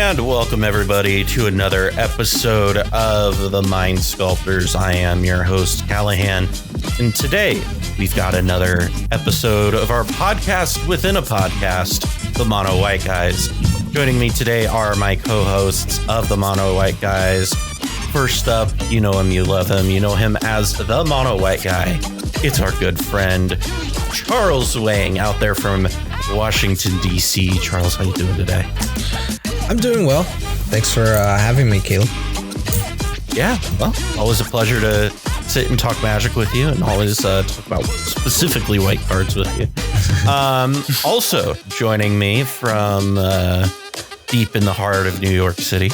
And welcome everybody to another episode of the Mind Sculptors. I am your host, Callahan, and today we've got another episode of our podcast within a podcast, the Mono White Guys. Joining me today are my co-hosts of the Mono White Guys. First up, you know him, you love him, you know him as the Mono White Guy. It's our good friend, Charles Zhuang, out there from Washington, D.C. Charles, how you doing today? I'm doing well. Thanks for having me, Caleb. Yeah, well, always a pleasure to sit and talk Magic with you and always talk about specifically white cards with you. Also joining me from deep in the heart of New York City,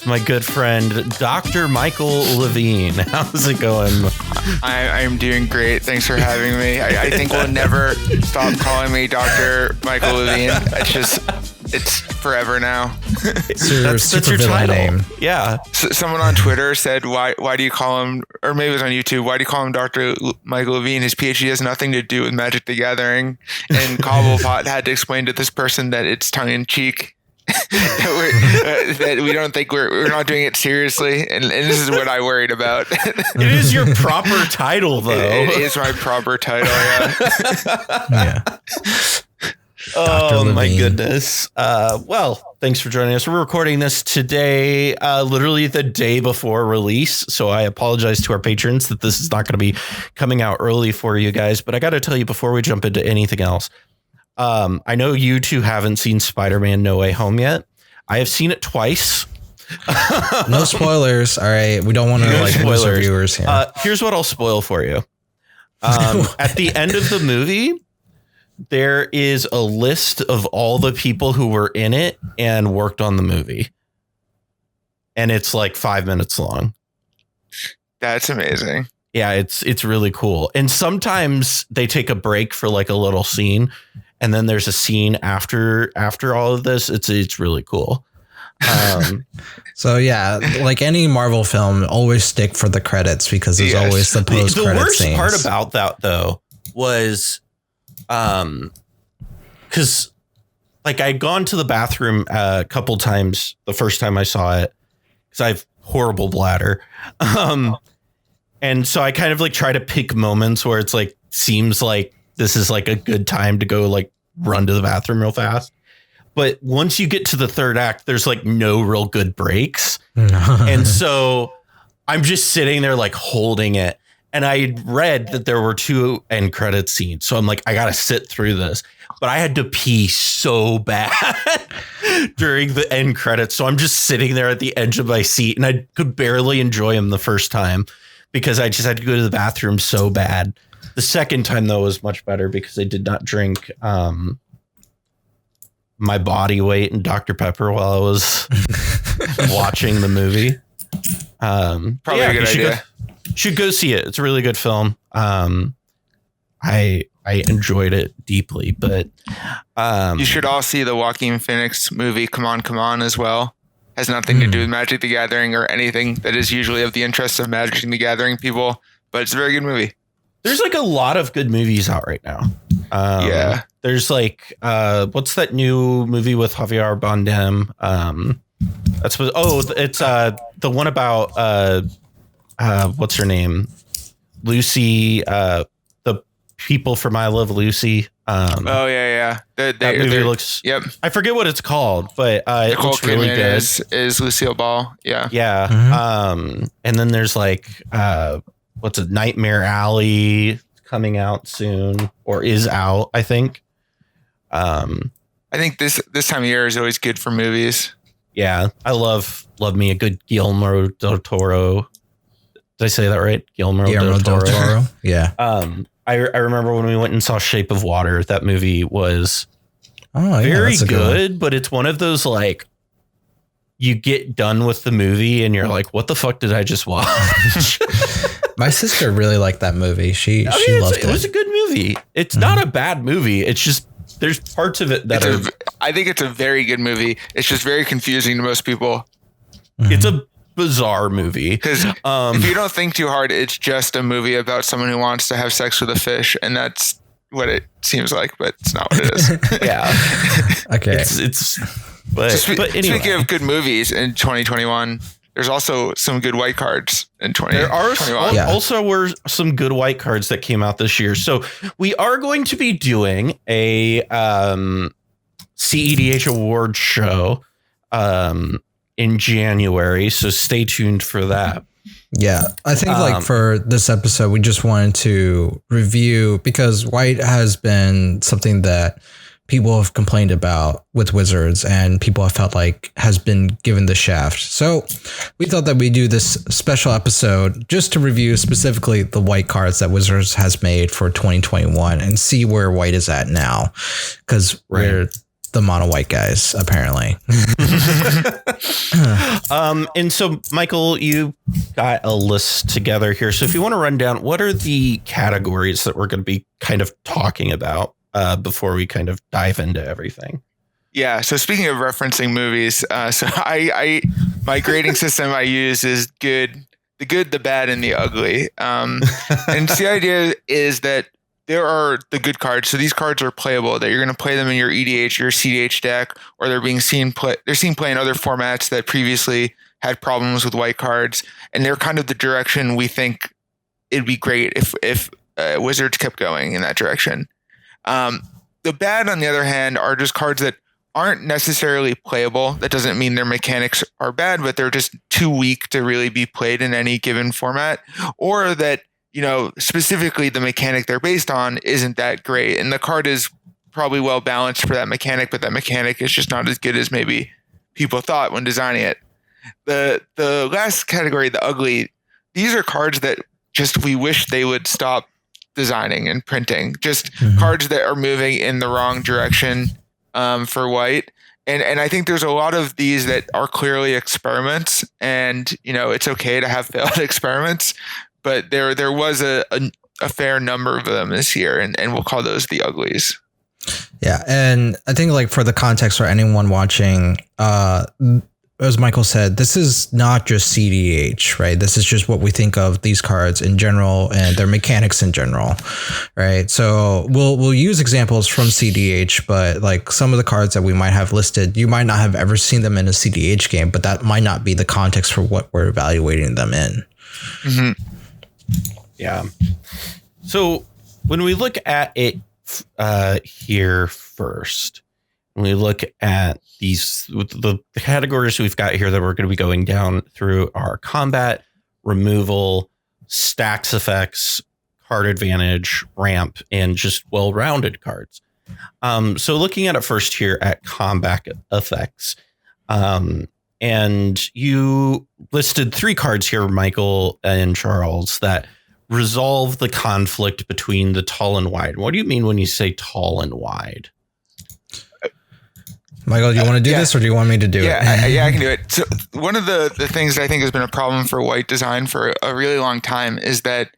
my good friend, Dr. Michael LeVine. How's it going? I'm doing great. Thanks for having me. I think we'll never stop calling me Dr. Michael LeVine. It's forever now. That's your title. Name. Yeah. Someone on Twitter said, why do you call him, or maybe it was on YouTube, why do you call him Dr. Michael LeVine? His PhD has nothing to do with Magic the Gathering. And Cobblepot had to explain to this person that it's tongue-in-cheek. that we don't think we're not doing it seriously, and this is what I worried about. It is your proper title, though. It is my proper title, yeah. Oh my goodness. Well, thanks for joining us. We're recording this today, literally the day before release. So I apologize to our patrons that this is not going to be coming out early for you guys. But I got to tell you before we jump into anything else, I know you two haven't seen Spider-Man No Way Home yet. I have seen it twice. No spoilers. All right. We don't want to lose our viewers here. Here's what I'll spoil for you. At the end of the movie, there is a list of all the people who were in it and worked on the movie. And it's like 5 minutes long. That's amazing. Yeah, it's really cool. And sometimes they take a break for like a little scene, and then there's a scene after all of this. It's really cool. So yeah, like any Marvel film, always stick for the credits because there's always the post-credit scenes. The worst part about that though was, because like I'd gone to the bathroom a couple times the first time I saw it because I have horrible bladder. And so I kind of like try to pick moments where it's like, seems like this is like a good time to go like run to the bathroom real fast. But once you get to the third act, there's like no real good breaks. And so I'm just sitting there like holding it. And I read that there were 2 end credit scenes. So I'm like, I got to sit through this. But I had to pee so bad during the end credits. So I'm just sitting there at the edge of my seat and I could barely enjoy them the first time because I just had to go to the bathroom so bad. The second time, though, was much better because I did not drink my body weight in Dr. Pepper while I was watching the movie. Probably a good idea. Should go see it. It's a really good film. I enjoyed it deeply, but you should all see the Joaquin Phoenix movie Come On as well. Has nothing to do with Magic the Gathering or anything that is usually of the interest of Magic the Gathering people, but it's a very good movie. There's like a lot of good movies out right now. Yeah. There's like what's that new movie with Javier Bardem? It's the one about what's her name? Lucy, the people from I Love Lucy. Yeah. That movie looks. Yep. I forget what it's called, but it looks really good. Is Lucille Ball? Yeah. Yeah. Mm-hmm. And then there's like what's it? Nightmare Alley coming out soon, or is out, I think. I think this time of year is always good for movies. Yeah, I love me a good Guillermo del Toro. Did I say that right? Guillermo del Toro. Yeah. I remember when we went and saw Shape of Water. That movie was very good, but it's one of those like you get done with the movie and you're like, what the fuck did I just watch? My sister really liked that movie. She loved it. It was a good movie. It's not a bad movie. It's just there's parts of it that I think it's a very good movie. It's just very confusing to most people. It's a bizarre movie because if you don't think too hard, it's just a movie about someone who wants to have sex with a fish, and that's what it seems like, but it's not what it is. Yeah. Okay. It's But anyway. Speaking of good movies in 2021, there's also some good white cards in 2021. There also were some good white cards that came out this year. So we are going to be doing a CEDH award show in January. So stay tuned for that. Yeah, I think like for this episode, we just wanted to review, because white has been something that people have complained about with Wizards and people have felt like has been given the shaft. So we thought that we'd do this special episode just to review specifically the white cards that Wizards has made for 2021 and see where white is at now, because we're the mono white guys, apparently. And so, Michael, you got a list together here. So if you want to run down, what are the categories that we're going to be kind of talking about before we kind of dive into everything? Yeah. So speaking of referencing movies, so I my grading system I use is good, the bad, and the ugly. And the idea is that there are the good cards. So these cards are playable, that you're going to play them in your EDH, your CDH deck, or they're seen play in other formats that previously had problems with white cards. And they're kind of the direction we think it'd be great if Wizards kept going in that direction. The bad, on the other hand, are just cards that aren't necessarily playable. That doesn't mean their mechanics are bad, but they're just too weak to really be played in any given format, or that, you know, specifically the mechanic they're based on isn't that great. And the card is probably well balanced for that mechanic, but that mechanic is just not as good as maybe people thought when designing it. The last category, the ugly, these are cards that just we wish they would stop designing and printing. Just cards that are moving in the wrong direction for white. And I think there's a lot of these that are clearly experiments, and, you know, it's okay to have failed experiments, but there was a fair number of them this year, and we'll call those the uglies. Yeah, and I think like for the context for anyone watching, as Michael said, this is not just CDH, right? This is just what we think of these cards in general and their mechanics in general, right? So we'll use examples from CDH, but like some of the cards that we might have listed, you might not have ever seen them in a CDH game, but that might not be the context for what we're evaluating them in. Mm-hmm. Yeah. So when we look at it here first, when we look at the categories we've got here that we're going to be going down through are combat, removal, stacks effects, card advantage, ramp, and just well-rounded cards. So looking at it first here at combat effects, and you listed 3 cards here, Michael and Charles, that resolve the conflict between the tall and wide. What do you mean when you say tall and wide? Michael, do you want to do this, or do you want me to do it? I can do it. So one of the things that I think has been a problem for white design for a really long time is that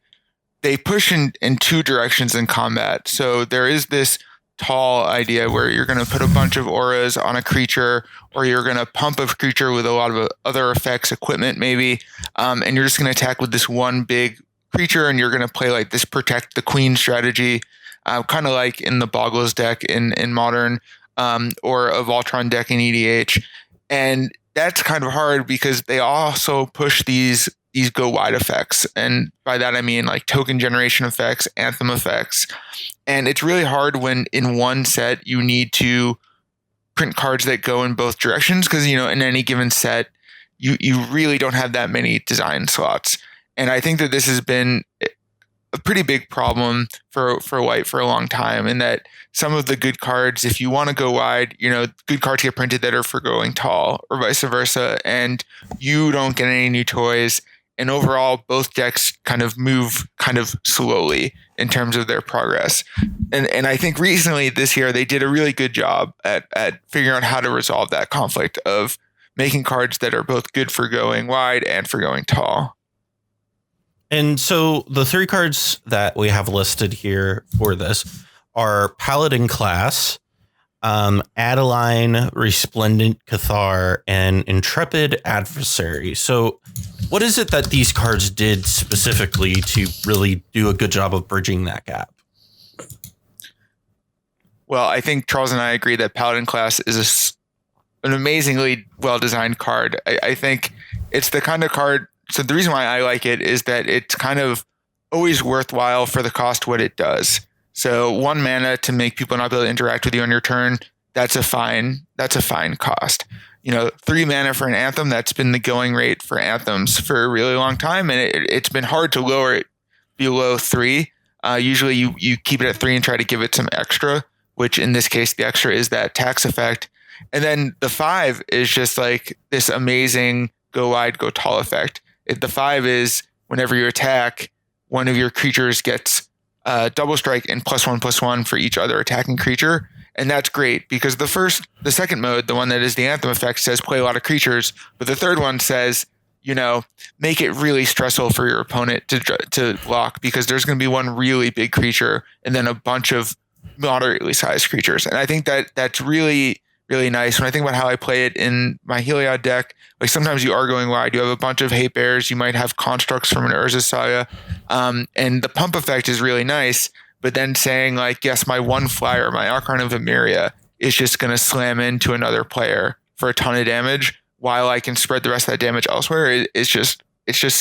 they push in 2 directions in combat. So there is this tall idea where you're going to put a bunch of auras on a creature, or you're going to pump a creature with a lot of other effects, equipment maybe, and you're just going to attack with this one big creature, and you're going to play like this protect the queen strategy, kind of like in the Boggles deck in Modern, or a Voltron deck in EDH. And that's kind of hard because they also push these go wide effects. And by that, I mean like token generation effects, anthem effects. And it's really hard when in one set you need to print cards that go in both directions, because, you know, in any given set, you really don't have that many design slots. And I think that this has been a pretty big problem for white for a long time, in that some of the good cards, if you want to go wide, you know, good cards get printed that are for going tall, or vice versa, and you don't get any new toys. And overall, both decks kind of move kind of slowly in terms of their progress. And I think recently this year, they did a really good job at figuring out how to resolve that conflict of making cards that are both good for going wide and for going tall. And so the 3 cards that we have listed here for this are Paladin class, Adeline, Resplendent Cathar, and Intrepid Adversary. So what is it that these cards did specifically to really do a good job of bridging that gap? Well, I think Charles and I agree that Paladin class is an amazingly well-designed card. I think it's the kind of card. So the reason why I like it is that it's kind of always worthwhile for the cost what it does. So 1 mana to make people not be able to interact with you on your turn. That's a fine cost. 3 mana for an Anthem. That's been the going rate for Anthems for a really long time, and it's been hard to lower it below 3. Usually you keep it at 3 and try to give it some extra, which in this case the extra is that tax effect. And then the 5 is just like this amazing go wide, go tall effect. The 5 is whenever you attack, one of your creatures gets double strike and +1/+1 for each other attacking creature. And that's great because the second mode, the one that is the Anthem effect, says play a lot of creatures, but the third one says, make it really stressful for your opponent to block, because there's going to be one really big creature and then a bunch of moderately sized creatures. And I think that's really, really nice. When I think about how I play it in my Heliod deck, like sometimes you are going wide. You have a bunch of hate bears. You might have constructs from an Urza Saga. And the pump effect is really nice. But then saying like, yes, my 1 flyer, my Ocarina of Emeria is just going to slam into another player for a ton of damage while I can spread the rest of that damage elsewhere. It's just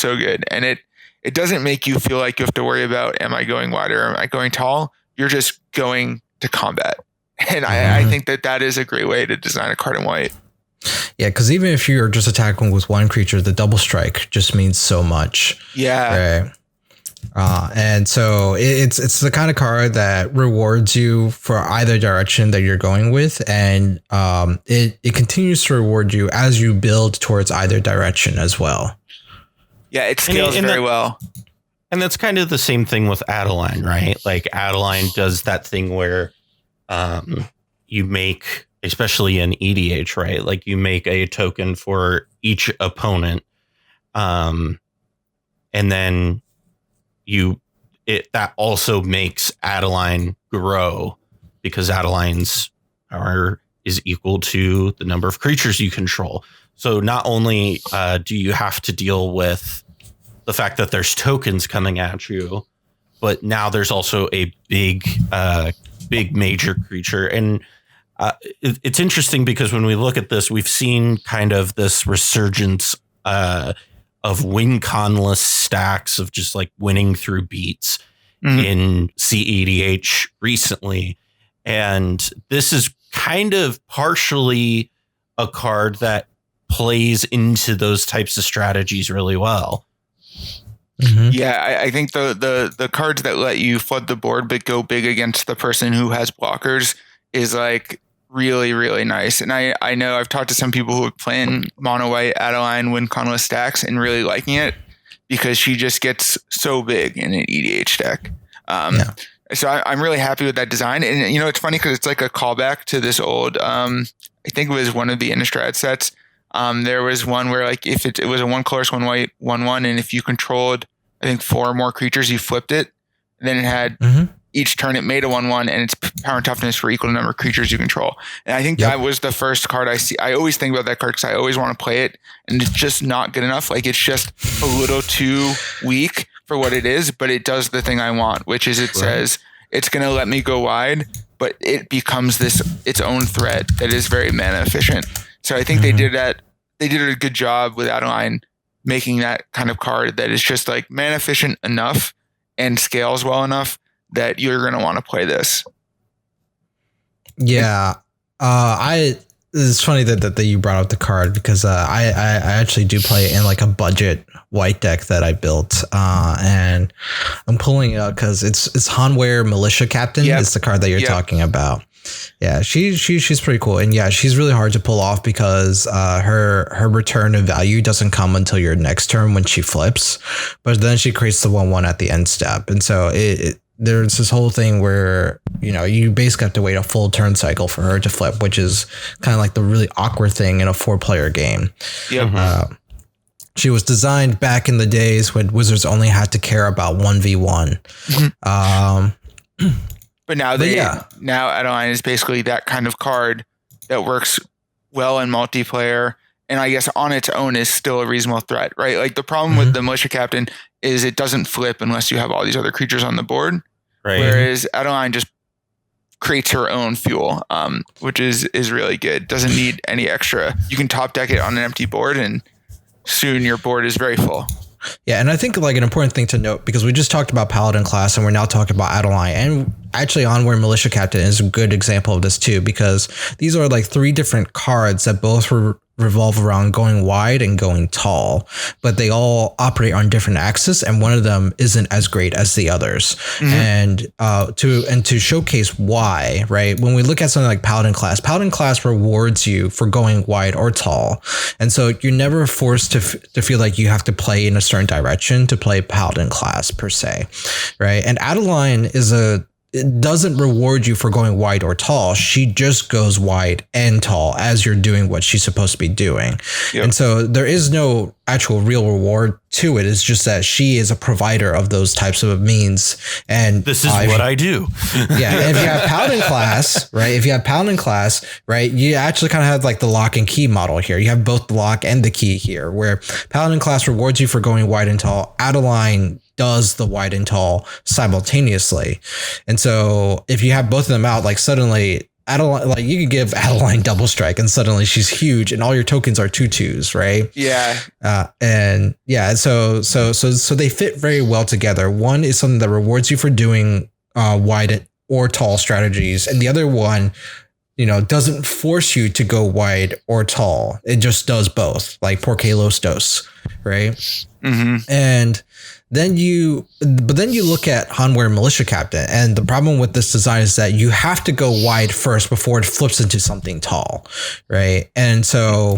so good. And it doesn't make you feel like you have to worry about, am I going wide or am I going tall? You're just going to combat. And I think that is a great way to design a card in white. Yeah, because even if you're just attacking with 1 creature, the double strike just means so much. Yeah. Right. And so it's the kind of card that rewards you for either direction that you're going with, and it continues to reward you as you build towards either direction as well. Yeah, it scales very well. And that's kind of the same thing with Adeline, right? Like Adeline does that thing where you make, especially in EDH, right? Like you make a token for each opponent, and then that also makes Adeline grow, because Adeline's power is equal to the number of creatures you control. So not only do you have to deal with the fact that there's tokens coming at you, but now there's also a big major creature. And it's interesting because when we look at this, we've seen kind of this resurgence of win-conless stacks of just like winning through beats in CEDH recently. And this is kind of partially a card that plays into those types of strategies really well. Yeah, I think the cards that let you flood the board but go big against the person who has blockers is like really, really nice. And I know I've talked to some people who are playing mono white Adeline win conless stacks and really liking it because she just gets so big in an EDH deck. So I'm really happy with that design. And it's funny because it's like a callback to this old, I think it was one of the Innistrad sets. There was one where like if it was a 1 colorless 1 white 1/1, and if you controlled I think 4 or more creatures, you flipped it. And then it had each turn it made a 1/1, and its power and toughness for equal to the number of creatures you control. And I think that was the first card I see. I always think about that card because I always want to play it, and it's just not good enough. Like it's just a little too weak for what it is, but it does the thing I want, which is it says it's going to let me go wide, but it becomes its own threat that is very mana efficient. So I think they did that. They did a good job with Adeline making that kind of card that is just like mana efficient enough and scales well enough that you're going to want to play this. Yeah. It's funny that you brought up the card because I actually do play it in like a budget white deck that I built. And I'm pulling it up because it's Hanware Militia Captain. It's the card that you're talking about. Yeah, she's pretty cool. And yeah, she's really hard to pull off because her return of value doesn't come until your next turn when she flips. But then she creates the 1/1 at the end step. And so there's this whole thing where, you basically have to wait a full turn cycle for her to flip, which is kind of like the really awkward thing in a 4-player game. She was designed back in the days when Wizards only had to care about 1v1. But now Adeline is basically that kind of card that works well in multiplayer, and I guess on its own is still a reasonable threat, right? Like the problem with the Militia Captain is it doesn't flip unless you have all these other creatures on the board. Right. Whereas Adeline just creates her own fuel, which is really good. Doesn't need any extra. You can top deck it on an empty board, and soon your board is very full. Yeah, and I think like an important thing to note, because we just talked about Paladin class and we're now talking about Adeline, and actually Onward Militia Captain is a good example of this too, because these are like 3 different cards that both revolve around going wide and going tall, but they all operate on different axes, and one of them isn't as great as the others. And to showcase why, right? When we look at something like Paladin class rewards you for going wide or tall, and so you're never forced to feel like you have to play in a certain direction to play Paladin class per se, right? And Adeline it doesn't reward you for going wide or tall. She just goes wide and tall as you're doing what she's supposed to be doing. Yep. And so there is no actual real reward to it. It's just that she is a provider of those types of means. And this is what I do. Yeah. If you have Paladin class, right? You actually kind of have like the lock and key model here. You have both the lock and the key here, where Paladin class rewards you for going wide and tall. Adeline does the wide and tall simultaneously. And so if you have both of them out, like suddenly Adeline, like you could give Adeline double strike and suddenly she's huge and all your tokens are 2/2s, right? Yeah. And yeah, so they fit very well together. One is something that rewards you for doing wide or tall strategies, and the other one, doesn't force you to go wide or tall. It just does both, like Porque los dos, right? Mm-hmm. And then you look at Hanware Militia Captain, and the problem with this design is that you have to go wide first before it flips into something tall, right? And so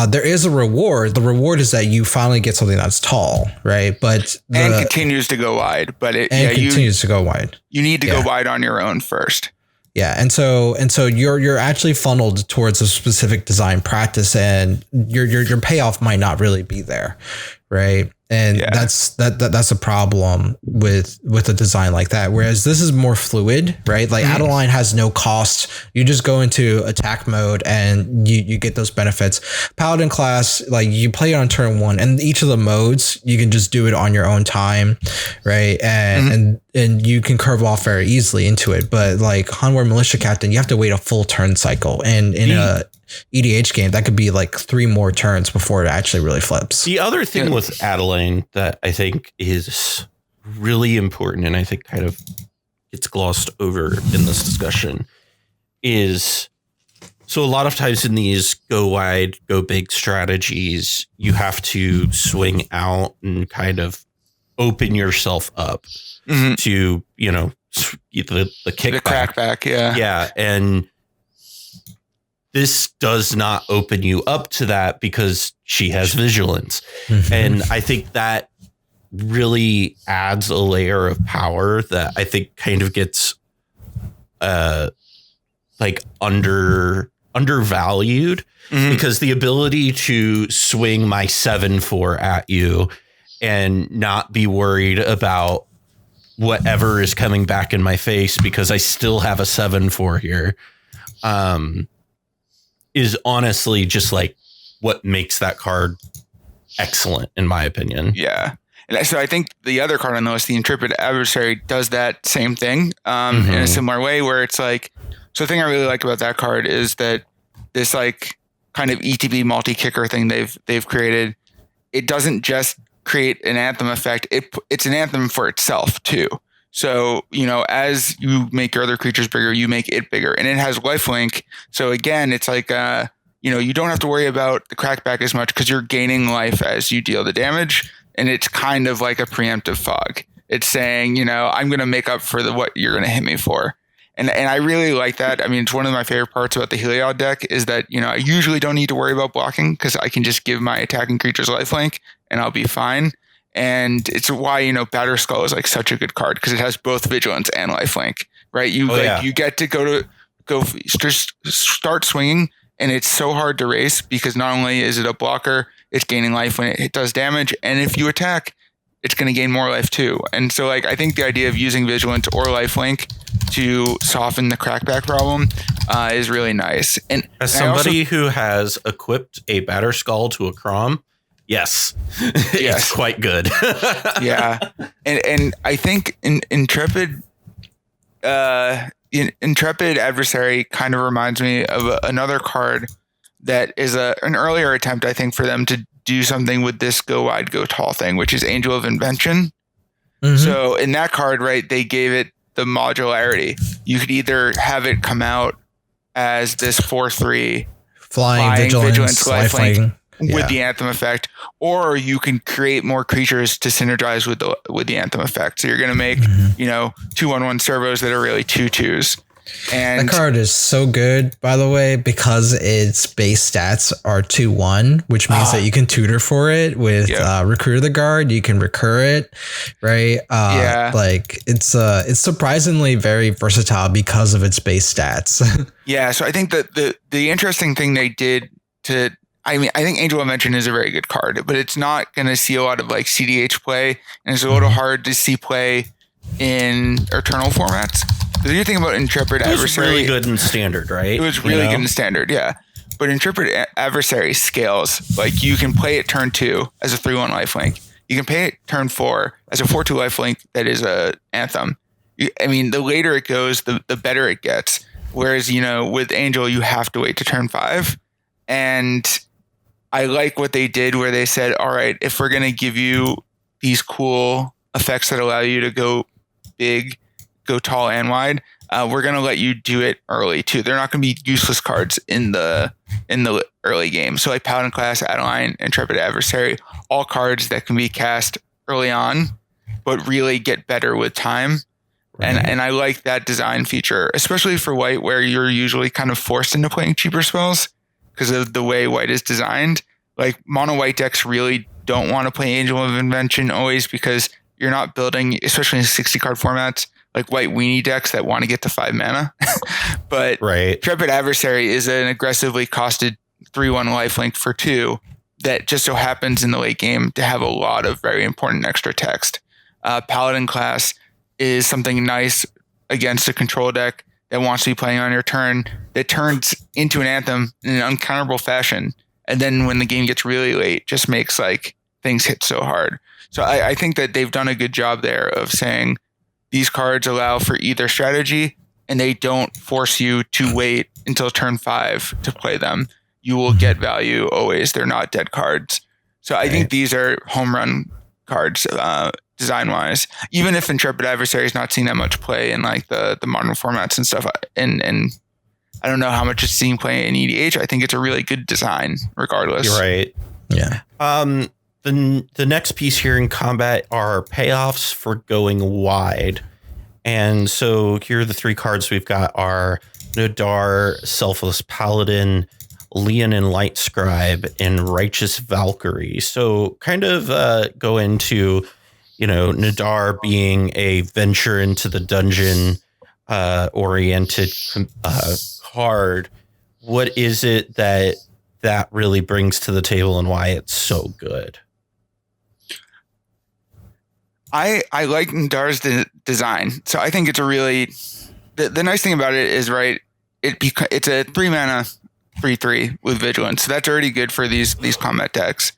there is a reward. The reward is that you finally get something that's tall, right? But and continues to go wide, but continues to go wide. You need to go wide on your own first. Yeah, and so you're actually funneled towards a specific design practice, and your payoff might not really be there, right? And that's a problem with a design like that. Whereas this is more fluid, right? Like Adeline has no cost. You just go into attack mode and you get those benefits. Paladin class, like you play it on turn 1, and each of the modes you can just do it on your own time, right? And you can curve off very easily into it. But like Hanware Militia Captain, you have to wait a full turn cycle, and in a EDH game, that could be like 3 more turns before it actually really flips. The other thing with Adeline that I think is really important, and I think kind of gets glossed over in this discussion, is so a lot of times in these go wide, go big strategies, you have to swing out and kind of open yourself up to, the kickback. The crackback, yeah. Yeah, and this does not open you up to that because she has Vigilance. And I think that really adds a layer of power that I think kind of gets undervalued, because the ability to swing my 7/4 at you and not be worried about whatever is coming back in my face because I still have a 7/4 here, is honestly just like what makes that card excellent, in my opinion. Yeah. And so I think the other card on the list, the Intrepid Adversary, does that same thing in a similar way, where it's like, so the thing I really like about that card is that this like kind of ETB multi-kicker thing they've created, it doesn't just create an anthem effect, it's an anthem for itself too. So, as you make your other creatures bigger, you make it bigger, and it has lifelink. So again, it's like, you don't have to worry about the crackback as much because you're gaining life as you deal the damage. And it's kind of like a preemptive fog. It's saying, I'm going to make up for what you're going to hit me for. And I really like that. I mean, it's one of my favorite parts about the Heliod deck is that, I usually don't need to worry about blocking because I can just give my attacking creatures lifelink and I'll be fine. And it's why, Batterskull is like such a good card because it has both Vigilance and lifelink, right? You get to go just start swinging, and it's so hard to race because not only is it a blocker, it's gaining life when it does damage, and if you attack, it's going to gain more life too. And so, like, I think the idea of using Vigilance or lifelink to soften the crackback problem is really nice. And as somebody who has equipped a Batterskull to a Crom, yes, it's quite good. Yeah, and I think Intrepid, Intrepid Adversary kind of reminds me of another card that is an earlier attempt, I think, for them to do something with this go wide, go tall thing, which is Angel of Invention. Mm-hmm. So in that card, right, they gave it the modularity. You could either have it come out as this 4/3 flying vigilance lifelink with the Anthem effect, or you can create more creatures to synergize with the Anthem effect. So you're going to make 2/1/1 servos that are really 2/2s. And the card is so good, by the way, because its base stats are 2/1, which means that you can tutor for it with Recruit the Guard. You can recur it, right? Like it's surprisingly very versatile because of its base stats. Yeah, so I think that the interesting thing they did I think Angel of Invention is a very good card, but it's not going to see a lot of like CDH play, and it's a little hard to see play in Eternal formats. Because you're thinking about Intrepid Adversary. It was really good in Standard, right? It was really good in Standard, yeah. But Intrepid Adversary scales. Like you can play it turn 2 as a 3/1 lifelink. You can play it turn 4 as a 4/2 lifelink that is a Anthem. The later it goes, the better it gets. Whereas, with Angel, you have to wait to turn 5. And I like what they did where they said, all right, if we're going to give you these cool effects that allow you to go big, go tall and wide, we're going to let you do it early too. They're not going to be useless cards in the early game. So like Paladin class, Adeline, Intrepid Adversary, all cards that can be cast early on, but really get better with time. Right. And I like that design feature, especially for white, where you're usually kind of forced into playing cheaper spells because of the way white is designed. Like mono white decks really don't want to play Angel of Invention always because you're not building, especially in 60 card formats, like white weenie decks that want to get to 5 mana. But Intrepid Adversary is an aggressively costed 3/1 lifelink for 2 that just so happens in the late game to have a lot of very important extra text. Paladin class is something nice against a control deck that wants to be playing on your turn that turns into an Anthem in an uncounterable fashion. And then when the game gets really late, just makes like things hit so hard. So I think that they've done a good job there of saying these cards allow for either strategy and they don't force you to wait until turn 5 to play them. You will get value always. They're not dead cards. So I think these are home run cards design wise, even if Intrepid Adversary is not seeing that much play in like the modern formats and stuff. And I don't know how much it's seeing play in EDH. I think it's a really good design regardless. You're right. Yeah. The next piece here in combat are payoffs for going wide. And so here are the 3 cards we've got are Nadar, Selfless Paladin, Leon and Lightscribe, and Righteous Valkyrie. So kind of go into, Nadar being a venture into the dungeon oriented card. What is it that really brings to the table and why it's so good? I like Nadar's design. So I think it's a really the nice thing about it is it's a 3 mana 3/3 with Vigilance. So that's already good for these combat decks.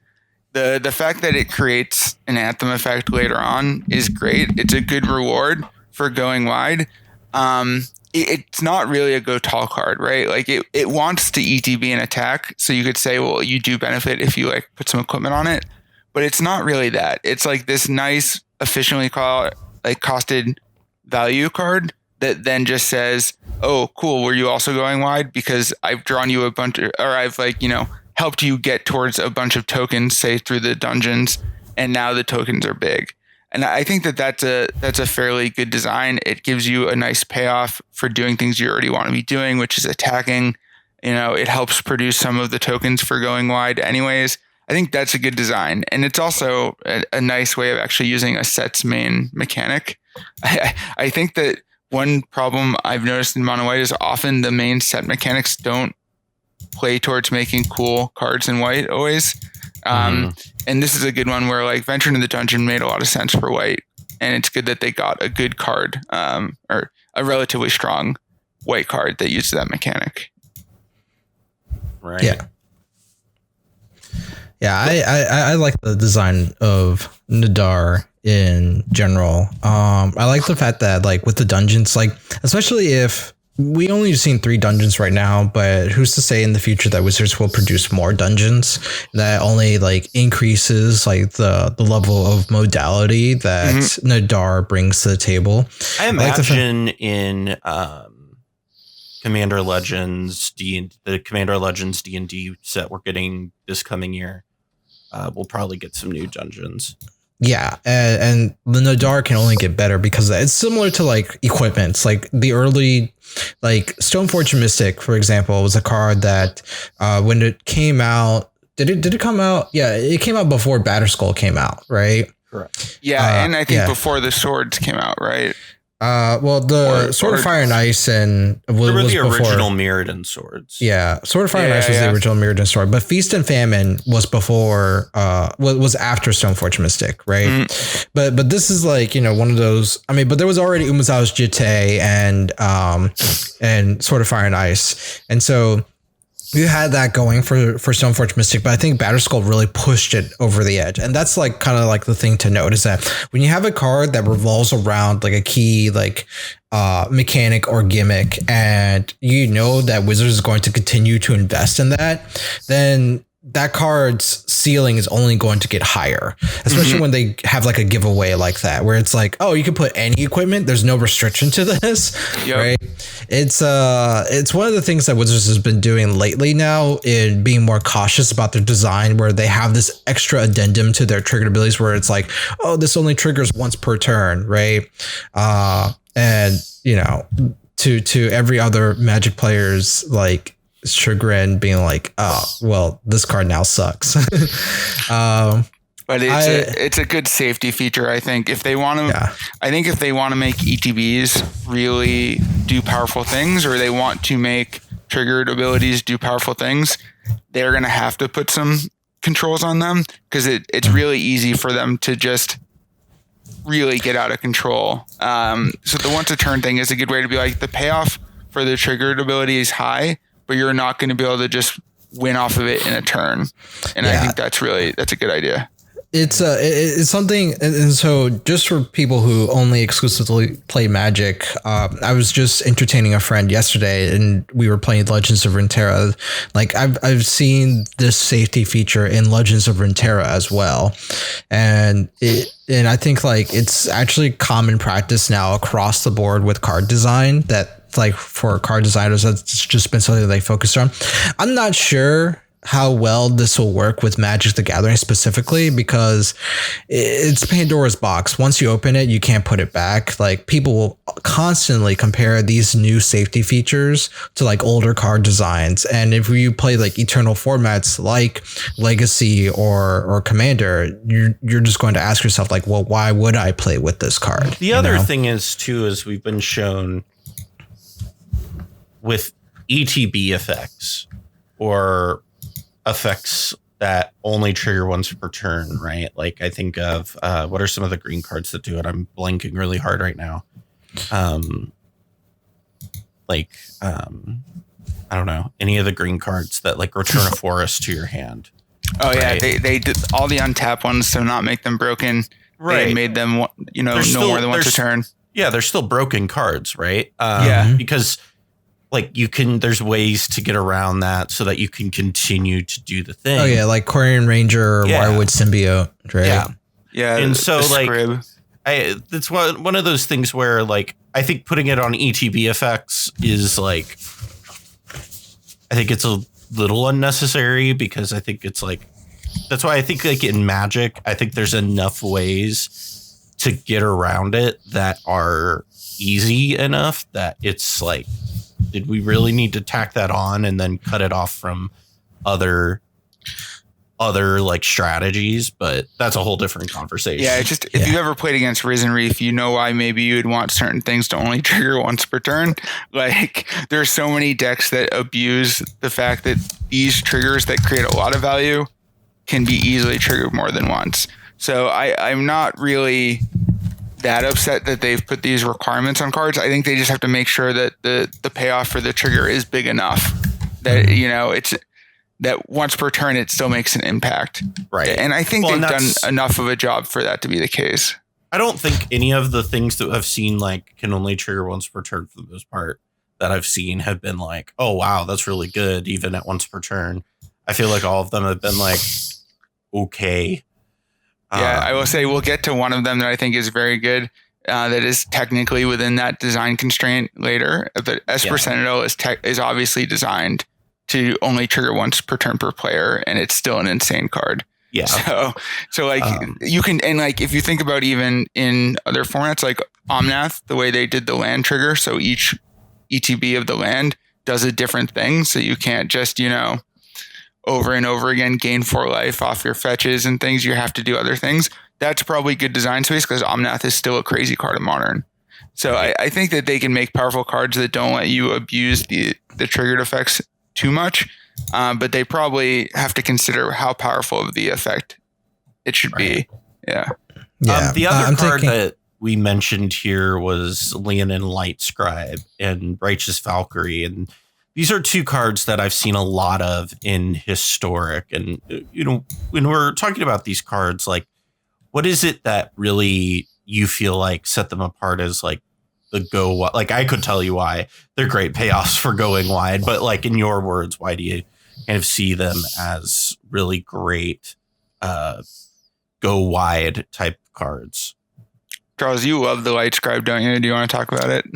The fact that it creates an Anthem effect later on is great. It's a good reward for going wide. It's not really a go tall card, right? Like it wants to ETB an attack. So you could say, well, you do benefit if you like put some equipment on it, but it's not really that. It's like this nice, efficiently costed value card that then just says, oh, cool. Were you also going wide? Because I've drawn you a bunch or I've helped you get towards a bunch of tokens, say through the dungeons. And now the tokens are big. And I think that's a fairly good design. It gives you a nice payoff for doing things you already want to be doing, which is attacking. It helps produce some of the tokens for going wide anyways. I think that's a good design. And it's also a nice way of actually using a set's main mechanic. I think that one problem I've noticed in mono white is often the main set mechanics don't play towards making cool cards in white always. And this is a good one where like Venture into the Dungeon made a lot of sense for white. And it's good that they got a good card or a relatively strong white card that uses that mechanic. Right. Yeah. Yeah, I like the design of Nadar in general. I like the fact that like with the dungeons, like especially if we only seen 3 dungeons right now, but who's to say in the future that Wizards will produce more dungeons that only like increases like the level of modality that Nadar brings to the table. I imagine in Commander Legends the Commander Legends D&D set we're getting this coming year, we'll probably get some new dungeons. Yeah, and the Nadar can only get better because it's similar to like equipments. Like the early, like Stoneforge Mystic, for example, was a card that when it came out, did it come out? Yeah, it came out before Batterskull came out, right? Correct. Yeah, and I think before the swords came out, right? Well, the Sword of Fire and Ice and was the before. Original Mirrodin swords. Yeah, Sword of Fire and Ice was the original Mirrodin sword, but Feast and Famine was before. Was after Stoneforge Mystic, right? But this is like one of those. I mean, but there was already Umezawa's Jitte and Sword of Fire and Ice, and so you had that going for Stoneforge Mystic, but I think Batterskull really pushed it over the edge. And that's like kind of like the thing to note is that when you have a card that revolves around like a key like mechanic or gimmick, and that Wizards is going to continue to invest in that, then that card's ceiling is only going to get higher, especially when they have like a giveaway like that, where it's like, oh, you can put any equipment. There's no restriction to this, right? It's one of the things that Wizards has been doing lately now in being more cautious about their design, where they have this extra addendum to their triggered abilities where it's like, oh, this only triggers once per turn, right? And to every other Magic player's like chagrin, being like, oh, well, this card now sucks. But it's a good safety feature, I think. If they want to, I think if they want to make ETBs really do powerful things, or they want to make triggered abilities do powerful things, they're going to have to put some controls on them, because it's really easy for them to just really get out of control. So the once a turn thing is a good way to be like, the payoff for the triggered ability is high, but you're not going to be able to just win off of it in a turn. And I think that's a good idea. It's something. And so just for people who only exclusively play Magic, I was just entertaining a friend yesterday and we were playing Legends of Runeterra. Like I've seen this safety feature in Legends of Runeterra as well. And I think like it's actually common practice now across the board with card design, that like for card designers, that's just been something that they focused on. I'm not sure how well this will work with Magic the Gathering specifically, because it's Pandora's box. Once you open it, you can't put it back. Like people will constantly compare these new safety features to like older card designs. And if you play like eternal formats like Legacy or Commander, you're just going to ask yourself like, well, why would I play with this card? The other thing is too, is we've been shown with ETB effects or effects that only trigger once per turn, right? Like I think of what are some of the green cards that do it? I'm blanking really hard right now. I don't know, any of the green cards that like return a forest to your hand. Oh right? Yeah, they did all the untap ones to not make them broken. Right, they made them no more than once a turn. Yeah, they're still broken cards, right? Because like there's ways to get around that so that you can continue to do the thing. Oh yeah, like Quarian Ranger or Wirewood Symbiote, right? Yeah. And so like it's one of those things where like I think putting it on ETB effects is like, I think it's a little unnecessary, because I think it's like, that's why I think like in Magic, I think there's enough ways to get around it that are easy enough that it's like, did we really need to tack that on and then cut it off from other like strategies? But that's a whole different conversation. Yeah, it's just if you've ever played against Risen Reef, you know why maybe you would want certain things to only trigger once per turn. Like there's so many decks that abuse the fact that these triggers that create a lot of value can be easily triggered more than once. So I'm not really that upset that they've put these requirements on cards. I think they just have to make sure that the payoff for the trigger is big enough that it's that once per turn it still makes an impact. Right. And I think they've done enough of a job for that to be the case. I don't think any of the things that I've seen like can only trigger once per turn for the most part that I've seen have been like, oh wow, that's really good even at once per turn. I feel like all of them have been like okay. Yeah, I will say we'll get to one of them that I think is very good. That is technically within that design constraint later. But Esper Sentinel is obviously designed to only trigger once per turn per player, and it's still an insane card. Yeah. So like you can, and like if you think about even in other formats like Omnath, the way they did the land trigger, so each ETB of the land does a different thing. So you can't just, over and over again gain 4 life off your fetches and things. You have to do other things. That's probably good design space because Omnath is still a crazy card in Modern. So I think that they can make powerful cards that don't let you abuse the triggered effects too much. But they probably have to consider how powerful of the effect it should be. Yeah. The other card that we mentioned here was Leonin Lightscribe and Righteous Valkyrie. And these are 2 cards that I've seen a lot of in Historic. And, when we're talking about these cards, like, what is it that really you feel like set them apart as like the go? Like, I could tell you why they're great payoffs for going wide, but like in your words, why do you kind of see them as really great go wide type cards? Charles, you love the Lightscribe, don't you? Do you want to talk about it?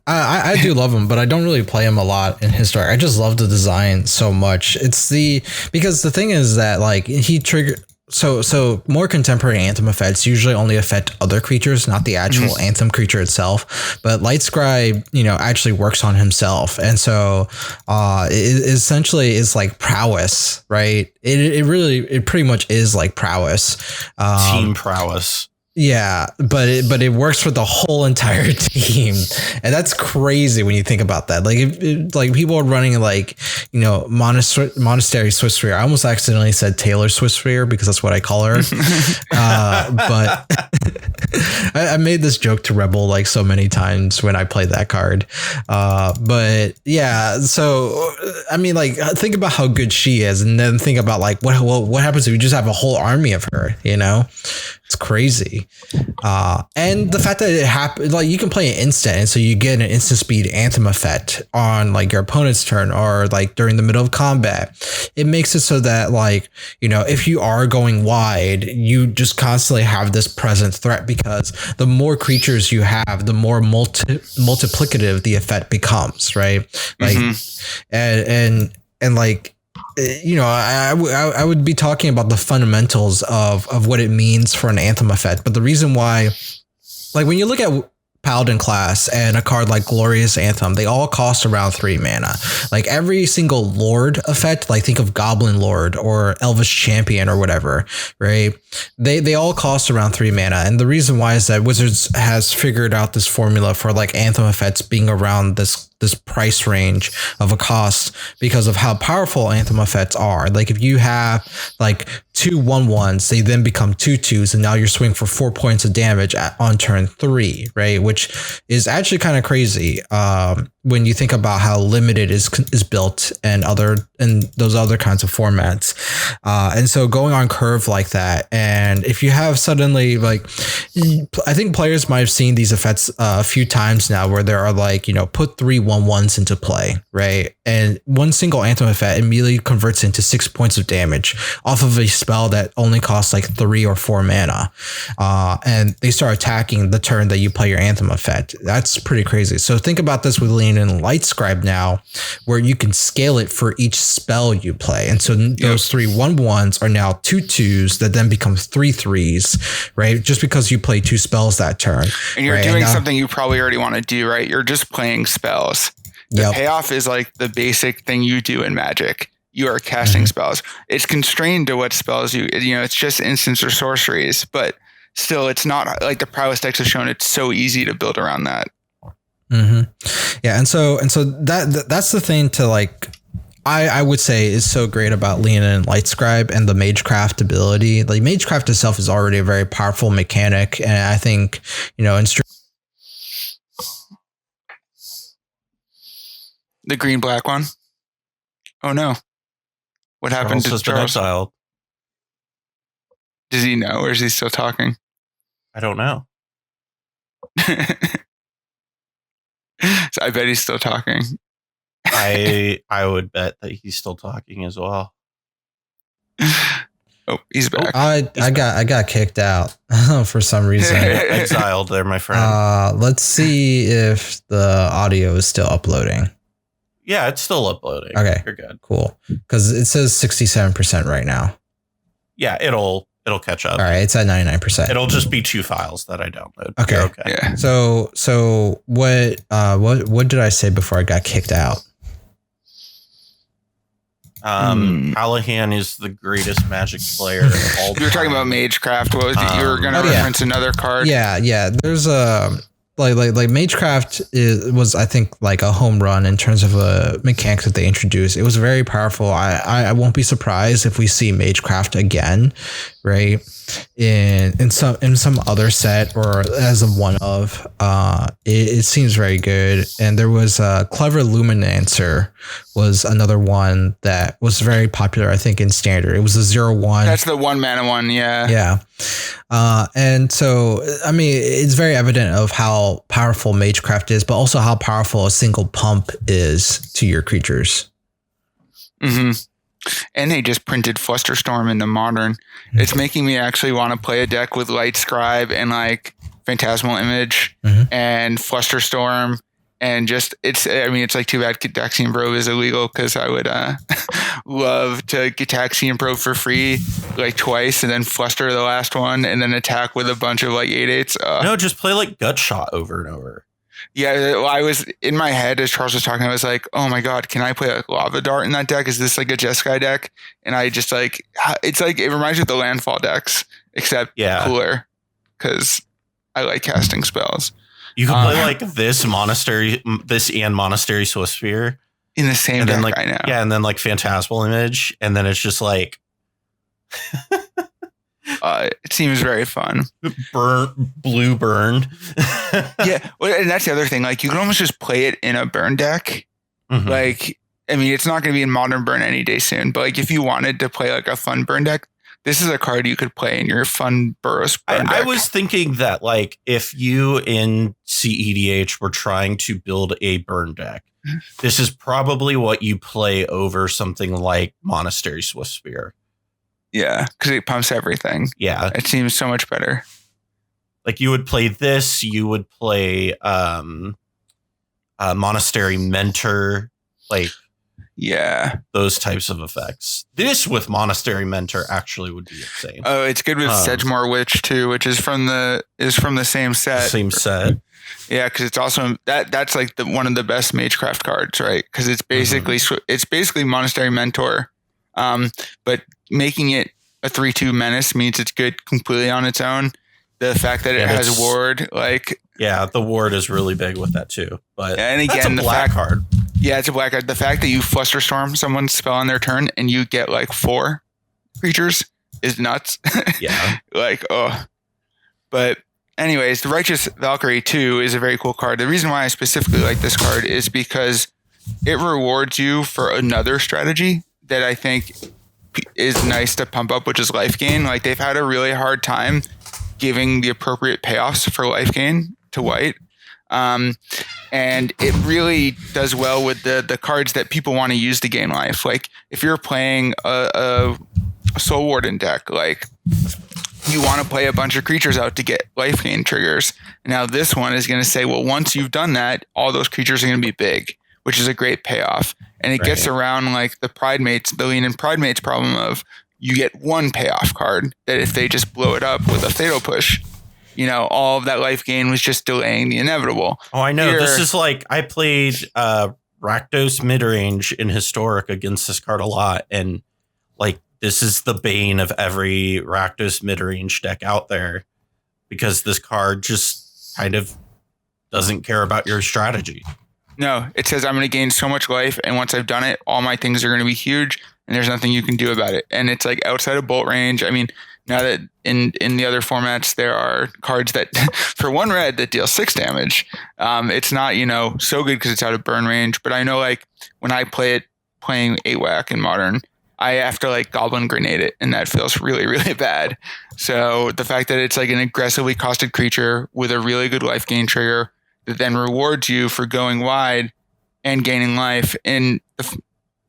I do love him, but I don't really play him a lot in Historic. I just love the design so much. Because the thing is that like he triggered. So more contemporary Anthem effects usually only affect other creatures, not the actual Anthem creature itself. But Lightscribe, actually works on himself, and so it essentially is like prowess, right? It pretty much is like prowess, team prowess. Yeah, but it works for the whole entire team, and that's crazy when you think about that. Like, if like people are running like Monastery Swiftspear. I almost accidentally said Taylor Swiftspear because that's what I call her. But I made this joke to Rebel like so many times when I played that card. But yeah, so I mean, like think about how good she is, and then think about like what happens if you just have a whole army of her. It's crazy. And the fact that it happened, like you can play an instant, and so you get an instant speed Anthem effect on like your opponent's turn or like during the middle of combat. It makes it so that like, if you are going wide, you just constantly have this present threat because the more creatures you have, the more multiplicative the effect becomes, right? Like, and like, I would be talking about the fundamentals of what it means for an Anthem effect. But the reason why, like when you look at Paladin class and a card like Glorious Anthem, they all cost around 3 mana. Like every single Lord effect, like think of Goblin Lord or Elvish Champion or whatever, right? They all cost around 3 mana. And the reason why is that Wizards has figured out this formula for like Anthem effects being around this price range of a cost because of how powerful Anthem effects are. Like if you have like 2 1/1s, they then become 2 2s, and now you're swinging for 4 points of damage on turn 3, right? Which is actually kind of crazy when you think about how limited is built and those other kinds of formats. And so going on curve like that, and if you have suddenly like, I think players might have seen these effects a few times now where there are like, put 3 1/1s into play, right? And one single Anthem effect immediately converts into 6 points of damage off of a spell that only costs like 3 or 4 mana. And they start attacking the turn that you play your Anthem effect. That's pretty crazy. So think about this with Leonin and Lightscribe now, where you can scale it for each spell you play. And so those 3 1/1s are now 2 2s that then become 3 3s, right? Just because you play 2 spells that turn. And you're doing something you probably already want to do, right? You're just playing spells. The payoff is like the basic thing you do in Magic. You are casting spells. It's constrained to what spells it's just instants or sorceries, but still it's not like the prowess decks have shown. It's so easy to build around that. Yeah. And so that's the thing to like, I would say is so great about Leonin and Lightscribe and the Magecraft ability. Like Magecraft itself is already a very powerful mechanic. And I think, in the green black one. Oh no. What happened to Charles? Exiled. Does he know, or is he still talking? I don't know. So I bet he's still talking. I would bet that he's still talking as well. Oh, he's back. I got kicked out for some reason. Exiled there, my friend. Let's see if the audio is still uploading. Yeah, it's still uploading. Okay, you're good. Cool. Because it says 67% right now. Yeah, it'll catch up. All right, it's at 99%. It'll just be 2 files that I download. Okay. You're okay. Yeah. So what did I say before I got kicked out? Callahan is the greatest Magic player of all time. You were talking about Magecraft. What was it? You were going to reference another card. Yeah. There's a like Magecraft was I think like a home run in terms of a mechanics that they introduced. It was very powerful. I won't be surprised if we see Magecraft again, right? In some other set or as a one of. It seems very good. And there was a Clever Luminancer was another one that was very popular, I think, in standard. It was a 0/1. That's the 1 mana one, yeah. Yeah. And so, I mean, it's very evident of how powerful Magecraft is, but also how powerful a single pump is to your creatures. Mm-hmm. And they just printed Flusterstorm into Modern. It's making me actually want to play a deck with Lightscribe and like Phantasmal Image and Flusterstorm. And just, it's like too bad Gitaxian Probe is illegal because I would love to Gitaxian Probe for free like twice and then fluster the last one and then attack with a bunch of like 8/8s. No, just play like Gut Shot over and over. Yeah, I was in my head as Charles was talking. I was like, "Oh my god, can I play a Lava Dart in that deck? Is this like a Jeskai deck?" And I just like, it's like it reminds me of the Landfall decks, except cooler because I like casting spells. You can play like this and Monastery Swiftspear in the same deck like, right now. Yeah, and then like Phantasmal Image, and then it's just like. It seems very fun. Blue burned. Yeah, well, and that's the other thing. Like, you can almost just play it in a burn deck. Mm-hmm. Like, I mean, it's not going to be in Modern Burn any day soon. But like, if you wanted to play like a fun burn deck, this is a card you could play in your fun Burrows burn deck. I was thinking that like if you in CEDH were trying to build a burn deck, this is probably what you play over something like Monastery Swiftspear. Yeah, because it pumps everything. Yeah. It seems so much better. Like you would play this, you would play Monastery Mentor, like those types of effects. This with Monastery Mentor actually would be insane. Oh, it's good with Sedgemoor Witch too, which is from the same set. Same set. Yeah, because it's also that's like one of the best Magecraft cards, right? Because it's basically Monastery Mentor. But making it a 3/2 menace means it's good completely on its own. The fact that it has ward, like the ward is really big with that too. But and again, that's a black card. Yeah, it's a black card. The fact that you Flusterstorm someone's spell on their turn and you get like 4 creatures is nuts. Yeah, But anyways, the Righteous Valkyrie 2 is a very cool card. The reason why I specifically like this card is because it rewards you for another strategy that I think is nice to pump up, which is life gain. Like they've had a really hard time giving the appropriate payoffs for life gain to white. And it really does well with the cards that people want to use to gain life. Like if you're playing a Soul Warden deck, like you want to play a bunch of creatures out to get life gain triggers. Now this one is going to say, well, once you've done that, all those creatures are going to be big, which is a great payoff. And it gets around like the Lean and Pridemates problem of you get one payoff card that if they just blow it up with a Fatal Push, all of that life gain was just delaying the inevitable. Oh, I know. This is like I played Rakdos midrange in Historic against this card a lot. And like this is the bane of every Rakdos midrange deck out there because this card just kind of doesn't care about your strategy. No, it says I'm going to gain so much life, and once I've done it, all my things are going to be huge, and there's nothing you can do about it. And it's like outside of bolt range. I mean, now that in the other formats there are cards that for 1 red that deal 6 damage, it's not so good because it's out of burn range. But I know like when I play it playing 8-whack in Modern, I have to like Goblin Grenade it, and that feels really, really bad. So the fact that it's like an aggressively costed creature with a really good life gain trigger that then rewards you for going wide and gaining life in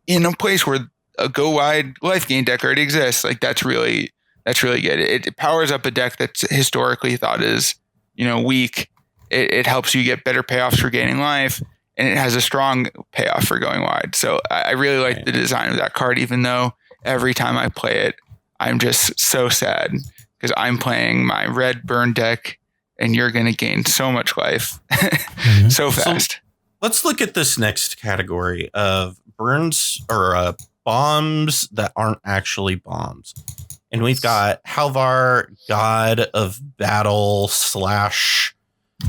a place where a go wide life gain deck already exists, like that's really good. It powers up a deck that's historically thought is, weak. It helps you get better payoffs for gaining life, and it has a strong payoff for going wide. So I really like the design of that card, even though every time I play it, I'm just so sad because I'm playing my red burn deck and you're going to gain so much life so fast. So let's look at this next category of burns or bombs that aren't actually bombs. And we've got Halvar, God of Battle /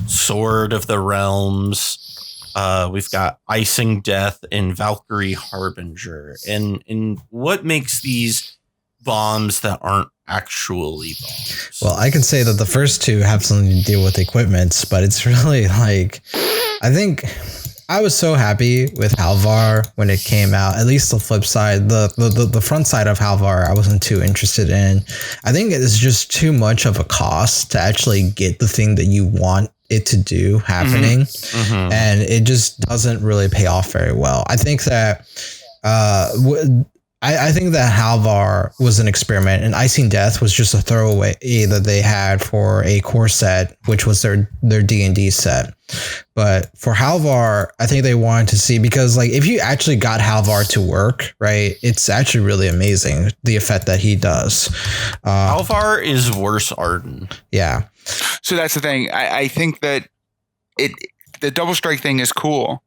Sword of the Realms. We've got Icing Death and Valkyrie Harbinger. And what makes these bombs that aren't actually bombs? Well, I can say that the first two have something to do with equipments, but it's really like, I think I was so happy with Halvar when it came out. At least the flip side, the front side of Halvar, I wasn't too interested in. I think it's just too much of a cost to actually get the thing that you want it to do happening. And it just doesn't really pay off very well. I think that I think that Halvar was an experiment, and Icing Death was just a throwaway that they had for a core set, which was their D&D set. But for Halvar, I think they wanted to see, because like if you actually got Halvar to work, right, it's actually really amazing the effect that he does. Halvar is worse Arden. Yeah. So that's the thing. I think that the double strike thing is cool,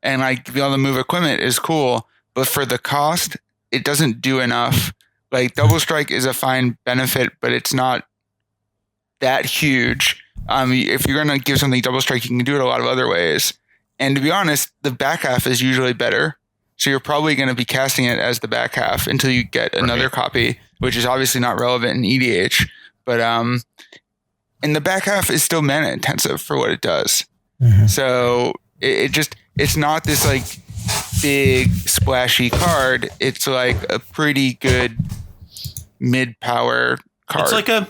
and like being able to move equipment is cool, but for the cost, it doesn't do enough. Like double strike is a fine benefit, but it's not that huge. If you're going to give something double strike, you can do it a lot of other ways. And to be honest, the back half is usually better. So you're probably going to be casting it as the back half until you get another copy, which is obviously not relevant in EDH. But and the back half is still mana intensive for what it does. So it's not this like big splashy card. It's like a pretty good mid power card. It's like a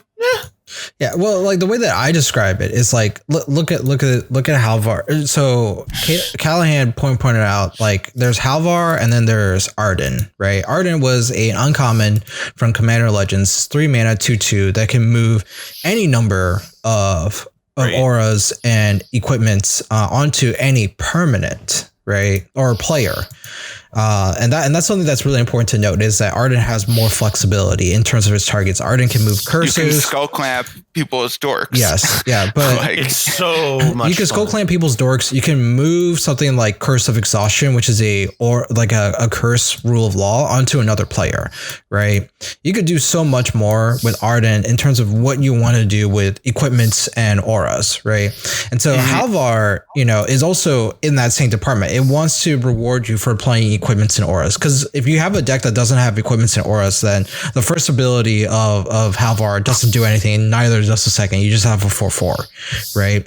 yeah, well, like the way that I describe it is like look at Halvar. So Callahan pointed out, like there's Halvar and then there's Arden, right? Arden was an uncommon from Commander Legends, 3 mana 2/2 that can move any number of auras and equipments onto any permanent, right, or player. And that's something that's really important to note, is that Arden has more flexibility in terms of its targets. Arden can move curses. You can skull clamp people's dorks. Yes, yeah, but like, it's so much. You can skull clamp people's dorks. You can move something like Curse of Exhaustion, which is a curse rule of law, onto another player, right? You could do so much more with Arden in terms of what you want to do with equipments and auras, right? And so Halvar, is also in that same department. It wants to reward you for playing equipments and auras, because if you have a deck that doesn't have equipments and auras, then the first ability of Halvar doesn't do anything, neither does the second. You just have a 4/4, right?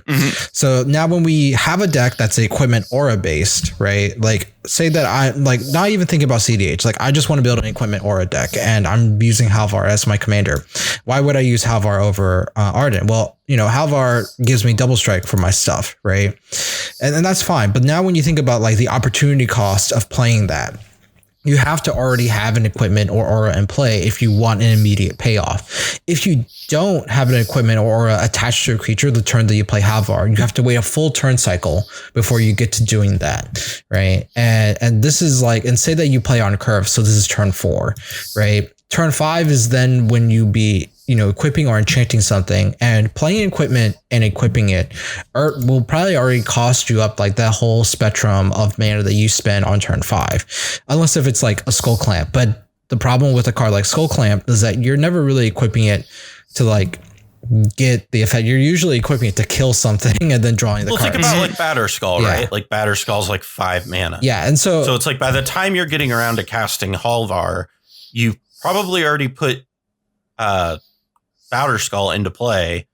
So now when we have a deck that's equipment aura based, right, like say that I like not even thinking about CDH, like I just want to build an equipment aura deck and I'm using Halvar as my commander. Why would I use Halvar over Arden? Well, Halvar gives me double strike for my stuff, right? And that's fine. But now when you think about like the opportunity cost of playing that, you have to already have an equipment or aura in play if you want an immediate payoff. If you don't have an equipment or aura attached to a creature the turn that you play Halvar, you have to wait a full turn cycle before you get to doing that, right? And this is like, and say that you play on curve, so this is turn 4, right? Turn 5 is then when you be equipping or enchanting something, and playing equipment and equipping it will probably already cost you up like that whole spectrum of mana that you spend on turn 5, unless if it's like a Skull Clamp. But the problem with a card like Skull Clamp is that you're never really equipping it to like get the effect. You're usually equipping it to kill something and then drawing the card. Think about like Batterskull, right? Like Batterskull's like 5 mana. Yeah, and so it's like by the time you're getting around to casting Halvar, you probably already put Batterskull into play,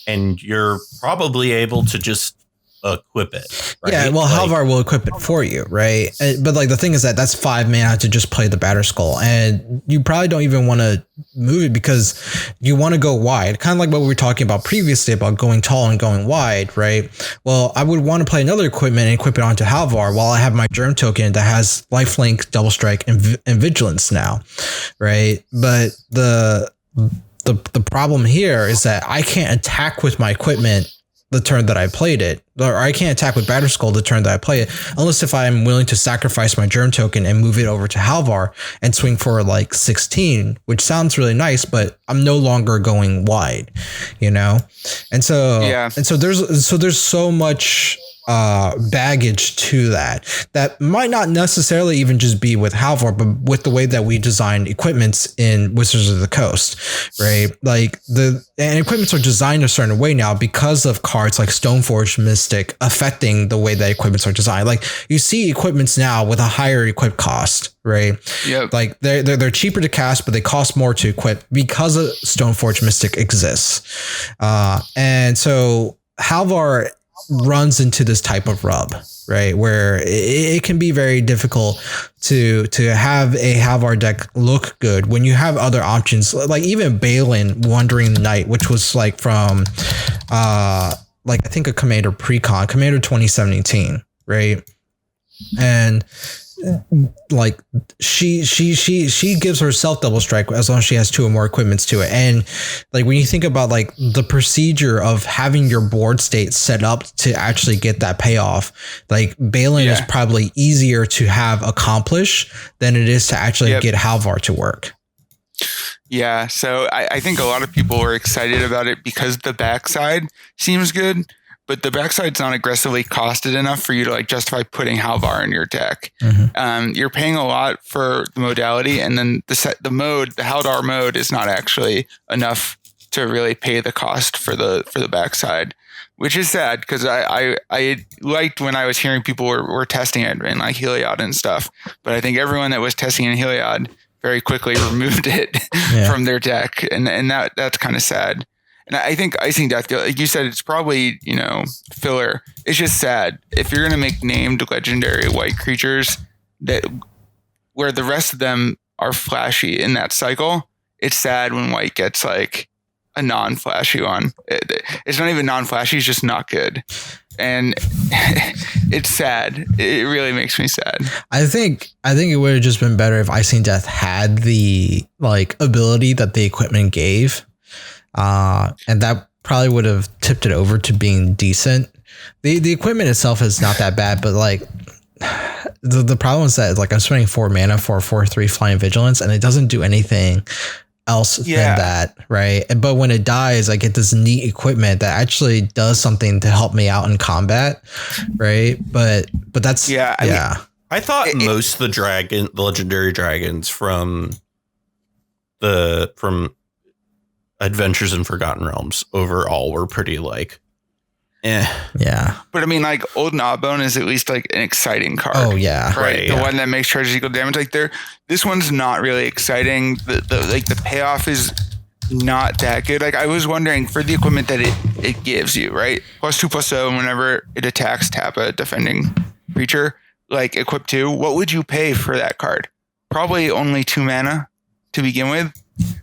and you're probably able to just equip it. Right? Yeah, well, like, Halvar will equip it for you, right? But like the thing is that's 5 mana to just play the Batterskull, and you probably don't even want to move it because you want to go wide, kind of like what we were talking about previously about going tall and going wide, right? Well, I would want to play another equipment and equip it onto Halvar while I have my Germ token that has lifelink, double strike, and vigilance now, right? But the problem here is that I can't attack with my equipment the turn that I played it, or I can't attack with Batterskull the turn that I play it, unless if I'm willing to sacrifice my Germ token and move it over to Halvar and swing for like 16, which sounds really nice, but I'm no longer going wide, you know? And so, there's so much baggage to that might not necessarily even just be with Halvar, but with the way that we design equipments in Wizards of the Coast, right? Like and equipments are designed a certain way now because of cards like Stoneforge Mystic affecting the way that equipments are designed. Like you see equipments now with a higher equip cost, right? Yeah. Like they're cheaper to cast, but they cost more to equip because of Stoneforge Mystic exists. And so Halvar runs into this type of rub, right? Where it can be very difficult to have a Halvar deck look good when you have other options, like even Balin Wandering Knight, which was like from like I think a Commander Precon, Commander 2017, right? And like she gives herself double strike as long as she has 2 or more equipments to it. And like when you think about like the procedure of having your board state set up to actually get that payoff, like Balin is probably easier to have accomplish than it is to actually get Halvar to work. Yeah, so I think a lot of people are excited about it because the backside seems good, but the backside's not aggressively costed enough for you to like justify putting Halvar in your deck. Mm-hmm. You're paying a lot for the modality, and then the Haldar mode is not actually enough to really pay the cost for the backside, which is sad because I liked when I was hearing people were testing it in like Heliod and stuff, but I think everyone that was testing in Heliod very quickly removed it from their deck, and that's kind of sad. And I think Icing Death, like you said, it's probably, filler. It's just sad. If you're going to make named legendary white creatures where the rest of them are flashy in that cycle, it's sad when white gets like a non-flashy one. It's not even non-flashy, it's just not good. And it's sad. It really makes me sad. I think it would have just been better if Icing Death had the like ability that the equipment gave. And that probably would have tipped it over to being decent. The equipment itself is not that bad, but like the problem is that like I'm spending 4 mana for a 4/3 Flying Vigilance, and it doesn't do anything else than that, right? But when it dies, I get this neat equipment that actually does something to help me out in combat, right? But that's I thought most of the legendary dragons from Adventures in Forgotten Realms overall were pretty like, yeah. But I mean, like Old Gnawbone is at least like an exciting card. Oh yeah, right. The one that makes charges equal damage. Like this one's not really exciting. The payoff is not that good. Like I was wondering for the equipment that it gives you, right? +2/+0 whenever it attacks, tap a defending creature, like equip 2. What would you pay for that card? Probably only 2 mana to begin with.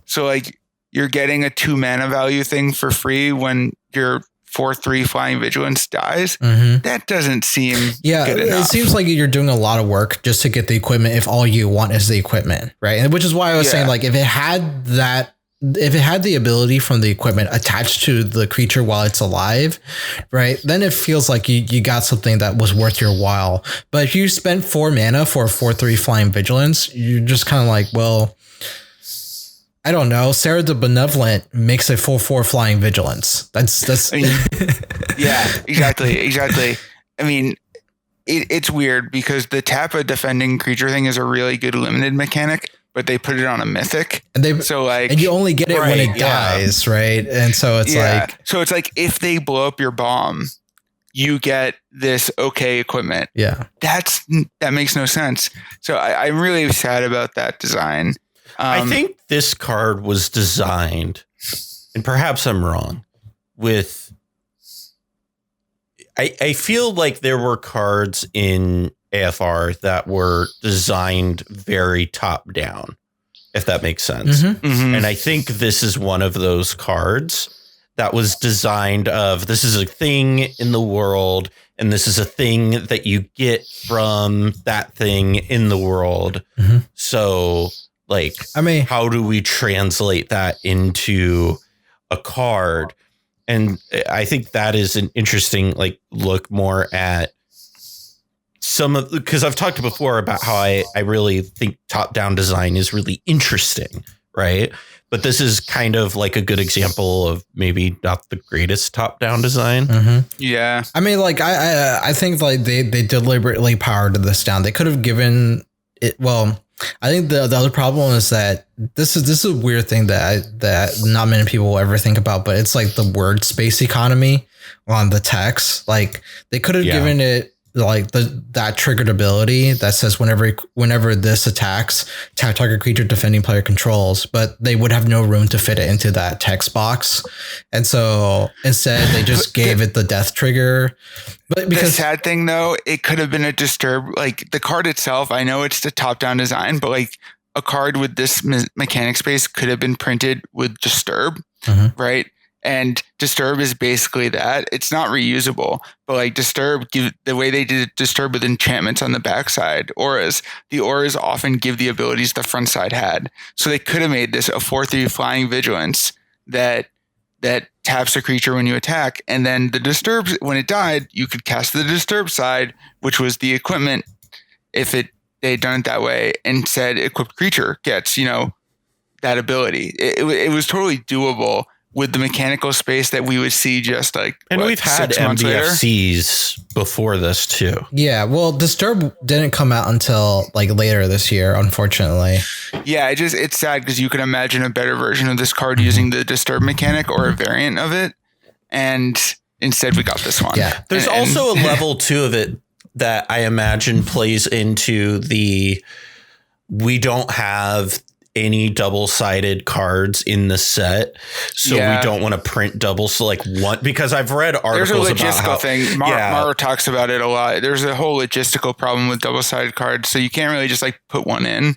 So like, you're getting a 2 mana value thing for free when your 4/3 Flying Vigilance dies. Mm-hmm. That doesn't seem good enough. It seems like you're doing a lot of work just to get the equipment if all you want is the equipment, right? And which is why I was saying like if it had the ability from the equipment attached to the creature while it's alive, right? Then it feels like you got something that was worth your while. But if you spend 4 mana for a 4/3 Flying Vigilance, you're just kind of like, well, I don't know. Sarah the Benevolent makes a 4/4 Flying Vigilance. That's. I mean, yeah, exactly. I mean, it's weird because the tap a defending creature thing is a really good limited mechanic, but they put it on a mythic, and you only get it when it dies, right? And so it's like if they blow up your bomb, you get this equipment. Yeah, that makes no sense. So I'm really sad about that design. I think this card was designed, and perhaps I'm wrong, I feel like there were cards in AFR that were designed very top down, if that makes sense. And I think this is one of those cards that was designed of, this is a thing in the world, and this is a thing that you get from that thing in the world. So, like, I mean, how do we translate that into a card? And I think that is an interesting, like, look more at some of, because I've talked before about how I really think top-down design is really interesting, right? But this is kind of like a good example of maybe not the greatest top-down design. Yeah. I mean, like, I think like they deliberately powered this down. They could have given it, well, I think the other problem is that this is a weird thing that not many people will ever think about, but it's like the word space economy on the text. Like, they could have given it like that triggered ability that says whenever this attacks, target creature defending player controls, but they would have no room to fit it into that text box. And so instead they just gave it the death trigger. But because the sad thing though, it could have been a disturb, like the card itself. I know it's the top down design, but like a card with this mechanic space could have been printed with disturb, right? And disturb is basically that. It's not reusable, but like disturb, the way they did disturb with enchantments on the backside, auras, the auras often give the abilities the front side had. So they could have made this a 4/3 flying vigilance that taps a creature when you attack. And then the disturb, when it died, you could cast the disturb side, which was the equipment. If they'd done it that way and said equipped creature gets, that ability. It was totally doable with the mechanical space that we would see just like, and we've had MBFCs before this too. Yeah. Well, Disturb didn't come out until like later this year, unfortunately. Yeah. It's sad because you could imagine a better version of this card using the Disturb mechanic or a variant of it. And instead we got this one. Yeah. There's also a level 2 of it that I imagine plays into we don't have any double-sided cards in the set, so we don't want to print double. So like one, because I've read articles about There's a logistical thing. Mara talks about it a lot. There's a whole logistical problem with double-sided cards, so you can't really just like put one in.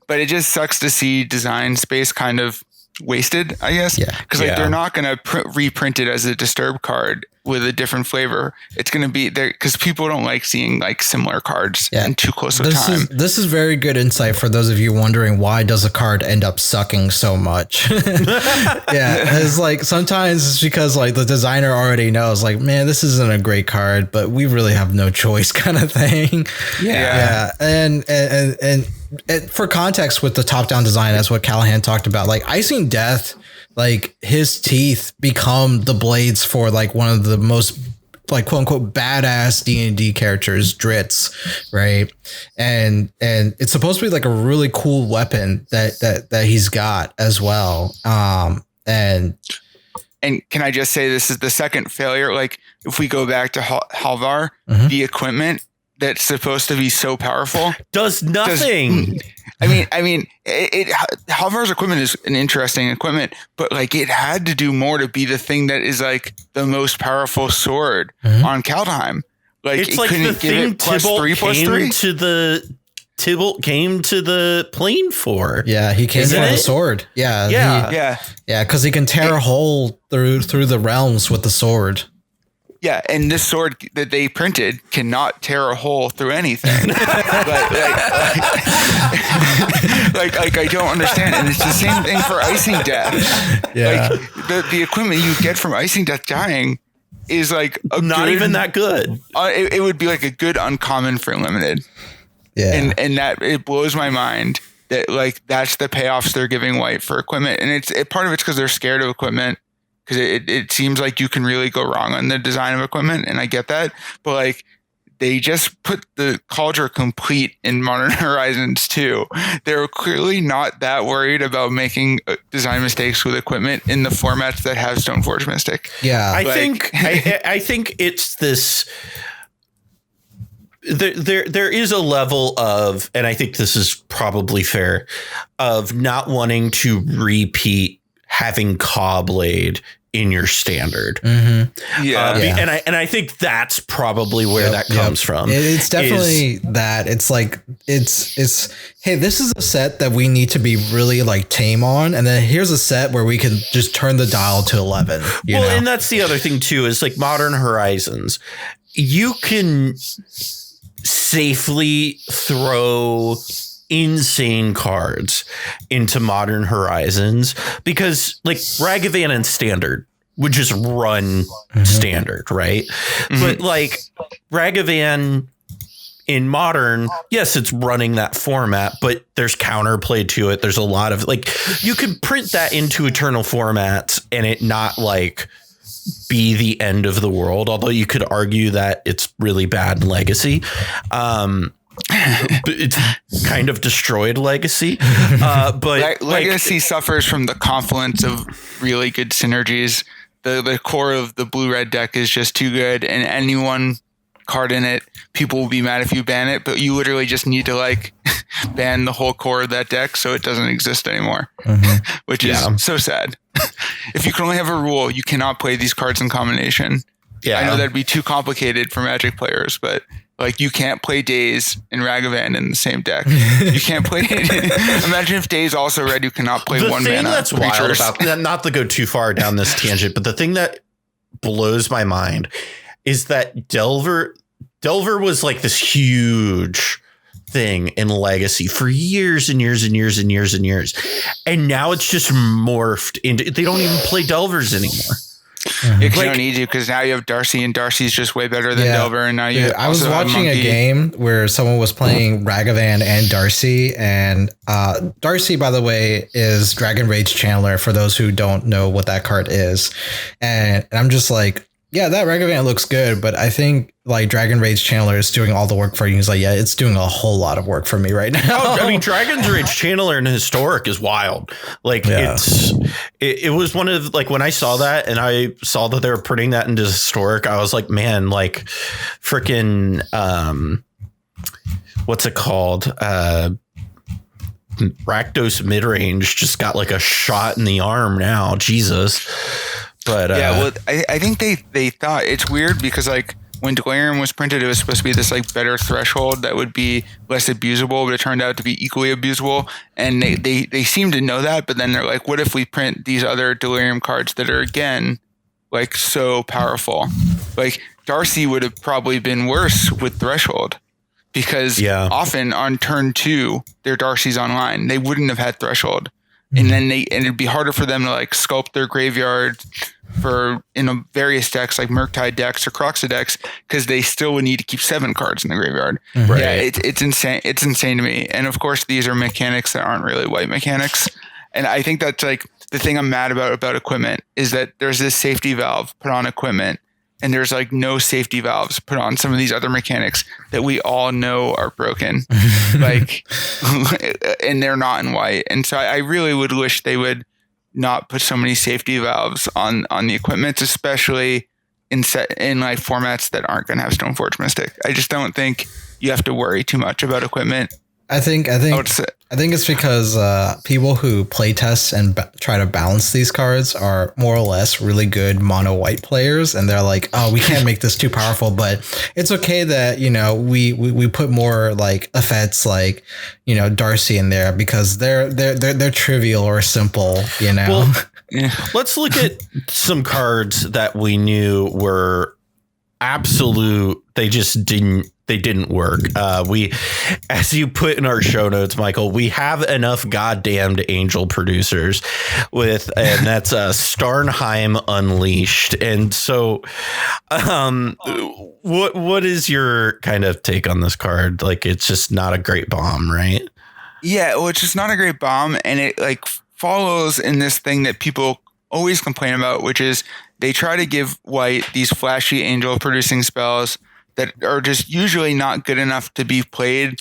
But it just sucks to see design space kind of wasted, I guess. Yeah. Because like they're not going to reprint it as a disturb card with a different flavor. It's going to be there because people don't like seeing like similar cards in too close of time. This is very good insight for those of you wondering why does a card end up sucking so much. It's like sometimes it's because like the designer already knows like, man, this isn't a great card, but we really have no choice kind of thing. And for context with the top down design, that's what Callahan talked about, like Icing Death, like his teeth become the blades for like one of the most like quote unquote badass D&D characters, Dritz, right? And it's supposed to be like a really cool weapon that he's got as well. And can I just say this is the second failure? Like if we go back to Halvar, the equipment that's supposed to be so powerful does nothing. I mean, Halvar's equipment is an interesting equipment, but like it had to do more to be the thing that is like the most powerful sword on Kaldheim. Like it's like the thing Tybalt came to the plane for. Yeah, he came for the sword. Yeah, because he can tear a hole through the realms with the sword. Yeah, and this sword that they printed cannot tear a hole through anything. like I don't understand. And it's the same thing for Icing Death. Yeah. Like the equipment you get from Icing Death dying is like not even that good. It would be like a good uncommon for limited. Yeah. And that it blows my mind that like that's the payoffs they're giving white for equipment. And part of it's because they're scared of equipment. Because it seems like you can really go wrong on the design of equipment, and I get that. But like, they just put the Cauldron complete in Modern Horizons 2. They're clearly not that worried about making design mistakes with equipment in the formats that have Stoneforge Mystic. Yeah, I think it's this. There is a level of, and I think this is probably fair, of not wanting to repeat having Caw-Blade in your standard. And I think that's probably where that comes from. It's definitely that. It's like it's hey, this is a set that we need to be really like tame on, and then here's a set where we can just turn the dial to 11. You know? And that's the other thing too, is like Modern Horizons. You can safely throw insane cards into Modern Horizons because like Ragavan and Standard would just run Standard, right? But like Ragavan in Modern, yes, it's running that format, but there's counterplay to it. There's a lot of like, you could print that into Eternal formats and it not like be the end of the world. Although you could argue that it's really bad in Legacy. It's kind of destroyed Legacy, but Legacy suffers from the confluence of really good synergies. The core of the blue-red deck is just too good, and any one card in it, people will be mad if you ban it, but you literally just need to like ban the whole core of that deck so it doesn't exist anymore, which is so sad. If you can only have a rule, you cannot play these cards in combination. I know that'd be too complicated for Magic players, but like you can't play Daze and Ragavan in the same deck. You can't play. Imagine if Daze also read you cannot play one mana. The thing that's wild about that, not to go too far down this tangent, but the thing that blows my mind is that Delver was like this huge thing in Legacy for years and years and years and years and years, and now it's just morphed into. They don't even play Delvers anymore. You don't need to because now you have Darcy, and Darcy's just way better than Delver. And now you. I was watching a game where someone was playing Ragavan and Darcy, and Darcy, by the way, is Dragon Rage Channeler. For those who don't know what that card is, and I'm just like, yeah, that Ragavan looks good, but I think like Dragon Rage Channeler is doing all the work for you. He's like, yeah, it's doing a whole lot of work for me right now. I mean, Dragon Rage Channeler in Historic is wild. Like it was one of like when I saw that and I saw that they were putting that into Historic, I was like, man, like freaking what's it called? Rakdos Midrange just got like a shot in the arm now. Jesus. But I think they thought it's weird because like when Delirium was printed, it was supposed to be this like better threshold that would be less abusable, but it turned out to be equally abusable. And they seem to know that, but then they're like, what if we print these other Delirium cards that are again like so powerful? Like Darcy would have probably been worse with threshold because often on turn 2 their Darcy's online. They wouldn't have had threshold. And then it'd be harder for them to like sculpt their graveyard for various decks like Murktide decks or Croxa decks because they still would need to keep 7 cards in the graveyard. Right. Yeah, it's insane. It's insane to me. And of course, these are mechanics that aren't really white mechanics. And I think that's like the thing I'm mad about equipment is that there's this safety valve put on equipment, and there's like no safety valves put on some of these other mechanics that we all know are broken. Like, and they're not in white. And so I really would wish they would not put so many safety valves on the equipment, especially in like formats that aren't going to have Stoneforge Mystic. I just don't think you have to worry too much about equipment. I think it's because people who play test and try to balance these cards are more or less really good mono white players, and they're like, oh, we can't make this too powerful, but it's okay that we put more like effects like Darcy in there because they're trivial or simple. Well, let's look at some cards that we knew were absolute. They didn't work. We, as you put in our show notes, Michael, we have enough goddamned angel producers and that's Starnheim Unleashed. And so, what is your kind of take on this card? Like, it's just not a great bomb, right? Yeah, well, it's just not a great bomb, and it like follows in this thing that people always complain about, which is they try to give white these flashy angel producing spells that are just usually not good enough to be played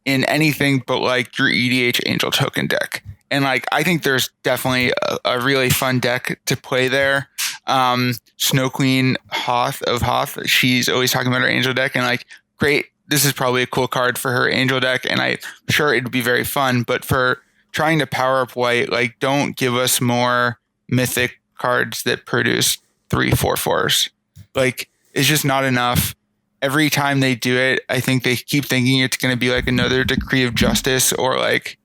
in anything but like your EDH Angel Token deck. And like, I think there's definitely a really fun deck to play there. Snow Queen Hoth, she's always talking about her Angel deck, and like, great, this is probably a cool card for her Angel deck, and I'm sure it'd be very fun. But for trying to power up white, like, don't give us more mythic cards that produce 3/4/4s. Like, it's just not enough. Every time they do it, I think they keep thinking it's going to be like another Decree of Justice or like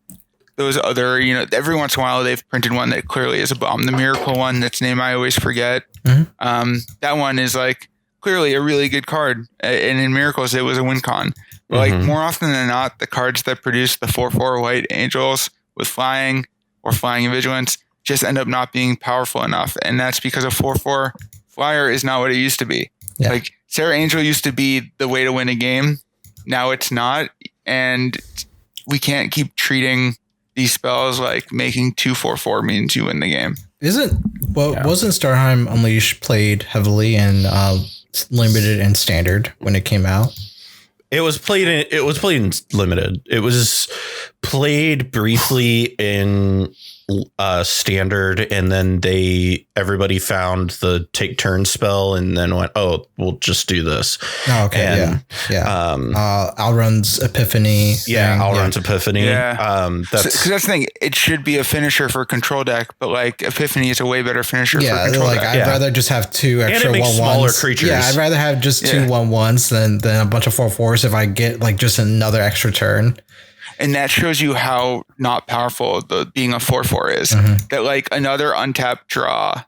those other, every once in a while they've printed one that clearly is a bomb. The Miracle one, that's name I always forget. Mm-hmm. That one is like clearly a really good card. And in Miracles, it was a win con. But like more often than not, the cards that produce the 4/4 white angels with flying or flying and vigilance just end up not being powerful enough. And that's because a 4/4 flyer is not what it used to be. Yeah. Like Sarah Angel used to be the way to win a game. Now it's not. And we can't keep treating these spells like making 2/4/4 means you win the game. Wasn't Starheim Unleashed played heavily in limited and standard when it came out? It was played in limited. It was played briefly in standard, and then everybody found the take turn spell and then went, oh, we'll just do this. Oh, okay. And, Alrund's Epiphany. Alrund's Epiphany. Yeah. Because that's the thing. It should be a finisher for control deck, but like Epiphany is a way better finisher for control deck. I'd rather just have two extra 1/1s. Smaller creatures. Yeah, I'd rather have just two 1/1s than a bunch of 4/4s if I get like just another extra turn. And that shows you how not powerful being a 4/4 is. That like another untapped draw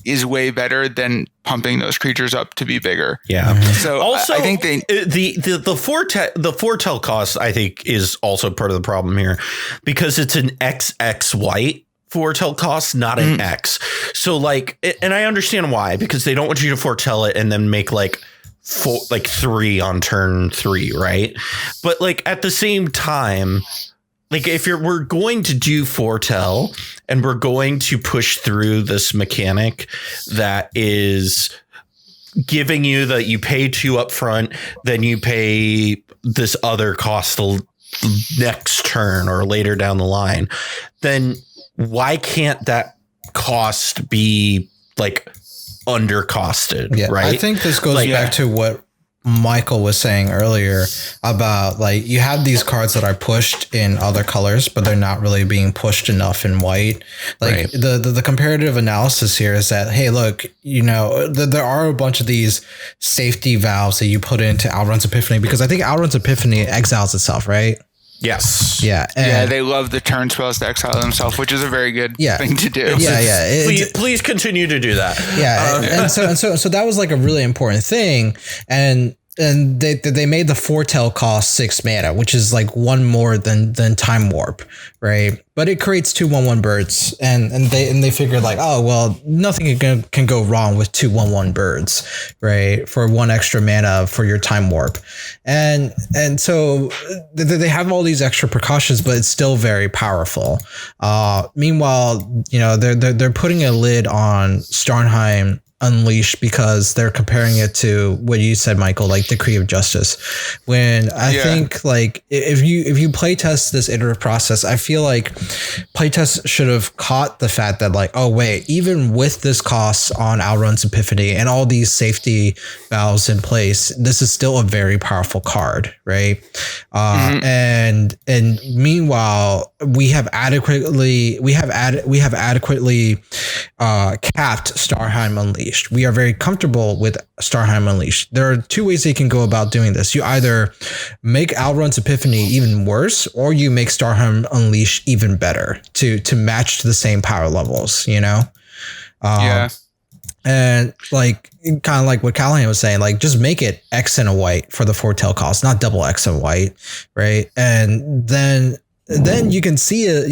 is way better than pumping those creatures up to be bigger. Yeah. So also, I think the foretell cost, I think, is also part of the problem here because it's an XX white foretell cost, not an X. So like, and I understand why, because they don't want you to foretell it and then make like 3 on turn 3, right? But like at the same time, like if we're going to do foretell and we're going to push through this mechanic that is giving you that you pay 2 up front, then you pay this other cost the next turn or later down the line, then why can't that cost be like undercosted? Yeah, right? I think this goes back to what Michael was saying earlier about like you have these cards that are pushed in other colors, but they're not really being pushed enough in white. Like the comparative analysis here is that, hey, look, there are a bunch of these safety valves that you put into Alrund's Epiphany, because I think Alrund's Epiphany exiles itself, right? Yes. Yeah. Yeah, they love the turn spells to exile themselves, which is a very good thing to do. Yeah. Please continue to do that. Yeah. And so that was like a really important thing. And they made the foretell cost 6 mana, which is like 1 more than Time Warp, right? But it creates 2 1/1 birds, and they figured like, oh well, nothing can go wrong with 2 1/1 birds, right? For 1 extra mana for your Time Warp, and so they have all these extra precautions, but it's still very powerful. Meanwhile, they're putting a lid on Starnheim Unleashed because they're comparing it to what you said, Michael, like Decree of Justice. When I think like if you playtest this iterative process, I feel like playtest should have caught the fact that like, oh wait, even with this cost on Alrund's Epiphany and all these safety valves in place, this is still a very powerful card, right? And meanwhile, we have adequately capped Starheim Unleashed. We are very comfortable with Starheim Unleashed. There are 2 ways they can go about doing this. You either make Alrund's Epiphany even worse, or you make Starheim Unleashed even better to match to the same power levels, And like kind of like what Callahan was saying, like just make it X and a white for the foretell cost, not double X and white, right? And then you can see a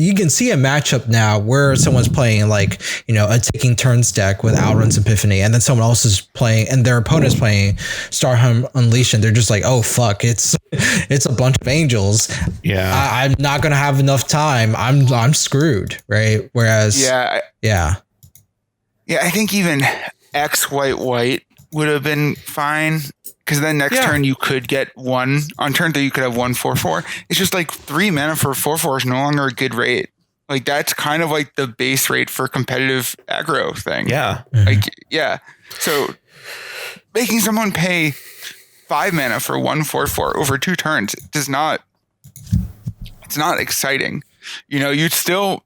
matchup now where someone's playing like, a taking turns deck with Alrund's Epiphany, and then someone else is playing and their opponent's playing Starheim Unleashed, and they're just like, oh fuck, it's a bunch of angels. Yeah. I'm not going to have enough time. I'm screwed. Right. Whereas, I think even X white would have been fine. Because then next turn you could get 1 on turn 3, you could have 1 4/4. It's just like 3 mana for 4/4 is no longer a good rate. Like that's kind of like the base rate for competitive aggro thing. Yeah. So making someone pay 5 mana for 1 4/4 over 2 turns it's not exciting. You'd still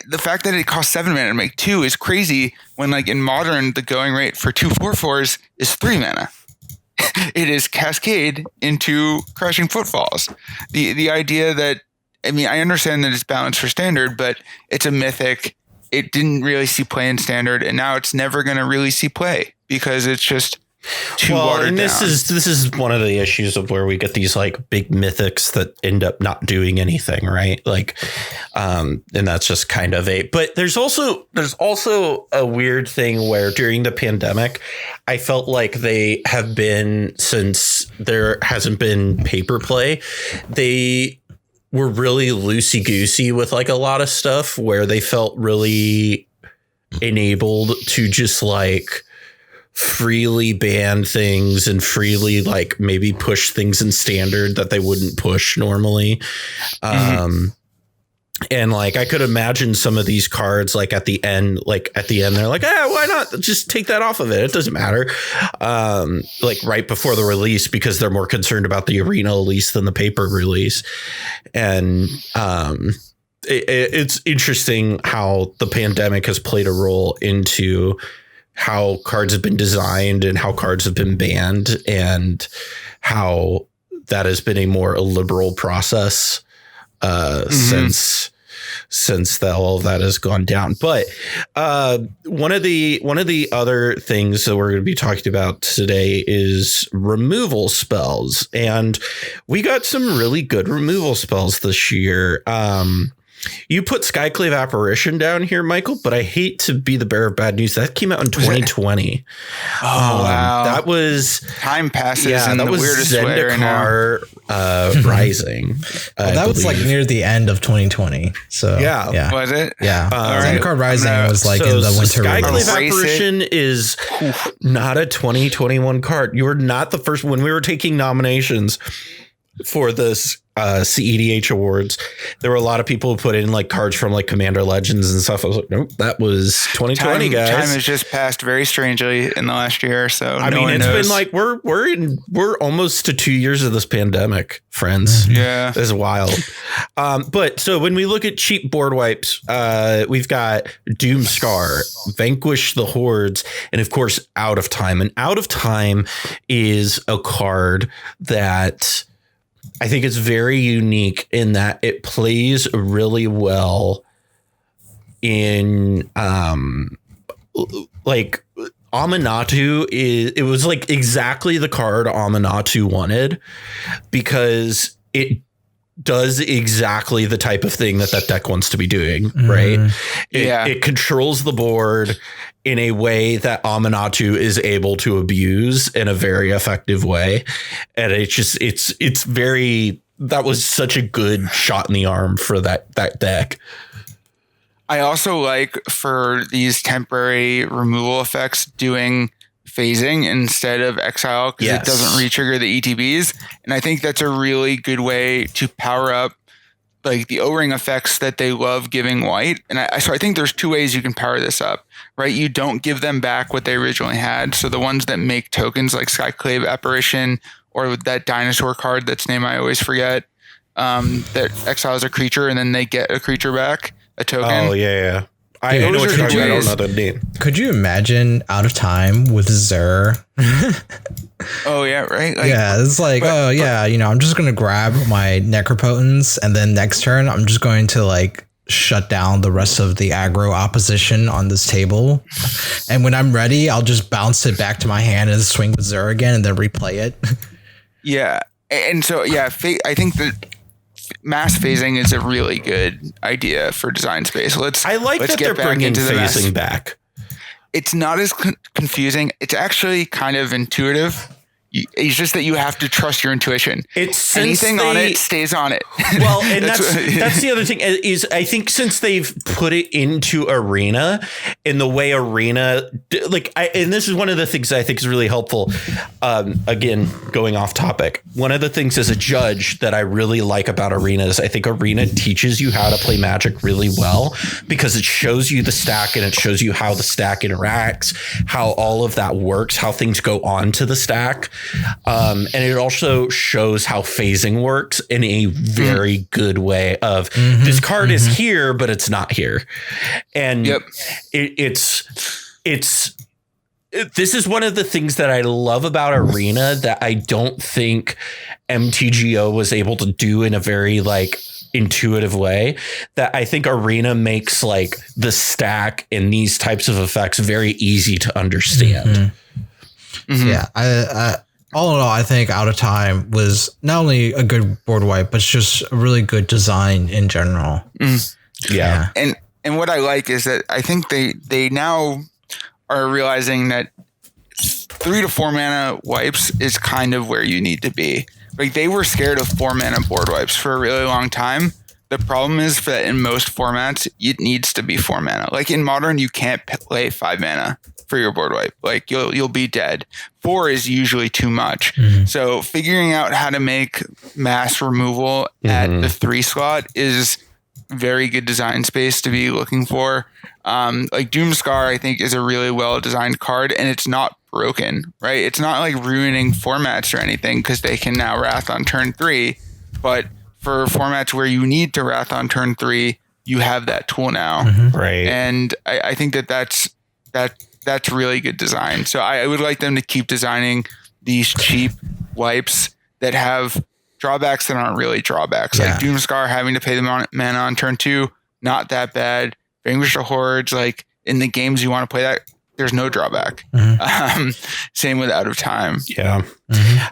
the fact that it costs 7 mana to make 2 is crazy when, like, in Modern, the going rate for 2 4/4s is 3 mana. It is Cascade into Crushing Footfalls. The idea that, I mean, I understand that it's balanced for Standard, but it's a mythic. It didn't really see play in Standard, and now it's never going to really see play because it's just too watered and down. This is one of the issues of where we get these like big mythics that end up not doing anything, right? Like, and that's just kind of but there's also a weird thing where during the pandemic, I felt like they have been, since there hasn't been paper play, they were really loosey-goosey with like a lot of stuff where they felt really enabled to just like freely ban things and freely like maybe push things in Standard that they wouldn't push normally. And like, I could imagine some of these cards, like at the end, they're like, why not just take that off of it? It doesn't matter. Like right before the release, because they're more concerned about the arena release than the paper release. And, it's interesting how the pandemic has played a role into how cards have been designed and how cards have been banned, and how that has been a more liberal process since all of that has gone down. But one of the other things that we're going to be talking about today is removal spells, and we got some really good removal spells this year. You put Skyclave Apparition down here, Michael, but I hate to be the bearer of bad news. That came out in 2020. Wow. That was time passes in that the was weirdest way right now. Rising. That was like near the end of 2020. So yeah. Was it? Yeah. Right. Zendikar Rising was like in the winter Skyclave release. Apparition is not a 2021 card. You were not the first. When we were taking nominations for this CEDH awards, there were a lot of people who put in like cards from like Commander Legends and stuff. I was like, nope, that was 2020, guys. Time has just passed very strangely in the last year. So I mean, it's been like we're almost to 2 years of this pandemic, friends. Yeah, this is wild. But so when we look at cheap board wipes, we've got Doomscar, Vanquish the Hordes, and of course Out of Time. And Out of Time is a card that I think it's very unique in that it plays really well in like Aminatou it was like exactly the card Aminatou wanted, because it does exactly the type of thing that deck wants to be doing, right? It controls the board in a way that Aminatou is able to abuse in a very effective way. And it's very, that was such a good shot in the arm for that deck. I also like, for these temporary removal effects, doing phasing instead of exile, because it doesn't re-trigger the ETBs. And I think that's a really good way to power up like the O-ring effects that they love giving white. And so I think there's two ways you can power this up, right? You don't give them back what they originally had. So the ones that make tokens like Skyclave Apparition, or that dinosaur card, that's name I always forget, that exiles a creature and then they get a creature back, a token. Oh yeah. I know what you're talking about. I don't know the name. Could you imagine Out of Time with Xur? Oh yeah, right. Like, yeah, it's like, I'm just gonna grab my Necropotence, and then next turn I'm just going to like shut down the rest of the aggro opposition on this table, and when I'm ready, I'll just bounce it back to my hand and swing with Xur again, and then replay it. Yeah, and so I think that mass phasing is a really good idea for design space. Let's that they're bringing phasing back. It's not as confusing. It's actually kind of intuitive. It's just that you have to trust your intuition. It's anything on it stays on it. Well, and that's the other thing is, I think since they've put it into Arena, in the way Arena, and this is one of the things I think is really helpful. Again, going off topic, one of the things as a judge that I really like about Arena is I think Arena teaches you how to play Magic really well, because it shows you the stack and it shows you how the stack interacts, how all of that works, how things go on to the stack. And it also shows how phasing works in a very good way of this card is here, but it's not here. And this is one of the things that I love about Arena that I don't think MTGO was able to do in a very like intuitive way, that I think Arena makes like the stack and these types of effects very easy to understand. Yeah. I all in all, I think Out of Time was not only a good board wipe, but just a really good design in general. Yeah. And what I like is that I think they now are realizing that 3 to 4 mana wipes is kind of where you need to be. Like, they were scared of 4 mana board wipes for a really long time. The problem is that in most formats, it needs to be 4 mana. Like in Modern, you can't play 5 mana for your board wipe. Like you'll be dead. 4 is usually too much. So figuring out how to make mass removal at the 3 slot is very good design space to be looking for. Like Doomscar, I think, is a really well designed card, and it's not broken, right? It's not like ruining formats or anything because they can now Wrath on turn 3. But for formats where you need to Wrath on turn 3, you have that tool now, right? And I think that's really good design. So I would like them to keep designing these cheap wipes that have drawbacks that aren't really drawbacks. Like Doomscar having to pay the mana on turn 2, not that bad. Vanquish the Hordes, like in the games you want to play that, there's no drawback. Same with Out of Time. Yeah.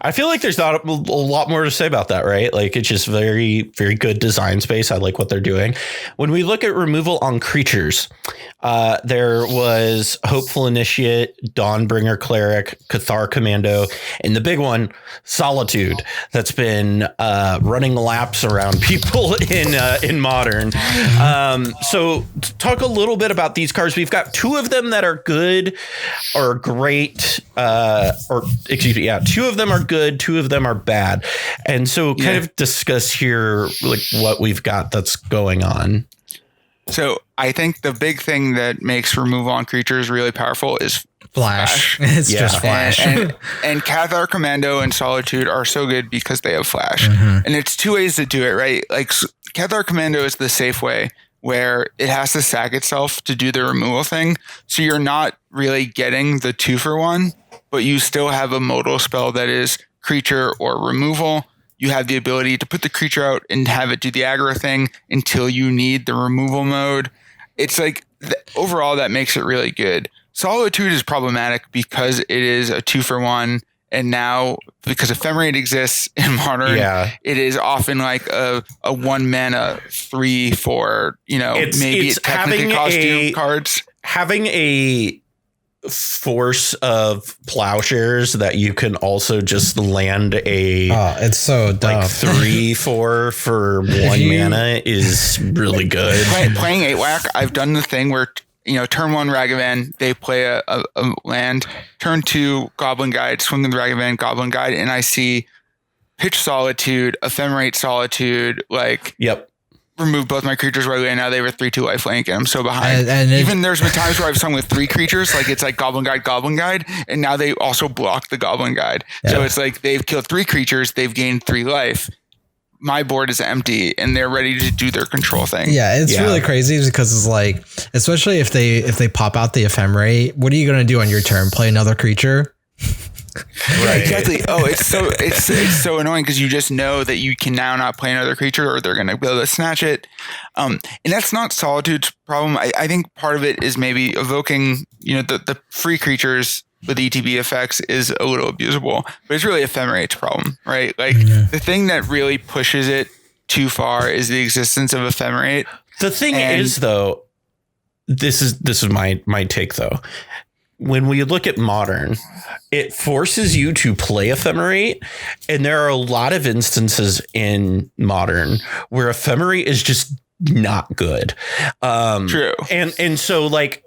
I feel like there's not a lot more to say about that, right? Like it's just very, very good design space. I like what they're doing. When we look at removal on creatures, there was Hopeful Initiate, Dawnbringer Cleric, Cathar Commando, and the big one, Solitude, that's been running laps around people in Modern. So talk a little bit about these cards. We've got 2 of them that are good or great, two of them are good, 2 of them are bad. And so kind of discuss here like what we've got that's going on. So I think the big thing that makes removal on creatures really powerful is Flash. It's just Flash. And Cathar Commando and Solitude are so good because they have Flash. And it's 2 ways to do it, right? Like Cathar Commando is the safe way, where it has to sack itself to do the removal thing. So you're not really getting the 2-for-1, but you still have a modal spell that is creature or removal. You have the ability to put the creature out and have it do the aggro thing until you need the removal mode. It's like, overall, that makes it really good. Solitude is problematic because it is a 2-for-1. And now, because Ephemerate exists in Modern, it is often like a 1 mana 3/4, maybe it's technically costume cards. Having a force of plowshares that you can also just land it's so dumb. Like 3/4 for 1 mana is really good. Playing 8-whack, I've done the thing where turn 1 Ragavan, they play a land. Turn 2 Goblin Guide, swing the Ragavan, Goblin Guide, and I see Pitch Solitude, Ephemerate Solitude, remove both my creatures right away, and now they have a 3/2 lifelink, and I'm so behind. And even there's been times where I've sung with 3 creatures, like it's like Goblin Guide, and now they also block the Goblin Guide. So it's like they've killed 3 creatures, they've gained 3 life. My board is empty and they're ready to do their control thing. Yeah, it's really crazy because it's like, especially if they pop out the Ephemerate, what are you going to do on your turn? Play another creature? Right. Exactly. Oh, it's so annoying because you just know that you can now not play another creature or they're going to be able to snatch it. And that's not Solitude's problem. I think part of it is maybe evoking, the free creatures with ETB effects is a little abusable, but it's really Ephemerate's problem, right? Like the thing that really pushes it too far is the existence of Ephemerate. The thing is, though, this is my take, though. When we look at Modern, it forces you to play Ephemerate, and there are a lot of instances in Modern where Ephemerate is just not good. True. And so like,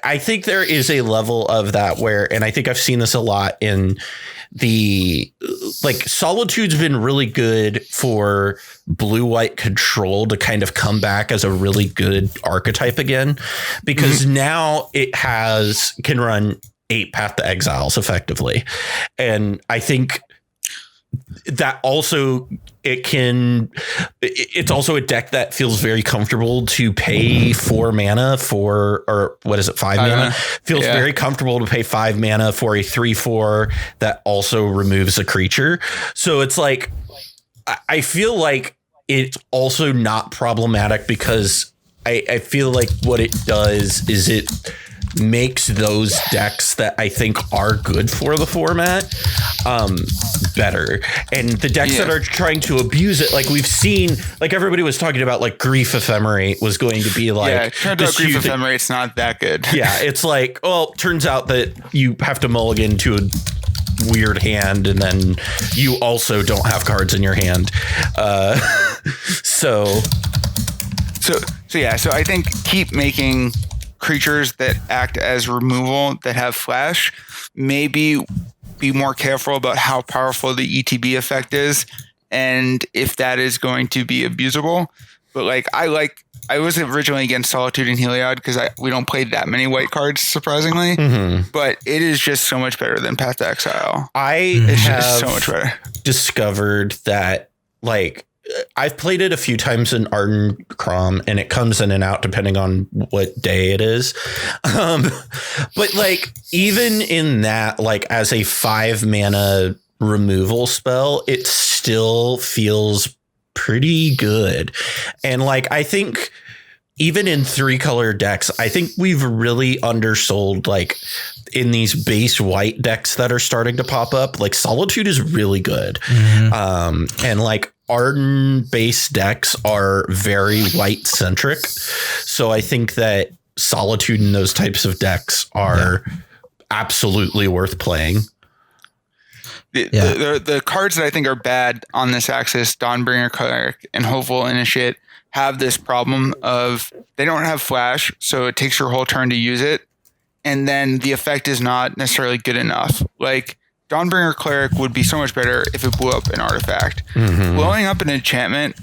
I think there is a level of that where, and I think I've seen this a lot in the, like, Solitude's been really good for blue-white control to kind of come back as a really good archetype again, because now it can run 8 Path to Exiles effectively. And I think that also it's also a deck that feels very comfortable to pay 4 mana for, or what is it, 5 mana? Feels very comfortable to pay 5 mana for a 3/4 that also removes a creature. So it's like, I feel like it's also not problematic because I feel like what it does is it makes those decks that I think are good for the format better. And the decks that are trying to abuse it, like we've seen, like everybody was talking about, like Grief Ephemerate was going to be like, turns out Grief Ephemerate's not that good. Yeah, it's like, well, turns out that you have to mulligan to a weird hand, and then you also don't have cards in your hand. So I think keep making creatures that act as removal that have flash. Maybe be more careful about how powerful the ETB effect is and if that is going to be abusable. But like I was originally against Solitude and Heliod because we don't play that many white cards, surprisingly. But it is just so much better than Path to Exile. It's have just so much better. Discovered that, like, I've played it a few times in Arden Crom, and it comes in and out depending on what day it is. But like, even in that, like as a 5 mana removal spell, it still feels pretty good. And like, I think even in 3-color decks, I think we've really undersold, like in these base white decks that are starting to pop up, like Solitude is really good. And like Arden base decks are very white centric. So I think that Solitude in those types of decks are absolutely worth playing. The cards that I think are bad on this axis, Dawnbringer Cleric and Hopeful Initiate, have this problem of they don't have flash, so it takes your whole turn to use it, and then the effect is not necessarily good enough. Like Dawnbringer Cleric would be so much better if it blew up an artifact. Blowing up an enchantment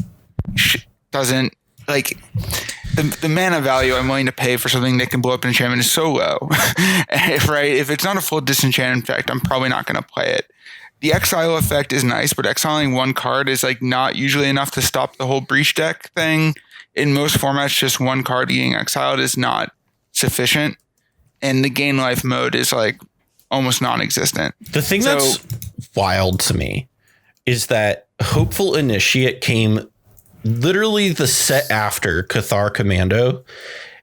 doesn't, like, the mana value I'm willing to pay for something that can blow up an enchantment is so low. Right? If it's not a full disenchant effect, I'm probably not going to play it. The exile effect is nice, but exiling one card is like not usually enough to stop the whole breach deck thing. In most formats, just one card getting exiled is not sufficient. And the gain life mode is like almost non-existent. The thing that's wild to me is that Hopeful Initiate came literally the set after Cathar Commando,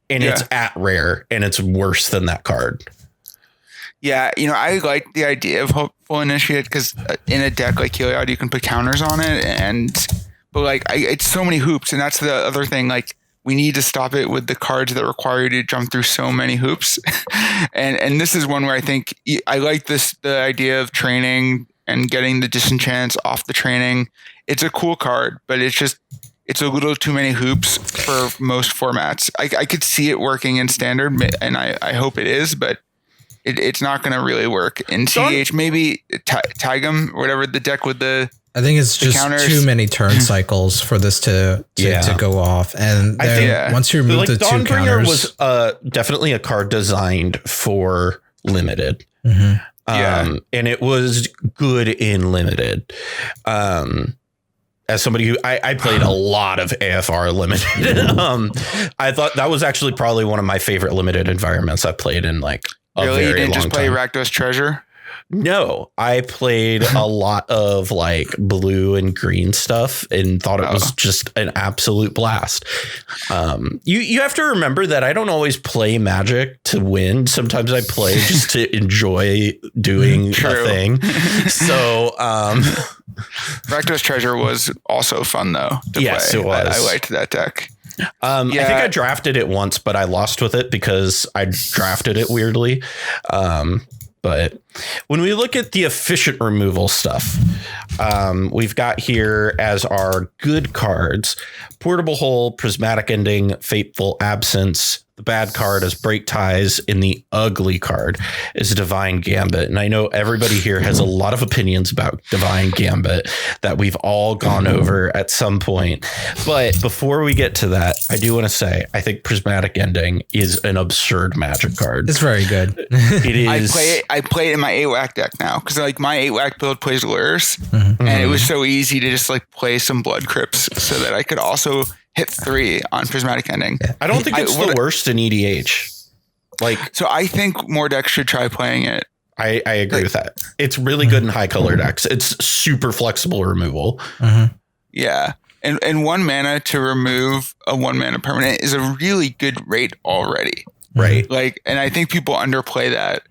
and it's at rare, and it's worse than that card. Yeah, you know, I like the idea of Hopeful Initiate because in a deck like Heliod, you can put counters on it, but like it's so many hoops, and that's the other thing. Like, we need to stop it with the cards that require you to jump through so many hoops, and this is one where I think I like the idea of training and getting the disenchants off the training. It's a cool card, but it's a little too many hoops for most formats. I could see it working in standard, and I hope it is, but it's not going to really work in CEDH. Maybe Tigum, whatever, the deck with the I think it's just counters. Too many turn cycles for this to go off. And once you remove the two counters, was definitely a card designed for limited. And it was good in limited. As somebody who I played a lot of AFR limited, I thought that was actually probably one of my favorite limited environments I played in like a really? very You didn't long just play time. Rakdos Treasure? No, I played a lot of like blue and green stuff and thought it was just an absolute blast. You have to remember that I don't always play Magic to win. Sometimes I play just to enjoy doing a thing. So Rakdos Treasure was also fun though to play. It was. I liked that deck. I think I drafted it once, but I lost with it because I drafted it weirdly. But when we look at the efficient removal stuff, we've got here as our good cards: Portable Hole, Prismatic Ending, Fateful Absence, the bad card as Break Ties, and the ugly card is Divine Gambit. And I know everybody here has a lot of opinions about Divine Gambit that we've all gone over at some point. But before we get to that, I do want to say I think Prismatic Ending is an absurd Magic card. It's very good. It is. I play it in my 8-whack deck now because like my 8-whack build plays Lures, and it was so easy to just like play some Blood Crypts so that I could also hit 3 on Prismatic Ending. I don't think it's the worst in EDH. So I think more decks should try playing it. I agree with that. It's really good in high color decks. It's super flexible removal. Yeah. And 1 mana to remove a 1 mana permanent is a really good rate already. Right. Like, and I think people underplay that.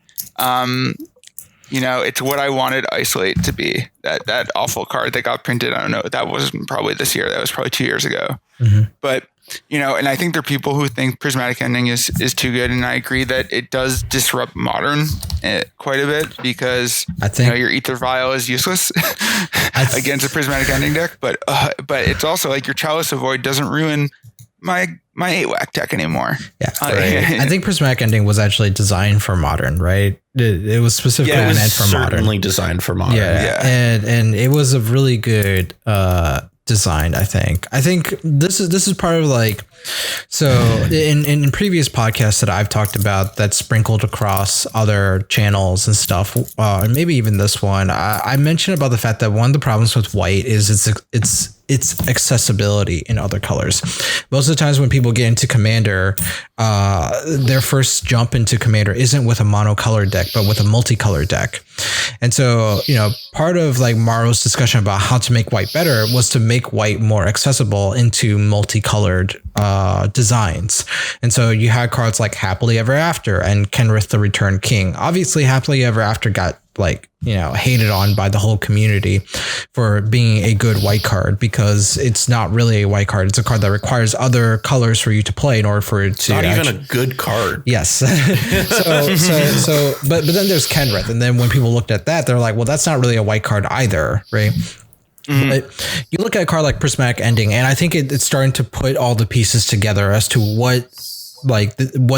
It's what I wanted Isolate to be. That awful card that got printed. I don't know. That wasn't probably this year. That was probably 2 years ago. But, and I think there are people who think Prismatic Ending is too good. And I agree that it does disrupt Modern quite a bit because I think your Ether Vial is useless against a Prismatic Ending deck. But it's also like your Chalice of Void doesn't ruin my 8-whack deck anymore. Yeah. I think Prismatic Ending was actually designed for Modern, right? It was specifically meant for Modern. Certainly designed for Modern. Yeah. And it was a really good design, I think. I think this is part of like, so in previous podcasts that I've talked about that sprinkled across other channels and stuff, and maybe even this one, I mentioned about the fact that one of the problems with white is its accessibility in other colors. Most of the times when people get into Commander, their first jump into Commander isn't with a monocolored deck, but with a multicolored deck. And so, part of like Maro's discussion about how to make white better was to make white more accessible into multicolored designs. And so you had cards like Happily Ever After and Kenrith the Returned King. Obviously, Happily Ever After got hated on by the whole community for being a good white card because it's not really a white card. It's a card that requires other colors for you to play in order for it to. Not even a good card. Yes. But then there's Kenrith, and then when people looked at that, they're like, well, that's not really a white card either, right? But you look at a card like Prismatic Ending, and I think it's starting to put all the pieces together as to what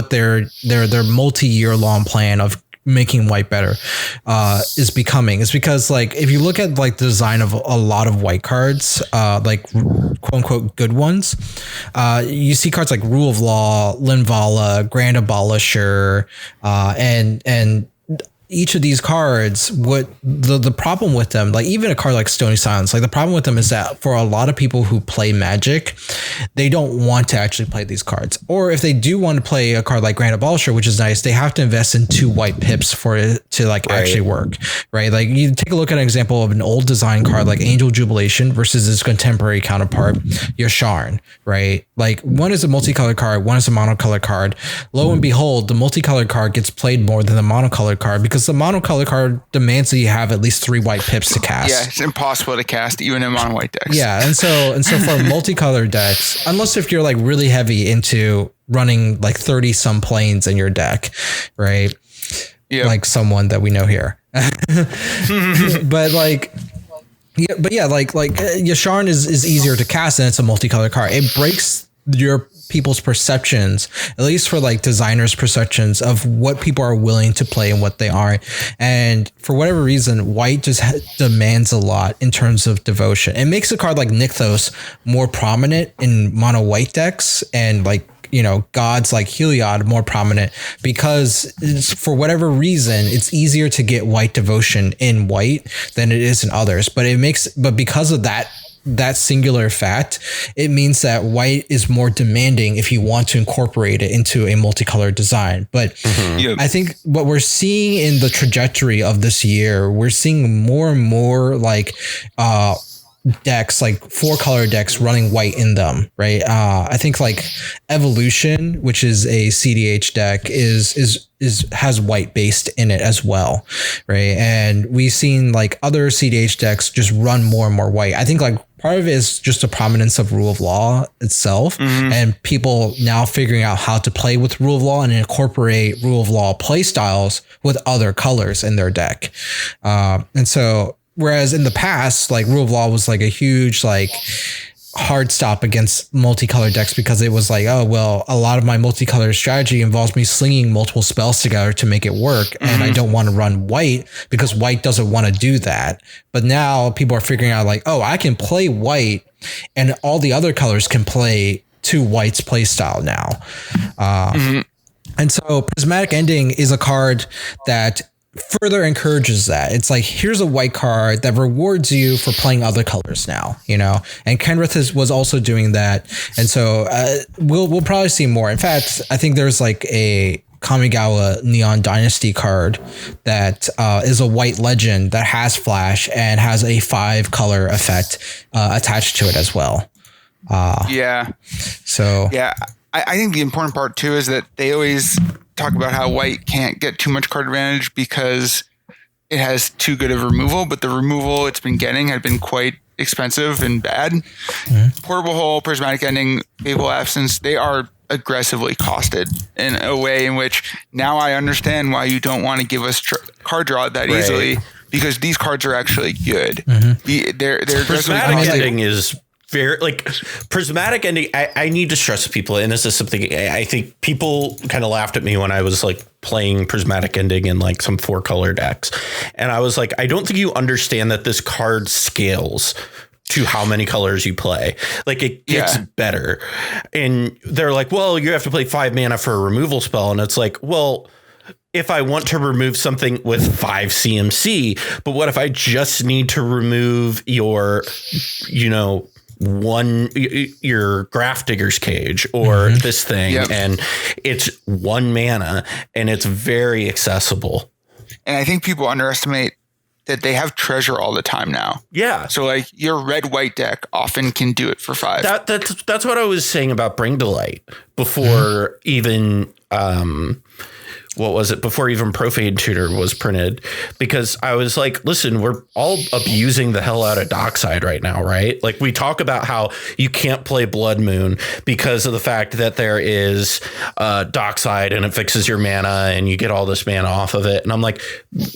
their multi-year long plan of making white better is becoming. It's because like if you look at like the design of a lot of white cards, like quote unquote good ones, you see cards like Rule of Law, Linvala, Grand Abolisher, and each of these cards, what the problem with them, like even a card like Stony Silence, like the problem with them is that for a lot of people who play Magic, they don't want to actually play these cards. Or if they do want to play a card like Grand Abolisher, which is nice, they have to invest in 2 white pips for it to like actually work, right? Like you take a look at an example of an old design card like Angel Jubilation versus its contemporary counterpart, Yasharn, right? Like one is a multicolored card, one is a monocolored card. Lo and behold, the multicolored card gets played more than the monocolored card because the monocolored card demands that you have at least 3 white pips to cast. Yeah, it's impossible to cast even in mono white decks. Yeah, and so for multicolored decks, unless if you're like really heavy into running like 30 some planes in your deck, right? Yeah, like someone that we know here. But like. Yeah, but yeah, like Yasharn is easier to cast and it's a multicolored card. It breaks your people's perceptions, at least for like designers' perceptions of what people are willing to play and what they aren't. And for whatever reason, white just demands a lot in terms of devotion. It makes a card like Nykthos more prominent in mono white decks and like, gods like Heliod more prominent because for whatever reason, it's easier to get white devotion in white than it is in others. But because of that singular fact, it means that white is more demanding if you want to incorporate it into a multicolored design. But I think what we're seeing in the trajectory of this year, we're seeing more and more like decks, like 4-color decks running white in them, right? I think like Evolution, which is a CEDH deck, has white based in it as well, right? And we've seen like other CEDH decks just run more and more white. I think like part of it is just the prominence of Rule of Law itself, and people now figuring out how to play with Rule of Law and incorporate Rule of Law play styles with other colors in their deck. And so whereas in the past, like Rule of Law was like a huge like hard stop against multicolor decks because it was like, oh, well, a lot of my multicolor strategy involves me slinging multiple spells together to make it work. Mm-hmm. And I don't want to run white because white doesn't want to do that. But now people are figuring out like, oh, I can play white and all the other colors can play to white's play style now. And so Prismatic Ending is a card that further encourages that. It's like, here's a white card that rewards you for playing other colors now, you know, and Kenrith was also doing that. And so we'll probably see more. In fact, I think there's like a Kamigawa Neon Dynasty card that is a white legend that has flash and has a 5-color effect attached to it as well. So I think the important part too is that they always talk about how white can't get too much card advantage because it has too good of removal, but the removal it's been getting had been quite expensive and bad. Portable Hole, Prismatic Ending, Fateful Absence, they are aggressively costed in a way in which now I understand why you don't want to give us card draw that easily, because these cards are actually good. They're Prismatic Ending is very, like, Prismatic Ending, I need to stress to people, and this is something I think people kind of laughed at me when I was like playing Prismatic Ending in like some 4-color decks. And I was like, I don't think you understand that this card scales to how many colors you play. Like, it gets better. And they're like, well, you have to play 5 mana for a removal spell. And it's like, well, if I want to remove something with 5 CMC, but what if I just need to remove your, you know, your Grafdigger's Cage or this thing, and it's 1 mana and it's very accessible. And I think people underestimate that they have treasure all the time now. Yeah. So like your red-white deck often can do it for 5. That's what I was saying about Bring to Light before even what was it? Before even Profane Tutor was printed, because I was like, listen, we're all abusing the hell out of Dockside right now, right? Like, we talk about how you can't play Blood Moon because of the fact that there is Dockside and it fixes your mana and you get all this mana off of it. And I'm like,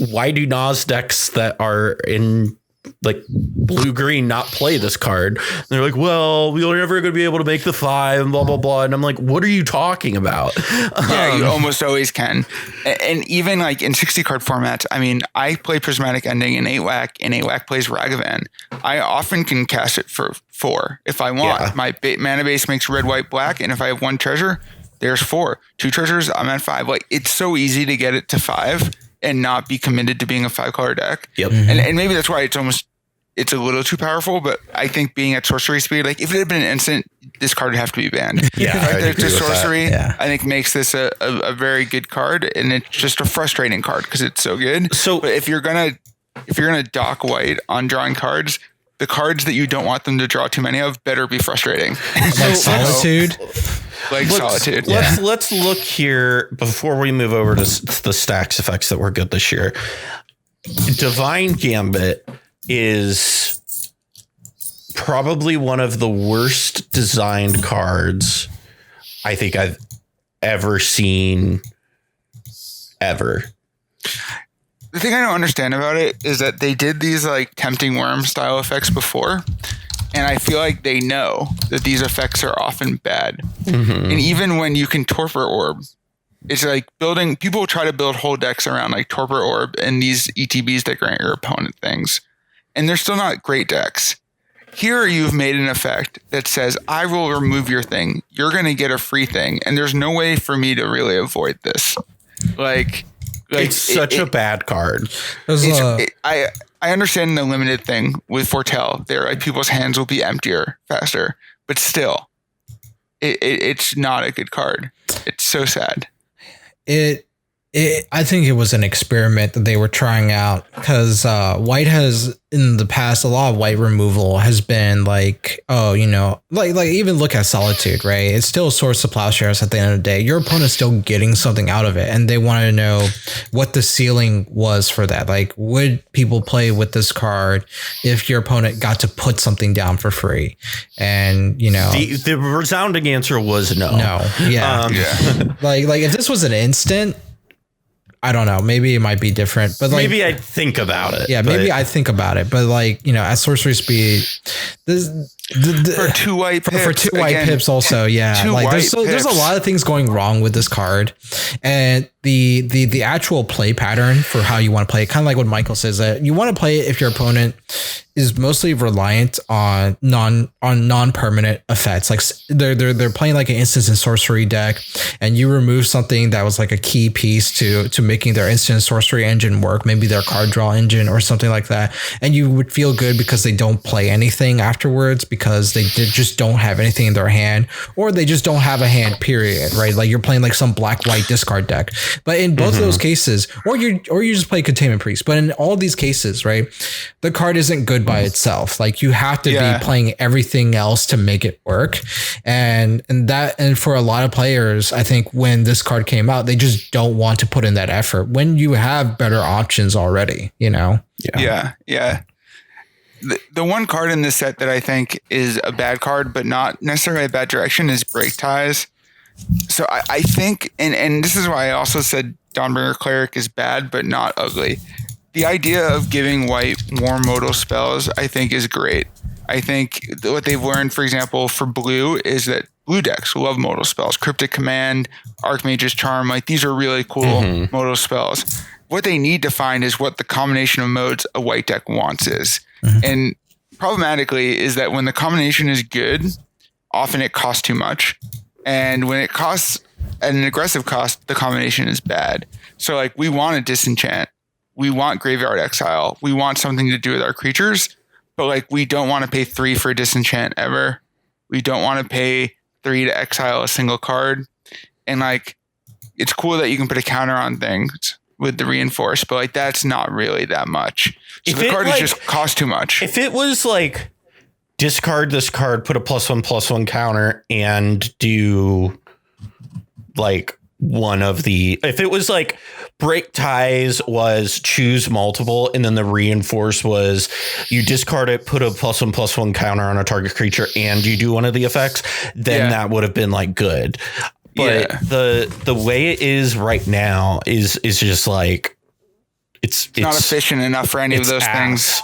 why do Nas decks that are in like blue-green not play this card? And they're like, well, we're never going to be able to make the 5 and blah, blah, blah. And I'm like, what are you talking about? Yeah, you almost always can. And even like in 60 card formats, I mean, I play Prismatic Ending in 8-Whack, and 8-Whack plays Ragavan. I often can cast it for 4 if I want. Yeah. My mana base makes red, white, black. And if I have 1 treasure, there's 4. 2 treasures, I'm at 5. Like, it's so easy to get it to 5 and not be committed to being a 5-color deck. Yep. And maybe that's why it's a little too powerful, but I think being at sorcery speed, like if it had been an instant, this card would have to be banned. Yeah. There's just sorcery, I think makes this a very good card, and it's just a frustrating card because it's so good. So but if you're gonna dock white on drawing cards, the cards that you don't want them to draw too many of better be frustrating. Like Solitude. Solitude. Let's look here before we move over to the Stax effects that were good this year. Divine Gambit is probably one of the worst designed cards I think I've ever seen ever. The thing I don't understand about it is that they did these like Tempting Worm style effects before, and I feel like they know that these effects are often bad. And even when you can Torpor Orb, it's like people try to build whole decks around like Torpor Orb and these ETBs that grant your opponent things, and they're still not great decks. Here you've made an effect that says, I will remove your thing. You're going to get a free thing, and there's no way for me to really avoid this. Like it's such a bad card. I understand the limited thing with Foretell. There, like, people's hands will be emptier faster, but still, it's not a good card. It's so sad. I think it was an experiment that they were trying out because white has in the past, a lot of white removal has been like, oh, you know, like even look at Solitude, right? It's still a source of plowshares at the end of the day. Your opponent's still getting something out of it, and they want to know what the ceiling was for that. Like, would people play with this card if your opponent got to put something down for free? And, you know, the resounding answer was no. Yeah. Like if this was an instant, I don't know. Maybe it might be different, but like, maybe I'd think about it. Yeah, maybe I think about it. But like, you know, at sorcery speed, for 2 white pips. For 2 white pips also, yeah. Like there's a lot of things going wrong with this card. And the actual play pattern for how you want to play it, kind of like what Michael says, that you want to play it if your opponent is mostly reliant on non-permanent effects. Like they're playing like an instance and sorcery deck, and you remove something that was like a key piece to making their instant and sorcery engine work, maybe their card draw engine or something like that. And you would feel good because they don't play anything afterwards because they just don't have anything in their hand, or they just don't have a hand, period, right? Like you're playing like some black-white discard deck. But in both of those cases, or you just play Containment Priest, but in all these cases, right, the card isn't good by itself. Like you have to be playing everything else to make it work. And for a lot of players, I think when this card came out, they just don't want to put in that effort when you have better options already, you know? Yeah. The one card in this set that I think is a bad card, but not necessarily a bad direction, is Break Ties. So I think, and this is why I also said Dawnbringer Cleric is bad, but not ugly. The idea of giving white more modal spells, I think, is great. I think what they've learned, for example, for blue, is that blue decks love modal spells. Cryptic Command, Archmage's Charm, like these are really cool modal spells. What they need to find is what the combination of modes a white deck wants is. And problematically is that when the combination is good, often it costs too much. And when it costs at an aggressive cost, the combination is bad. So like we want a disenchant. We want Graveyard Exile. We want something to do with our creatures, but like we don't want to pay 3 for a disenchant ever. We don't want to pay 3 to exile a single card. And like it's cool that you can put a counter on things with the reinforce, but like that's not really that much. So if the card is just cost too much. If it was like discard this card, put a +1/+1 counter, and do like one of the, if it was like Break Ties was choose multiple, and then the reinforce was you discard it, put a +1/+1 counter on a target creature, and you do one of the effects, then that would have been like good. But the way it is right now is just like it's not efficient enough for any of those things.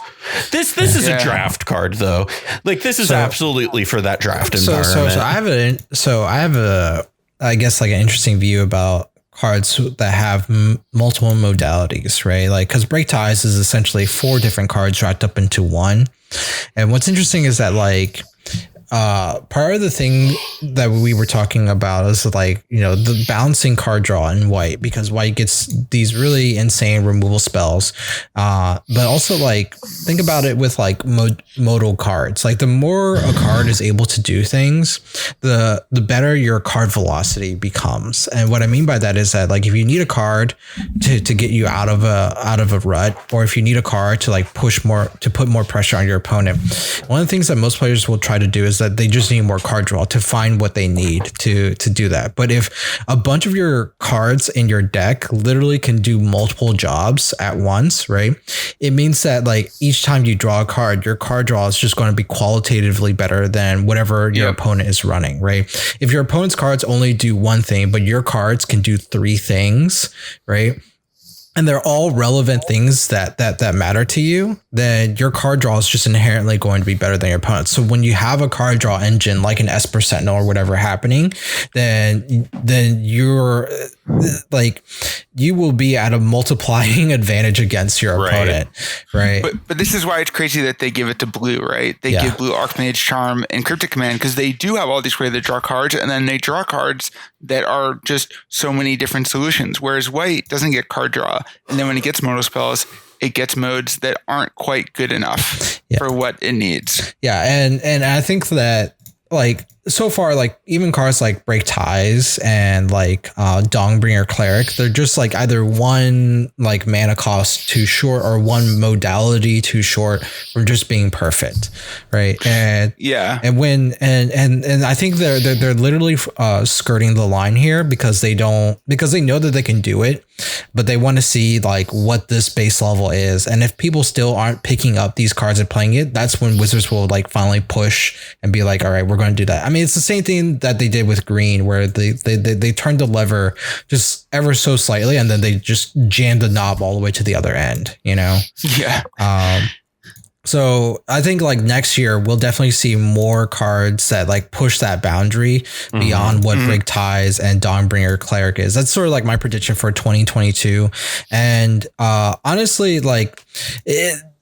This is a draft card though. Like this is absolutely for that draft environment. So I have a I guess like an interesting view about cards that have multiple modalities, right? Like, because Break Ties is essentially 4 different cards wrapped up into one. And what's interesting is that like part of the thing that we were talking about is like, you know, the balancing card draw in white, because white gets these really insane removal spells. But also like think about it with like modal cards. Like the more a card is able to do things, the better your card velocity becomes. And what I mean by that is that like if you need a card to get you out of a rut, or if you need a card to like put more pressure on your opponent, one of the things that most players will try to do is that they just need more card draw to find what they need to do that. But if a bunch of your cards in your deck literally can do multiple jobs at once, right? It means that like each time you draw a card, your card draw is just going to be qualitatively better than whatever your opponent is running, right? If your opponent's cards only do one thing, but your cards can do 3 things, right? And they're all relevant things that matter to you, then your card draw is just inherently going to be better than your opponent. So when you have a card draw engine like an Esper Sentinel or whatever happening, then you're like you will be at a multiplying advantage against your opponent, right? But this is why it's crazy that they give it to blue, right? They give blue Archmage Charm and Cryptic Command because they do have all these ways to draw cards, and then they draw cards that are just so many different solutions. Whereas white doesn't get card draw, and then when it gets modal spells, it gets modes that aren't quite good enough for what it needs. Yeah, and I think that like so far, like even cards like Break Ties and like Dawnbringer Cleric, they're just like either one like mana cost too short or one modality too short from just being perfect, right? And and I think they're literally skirting the line here because they know that they can do it, but they want to see like what this base level is, and if people still aren't picking up these cards and playing it, that's when Wizards will like finally push and be like, all right, we're going to do that. I mean, it's the same thing that they did with green, where they turned the lever just ever so slightly, and then they just jammed the knob all the way to the other end, you know? Yeah. So I think like next year we'll definitely see more cards that like push that boundary beyond what Rig Ties and Dawnbringer Cleric is. That's sort of like my prediction for 2022. And honestly, like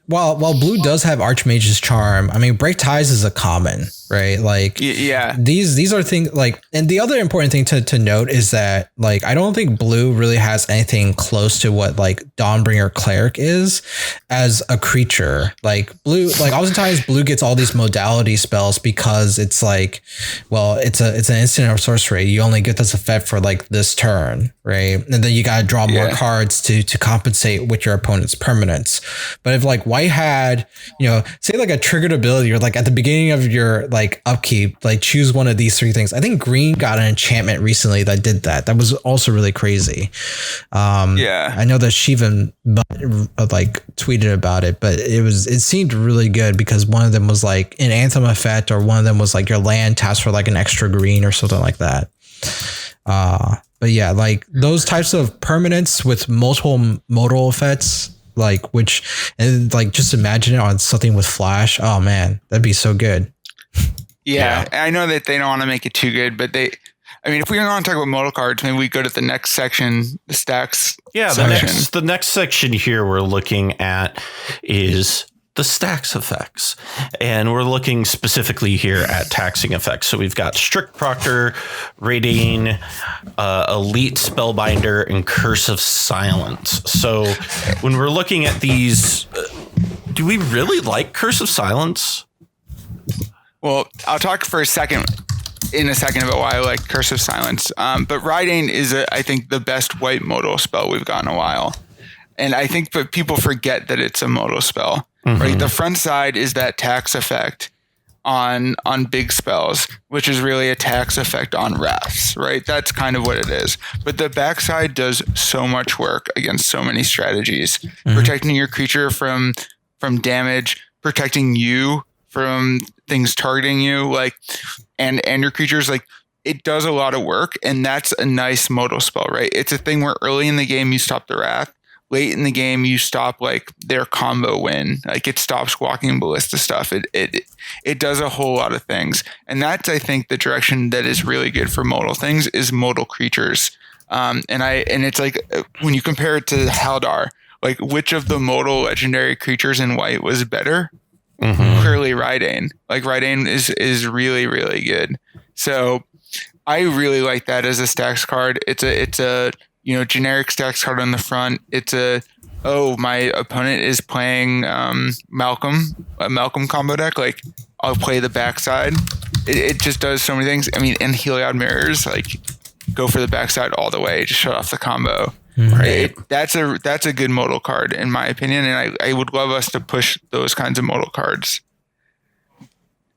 while blue does have Archmage's Charm, I mean, Break Ties is a common, right? Like, yeah, these are things like, and the other important thing to note is that like, I don't think blue really has anything close to what like Dawnbringer Cleric is as a creature. Like blue, like oftentimes blue gets all these modality spells because it's like, well, it's an instant or sorcery. You only get this effect for like this turn, right? And then you got to draw more cards to compensate with your opponent's permanents. But if like white had, you know, say like a triggered ability or like at the beginning of your like upkeep, like choose one of these three things. I think green got an enchantment recently that did that. That was also really crazy. I know that Shivan like tweeted about it, but it seemed really good because one of them was like an Anthem effect, or one of them was like your land taps for like an extra green or something like that. But yeah, like those types of permanents with multiple modal effects, like and like just imagine it on something with flash. Oh man, that'd be so good. Yeah, I know that they don't want to make it too good, but if we want to talk about modal cards, maybe we go to the next section, the stacks. Yeah, the next section here we're looking at is the stacks effects, and we're looking specifically here at taxing effects. So we've got Strict Proctor, Raiding, Elite Spellbinder, and Curse of Silence. So when we're looking at these, do we really like Curse of Silence? Well, I'll talk for in a second about why I like Curse of Silence. But Raiding is, I think, the best white modal spell we've got in a while. And I think but people forget that it's a modal spell. Right? The front side is that tax effect on big spells, which is really a tax effect on wraths, right? That's kind of what it is. But the backside does so much work against so many strategies, protecting your creature from damage, protecting you from things targeting you, like and your creatures. Like, it does a lot of work, and that's a nice modal spell, right? It's a thing where early in the game you stop the wrath, late in the game you stop like their combo win, like it stops walking ballista stuff. It does a whole lot of things, and that's, I think, the direction that is really good for modal things is modal creatures. And it's like when you compare it to Haldar, like which of the modal legendary creatures in white was better? Clearly Raiding. Like Raiding is really, really good. So I really like that as a stacks card. It's a generic stacks card on the front. It's my opponent is playing a Malcolm combo deck. Like, I'll play the backside. It just does so many things. I mean, and Heliod Mirrors, like, go for the backside all the way. Just shut off the combo. Right. That's a good modal card in my opinion, and I would love us to push those kinds of modal cards.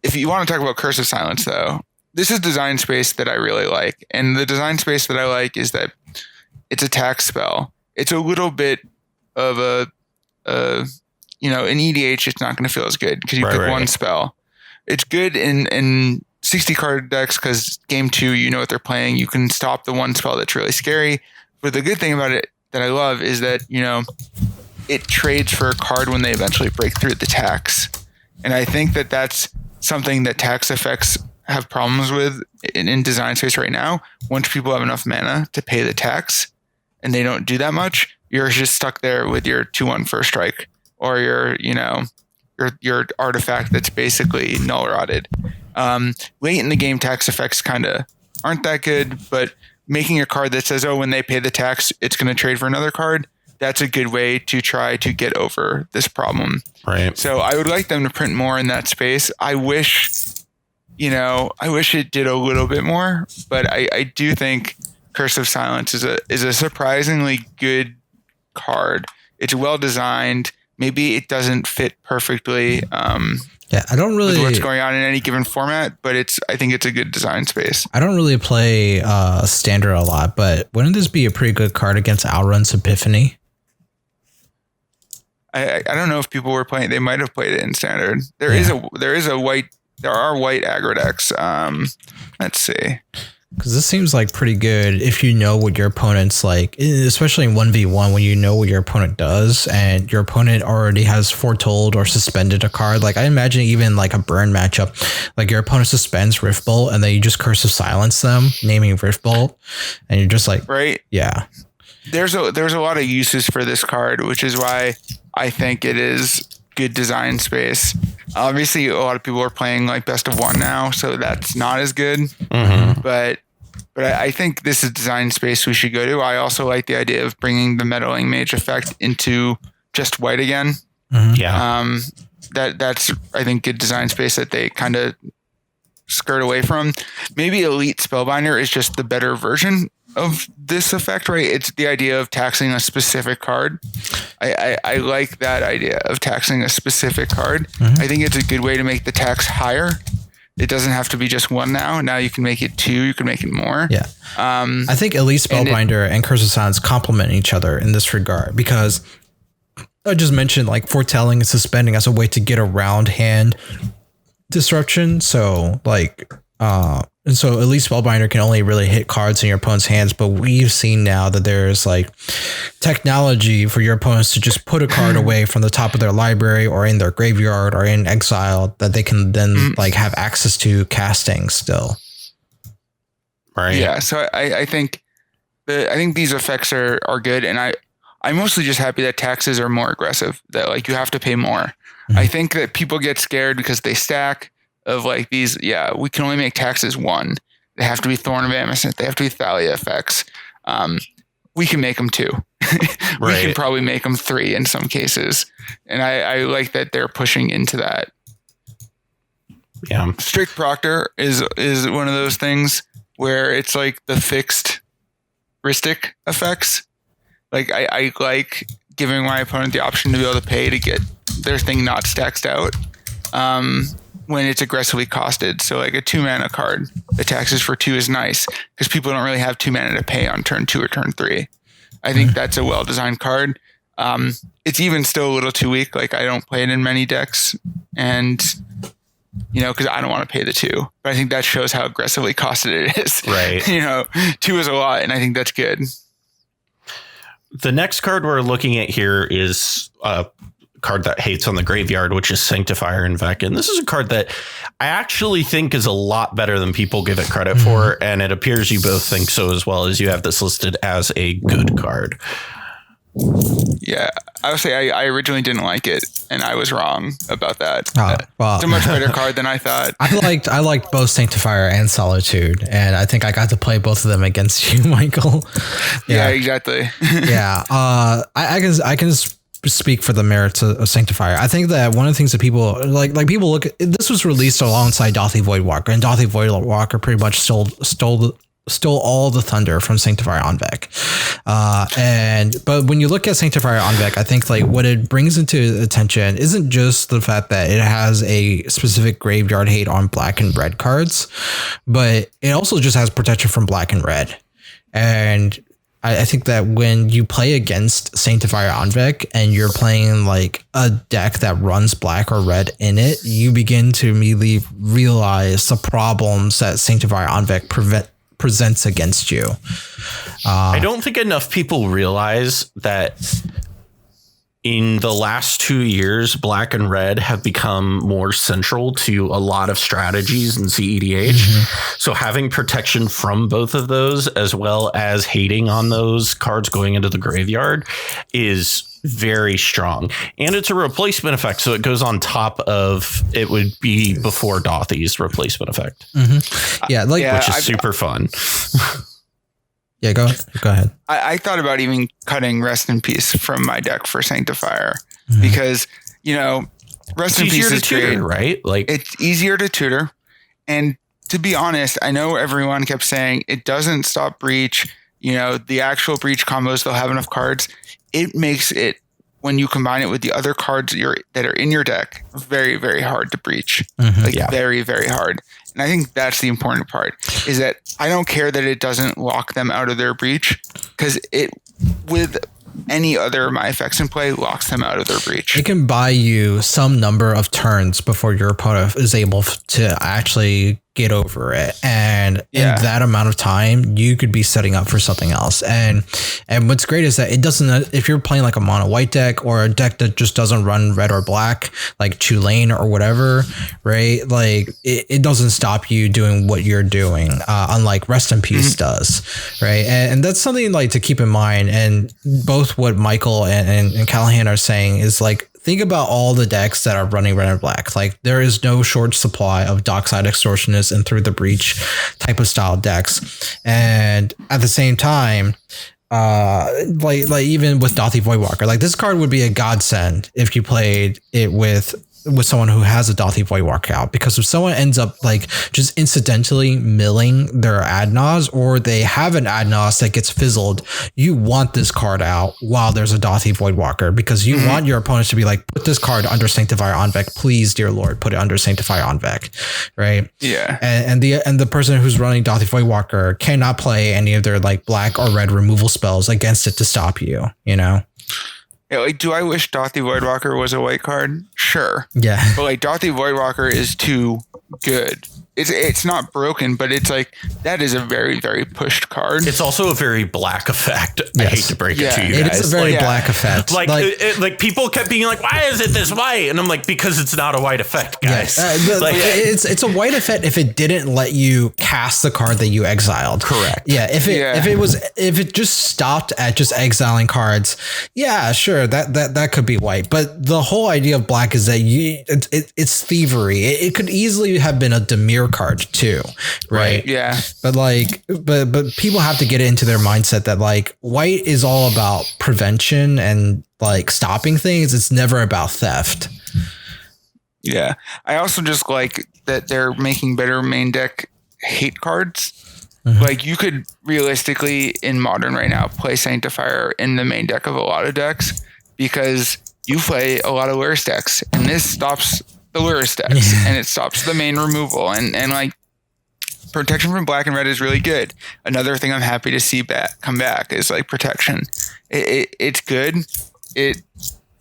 If you want to talk about Curse of Silence, though, this is design space that I really like, and the design space that I like is that it's a tax spell. It's a little bit of an EDH. It's not going to feel as good because you pick one spell. It's good in 60 card decks because game 2, you know what they're playing. You can stop the one spell that's really scary. But the good thing about it that I love is that, it trades for a card when they eventually break through the tax. And I think that that's something that tax effects have problems with in design space right now. Once people have enough mana to pay the tax and they don't do that much, you're just stuck there with your 2/1 first strike or your artifact that's basically null rotted. Late in the game, tax effects kind of aren't that good, but making a card that says, when they pay the tax, it's going to trade for another card, that's a good way to try to get over this problem. Right. So I would like them to print more in that space. I wish it did a little bit more, but I do think Curse of Silence is a surprisingly good card. It's well designed. Maybe it doesn't fit perfectly. I don't really with what's going on in any given format, but I think it's a good design space. I don't really play Standard a lot, but wouldn't this be a pretty good card against Alrun's Epiphany? I don't know if people were playing. They might have played it in Standard. There are white aggro decks. Let's see. Because this seems like pretty good if you know what your opponent's like, especially in 1v1 when you know what your opponent does and your opponent already has foretold or suspended a card. Like I imagine even like a burn matchup, like your opponent suspends Riftbolt and then you just Curse of Silence them, naming Riftbolt, and you're just like, right? Yeah. There's a lot of uses for this card, which is why I think it is good design space. Obviously, a lot of people are playing like best of one now, so that's not as good. Mm-hmm. But I think this is design space we should go to. I also like the idea of bringing the meddling mage effect into just white again. Mm-hmm. Yeah. That's I think good design space that they kind of skirt away from. Maybe Elite Spellbinder is just the better version of this effect, right? It's the idea of taxing a specific card. I like that idea of taxing a specific card. Mm-hmm. I think it's a good way to make the tax higher. It doesn't have to be just one now. Now you can make it two. You can make it more. Yeah. I think Elite Spellbinder and Curse of Silence complement each other in this regard, because I just mentioned like foretelling and suspending as a way to get around hand disruption. So like, and so Elite Spellbinder can only really hit cards in your opponent's hands, but we've seen now that there's like technology for your opponents to just put a card away from the top of their library or in their graveyard or in exile that they can then like have access to casting still. Right. Yeah. So I think these effects are good, and I'm mostly just happy that taxes are more aggressive. That like you have to pay more. Mm-hmm. I think that people get scared because they stack. Of like these, we can only make taxes one. They have to be Thorn of Amazon. They have to be Thalia effects. We can make them two. We can probably make them three in some cases. And I like that they're pushing into that. Yeah. Strict Proctor is one of those things where it's like the fixed Ristic effects. Like I like giving my opponent the option to be able to pay to get their thing not stacked out. When it's aggressively costed. So like a 2-mana card, the taxes for 2 is nice because people don't really have 2 mana to pay on turn 2 or turn 3. I think that's a well-designed card. It's even still a little too weak. Like I don't play it in many decks, and because I don't want to pay the 2. But I think that shows how aggressively costed it is. Right. 2 is a lot, and I think that's good. The next card we're looking at here is card that hates on the graveyard, which is Sanctifier en-Vec. And this is a card that I actually think is a lot better than people give it credit for. And it appears you both think so as well, as you have this listed as a good card. Yeah, I would say I originally didn't like it, and I was wrong about that. Well, it's a much better card than I thought. I liked both Sanctifier and Solitude, and I think I got to play both of them against you, Michael. Yeah, exactly. Yeah, I can speak for the merits of Sanctifier. I think that one of the things that people like people look at, this was released alongside Dauthi Voidwalker, and Dauthi Voidwalker pretty much stole all the thunder from Sanctifier en-Vec. But when you look at Sanctifier en-Vec, I think like what it brings into attention isn't just the fact that it has a specific graveyard hate on black and red cards, but it also just has protection from black and red. And I think that when you play against Sanctifier en-Vec and you're playing like a deck that runs black or red in it, you begin to immediately realize the problems that Sanctifier en-Vec presents against you. I don't think enough people realize that in the last 2 years, black and red have become more central to a lot of strategies in CEDH. Mm-hmm. So having protection from both of those, as well as hating on those cards going into the graveyard, is very strong. And it's a replacement effect, so it goes on top of, it would be before Dauthi's replacement effect. Mm-hmm. Which is super fun. Yeah, go ahead. I thought about even cutting Rest in Peace from my deck for Sanctifier, because Rest in Peace is tutor, great, right? Like it's easier to tutor, and to be honest, I know everyone kept saying it doesn't stop breach. The actual breach combos, they'll have enough cards. It makes it, when you combine it with the other cards that are in your deck, very, very hard to breach. Mm-hmm. Very, very hard. And I think that's the important part, is that I don't care that it doesn't lock them out of their breach, because it, with any other of my effects in play, locks them out of their breach. It can buy you some number of turns before your opponent is able to actually get over it. And in that amount of time, you could be setting up for something else. And what's great is that it doesn't, if you're playing like a mono white deck or a deck that just doesn't run red or black, like Tulane or whatever, right? Like it doesn't stop you doing what you're doing, unlike Rest in Peace does, right? And that's something like to keep in mind. And both what Michael and Callahan are saying is like, think about all the decks that are running red and black. Like there is no short supply of Dockside Extortionist and Through the Breach type of style decks. And at the same time, like even with Dauthi Voidwalker, like this card would be a godsend if you played it with someone who has a Dauthi Voidwalker out, because if someone ends up like just incidentally milling their Adnos, or they have an Adnos that gets fizzled, you want this card out while there's a Dauthi Voidwalker, because you want your opponents to be like, put this card under Sanctifier en-Vec, please, dear Lord, put it under Sanctifier en-Vec, right? Yeah. And the person who's running Dauthi Voidwalker cannot play any of their like black or red removal spells against it to stop you, you know? Yeah, like, do I wish Dauthi Voidwalker was a white card? Sure. Yeah. But like Dauthi Voidwalker is too good. It's not broken, but it's like that is a very, very pushed card. It's also a very black effect. I hate to break it to you guys. It is a very black effect. Like people kept being like, why is it this white? And I'm like, because it's not a white effect, guys. It's a white effect if it didn't let you cast the card that you exiled. Correct. Yeah. If it just stopped at just exiling cards, yeah, sure, that could be white. But the whole idea of black is that it's thievery. It could easily have been a Dimir card too, right? Yeah. But people have to get it into their mindset that like white is all about prevention and like stopping things. It's never about theft. Yeah. I also just like that they're making better main deck hate cards. Like you could realistically in Modern right now play Sanctifier in the main deck of a lot of decks, because you play a lot of Lurrus decks, and this stops the Lurrus decks and it stops the main removal, and like protection from black and red is really good. Another thing I'm happy to see come back is like protection. It's good. It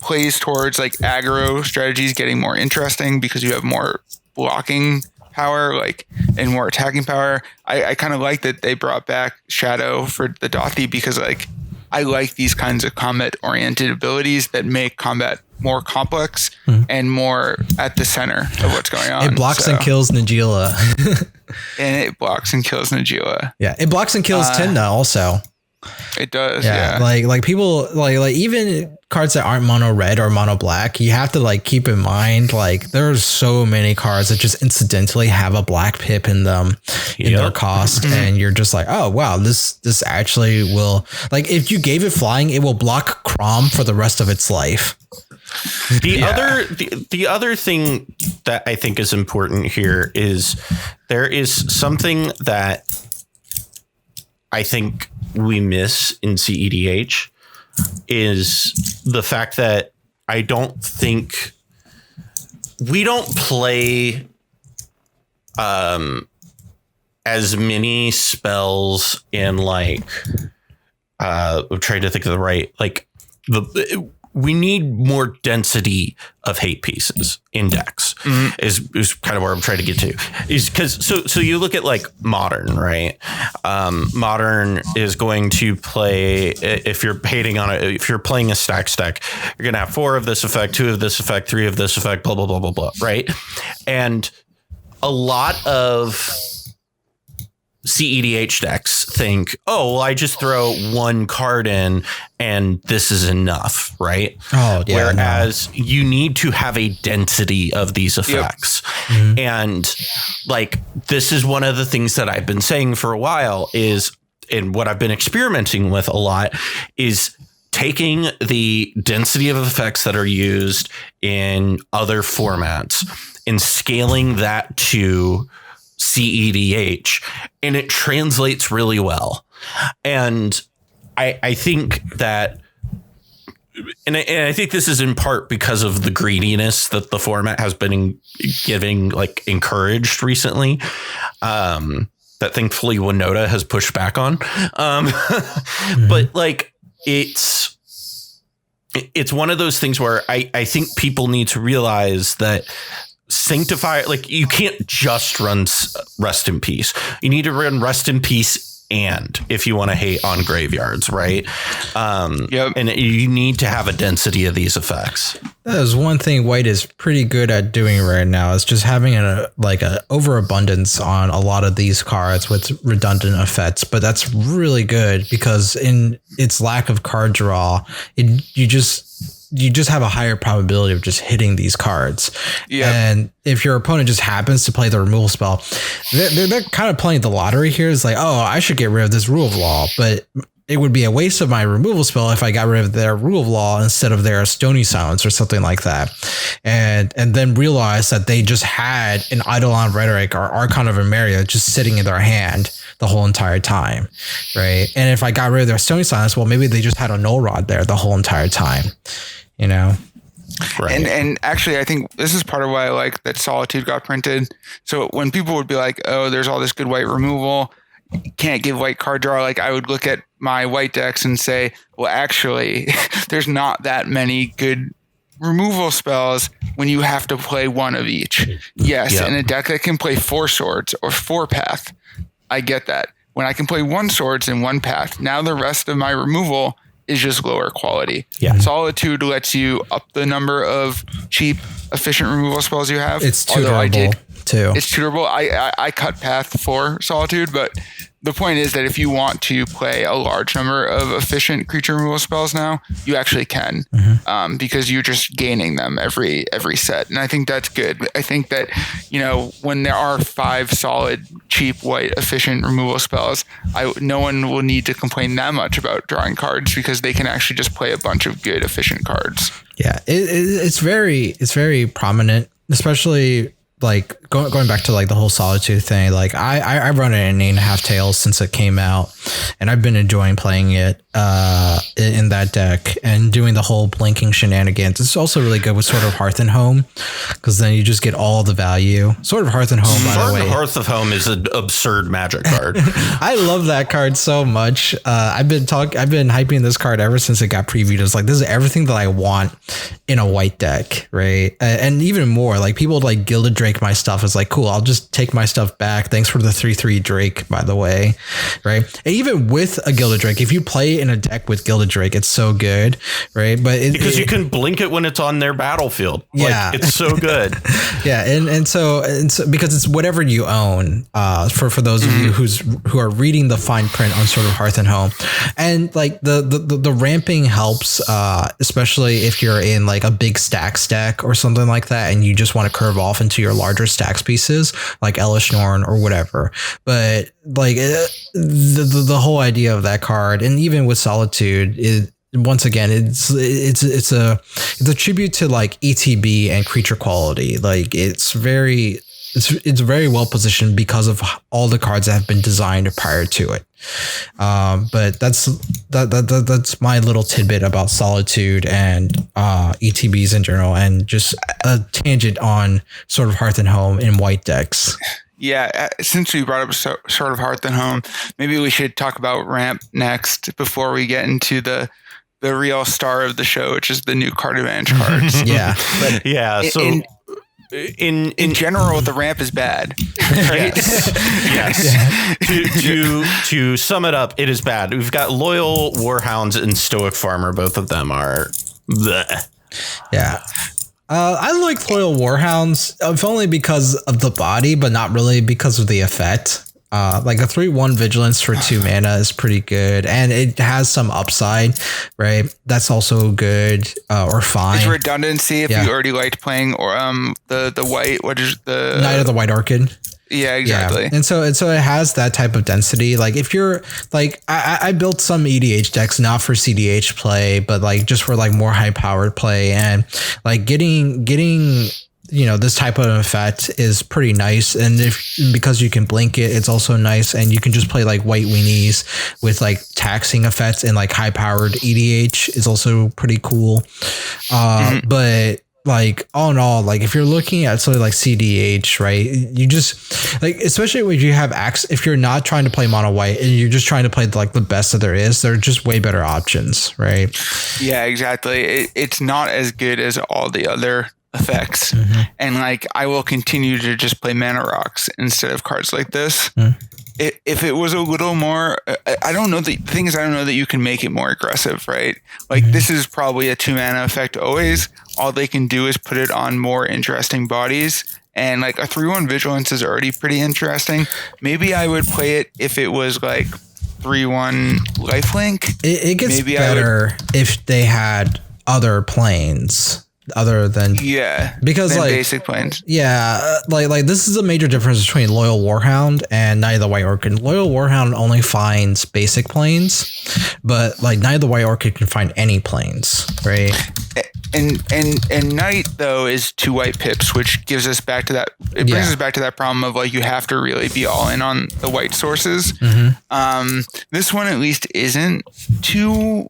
plays towards like aggro strategies getting more interesting because you have more blocking power, like, and more attacking power. I kind of like that they brought back Shadow for the Dauthi, because like I like these kinds of combat-oriented abilities that make combat more complex and more at the center of what's going on. It blocks and kills Najila. And it blocks and kills Najila. Yeah, it blocks and kills Tindna also. It does, yeah. Like people like even cards that aren't mono red or mono black, you have to like keep in mind like there's so many cards that just incidentally have a black pip in them in their cost, and you're just like, oh wow, this actually will, like, if you gave it flying, it will block Crom for the rest of its life. The other thing that I think is important here is there is something that I think we miss in CEDH is the fact that I don't think we don't play as many spells in like I'm trying to think of the right, like we need more density of hate pieces in decks is kind of where I'm trying to get to, is because so you look at like Modern, right? Modern is going to play, if you're hating on it, if you're playing a Stax deck, you're going to have 4 of this effect, 2 of this effect, 3 of this effect, blah, blah, blah, blah, blah, right? And a lot of CEDH decks think, oh, well, I just throw 1 card in and this is enough, right? Oh, yeah. Whereas you need to have a density of these effects. Yep. And like, this is one of the things that I've been saying for a while is, and what I've been experimenting with a lot is taking the density of effects that are used in other formats and scaling that to CEDH, and it translates really well. And I think that, and I think this is in part because of the greediness that the format has been giving, like, encouraged recently, that thankfully Winota has pushed back on. But like, it's one of those things where I think people need to realize that Sanctifier, like you can't just run Rest in Peace. You need to run Rest in Peace and if you want to hate on graveyards, right? And you need to have a density of these effects. That is one thing White is pretty good at doing right now, is just having a overabundance on a lot of these cards with redundant effects. But that's really good because in its lack of card draw, you just have a higher probability of just hitting these cards. Yeah. And if your opponent just happens to play the removal spell, they're kind of playing the lottery here. It's like, oh, I should get rid of this Rule of Law, but it would be a waste of my removal spell if I got rid of their Rule of Law instead of their Stony Silence or something like that. And then realize that they just had an Eidolon Rhetoric or Archon of Emeria just sitting in their hand the whole entire time, right? And if I got rid of their Stony Silence, well, maybe they just had a Null Rod there the whole entire time. You know, right. And actually, I think this is part of why I like that Solitude got printed. So when people would be like, "Oh, there's all this good white removal, can't give white card draw," like I would look at my white decks and say, "Well, actually, there's not that many good removal spells when you have to play one of each." Yes, in a deck that can play 4 swords or 4 path, I get that. When I can play 1 swords and 1 path, now the rest of my removal is just lower quality. Yeah. Solitude lets you up the number of cheap, efficient removal spells you have. It's tutorable too. It's tutorable. I cut path for Solitude, but the point is that if you want to play a large number of efficient creature removal spells now, you actually can, because you're just gaining them every set. And I think that's good. I think that, when there are 5 solid, cheap, white, efficient removal spells, no one will need to complain that much about drawing cards because they can actually just play a bunch of good, efficient cards. Yeah, it's very prominent, especially like going back to like the whole Solitude thing. Like I run it in 8.5 Tails since it came out, and I've been enjoying playing it in that deck and doing the whole blinking shenanigans. It's also really good with Sword of Hearth and Home, because then you just get all the value. Sword of Hearth and Home, by the way. Sword of Hearth of Home is an absurd Magic card. I love that card so much. I've been hyping this card ever since it got previewed. It's like, this is everything that I want in a white deck, right? And even more, like people like Gilded Drake my stuff. Is like, cool, I'll just take my stuff back. Thanks for the 3/3 Drake, by the way, right? And even with a Gilded Drake, if you play in a deck with Gilded Drake, it's so good, right? But because you can blink it when it's on their battlefield. Yeah, like, it's so good. Yeah, and so because it's whatever you own. For those of you who are reading the fine print on Sword of Hearth and Home, and like the ramping helps, especially if you're in like a big stack or something like that, and you just want to curve off into your larger stacks pieces like Elish Norn or whatever. But like the whole idea of that card, and even with Solitude, is once again it's a tribute to like ETB and creature quality. Like it's very well positioned because of all the cards that have been designed prior to it. But that's my little tidbit about Solitude and ETBs in general, and just a tangent on Sword of Hearth and Home in white decks. Yeah, since we brought up Sword of Hearth and Home, maybe we should talk about Ramp next before we get into the real star of the show, which is the new card advantage cards. Yeah. But yeah. So in general, the ramp is bad. Right? Yes. To sum it up, it is bad. We've got Loyal Warhounds and Stoic Farmer. Both of them are bleh. Yeah. I like Loyal Warhounds, if only because of the body, but not really because of the effect. Like a 3/1 Vigilance for 2 mana is pretty good, and it has some upside, right? That's also good or fine. It's redundancy if you already liked playing or the white. What is the Knight of the White Orchid? Yeah, exactly. Yeah. And so it has that type of density. Like if you're like, I built some EDH decks not for CDH play, but like just for like more high powered play, and like getting this type of effect is pretty nice. And because you can blink it, it's also nice. And you can just play like white weenies with like taxing effects, and like high powered EDH is also pretty cool. But like all in all, like if you're looking at something like CDH, right, you just like, especially when you have if you're not trying to play mono white and you're just trying to play like the best that there is, they're just way better options, right? Yeah, exactly. It's not as good as all the other effects. And like, I will continue to just play mana rocks instead of cards like this. If it was a little more, I don't know. The thing is, I don't know that you can make it more aggressive, right? Like, this is probably a 2 mana effect always. All they can do is put it on more interesting bodies. And like, a 3/1 Vigilance is already pretty interesting. Maybe I would play it if it was like 3/1 lifelink. It gets better if they had other planes. Other than because like basic planes, like this is a major difference between Loyal Warhound and Knight of the White Orchid. Loyal Warhound only finds basic planes, but like Knight of the White Orchid can find any planes, right? And Knight though is 2 white pips, which gives us back to that. It brings us back to that problem of like, you have to really be all in on the white sources. This one at least isn't 2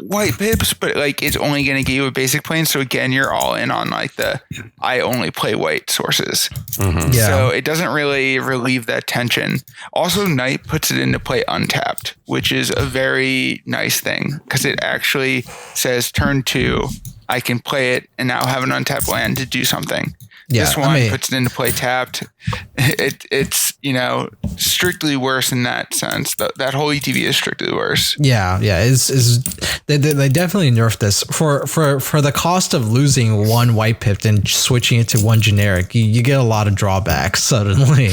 white pips, but like, it's only going to give you a basic plane. So again, you're all in on like I only play white sources. So it doesn't really relieve that tension. Also, Knight puts it into play untapped, which is a very nice thing, because it actually says turn 2, I can play it and now have an untapped land to do something. This one puts it into play tapped. It's strictly worse in that sense. That whole ETB is strictly worse. They definitely nerfed this for the cost of losing 1 white pip and switching it to 1 generic. You get a lot of drawbacks suddenly.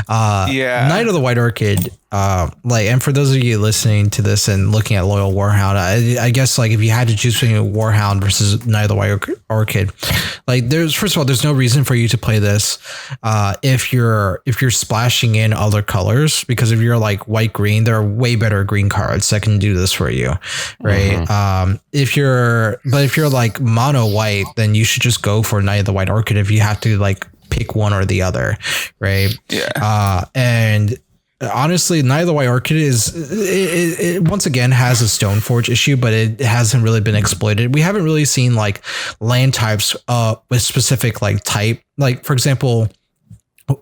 Knight of the White Orchid. And for those of you listening to this and looking at Loyal Warhound, I guess like if you had to choose between Warhound versus Knight of the White Orchid, like there's no reason for you to play this if you're splashing in other colors, because if you're like white green, there are way better green cards that can do this for you, right? If you're like mono white, then you should just go for Knight of the White Orchid if you have to like pick one or the other, right? And honestly, Knight of the White Orchid it once again has a Stoneforge issue, but it hasn't really been exploited. We haven't really seen like land types with specific like type. Like, for example,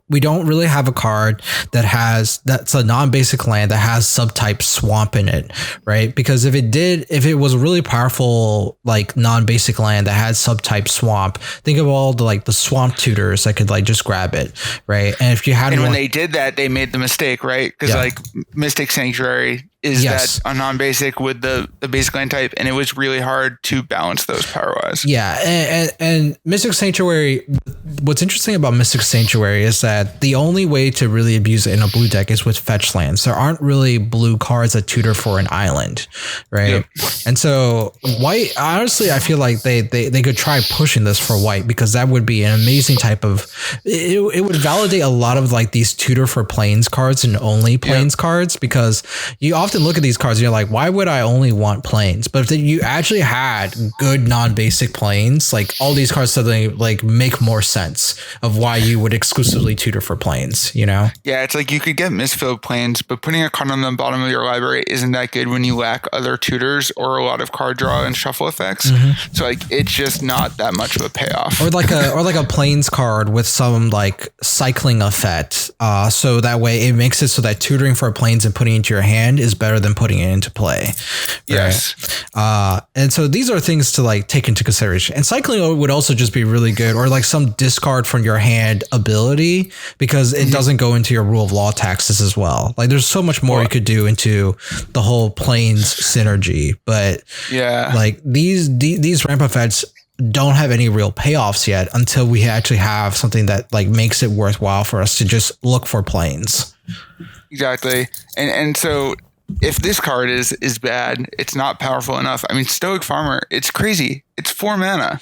we don't really have a card that's a non-basic land that has subtype swamp in it, right? Because if it was a really powerful like non-basic land that had subtype swamp, think of all the swamp tutors that could like just grab it, right? And if you had when they did that, they made the mistake, right? Because like Mystic Sanctuary is that a non-basic with the basic land type, and it was really hard to balance those power-wise. And Mystic Sanctuary, what's interesting about Mystic Sanctuary is that the only way to really abuse it in a blue deck is with fetch lands. There aren't really blue cards that tutor for an island, right? And so white, honestly, I feel like they could try pushing this for white, because that would be an amazing type of, it would validate a lot of like these tutor for planes cards and only planes cards, because you often look at these cards and you're like, why would I only want planes? But if you actually had good non-basic planes, like all these cards suddenly like make more sense of why you would exclusively tutor for planes, Yeah, it's like you could get misfilled planes, but putting a card on the bottom of your library isn't that good when you lack other tutors or a lot of card draw and shuffle effects. So like, it's just not that much of a payoff. Or like a planes card with some like cycling effect. So that way it makes it so that tutoring for planes and putting it into your hand is better than putting it into play. Yes. And so these are things to like take into consideration. And cycling would also just be really good, or like some discard from your hand ability, because it doesn't go into your rule of law taxes as well. Like there's so much more you could do into the whole planes synergy, but like these ramp effects don't have any real payoffs yet until we actually have something that like makes it worthwhile for us to just look for planes. Exactly. And so if this card is bad, it's not powerful enough. I mean, Stoic Farmer, it's crazy. It's 4 mana.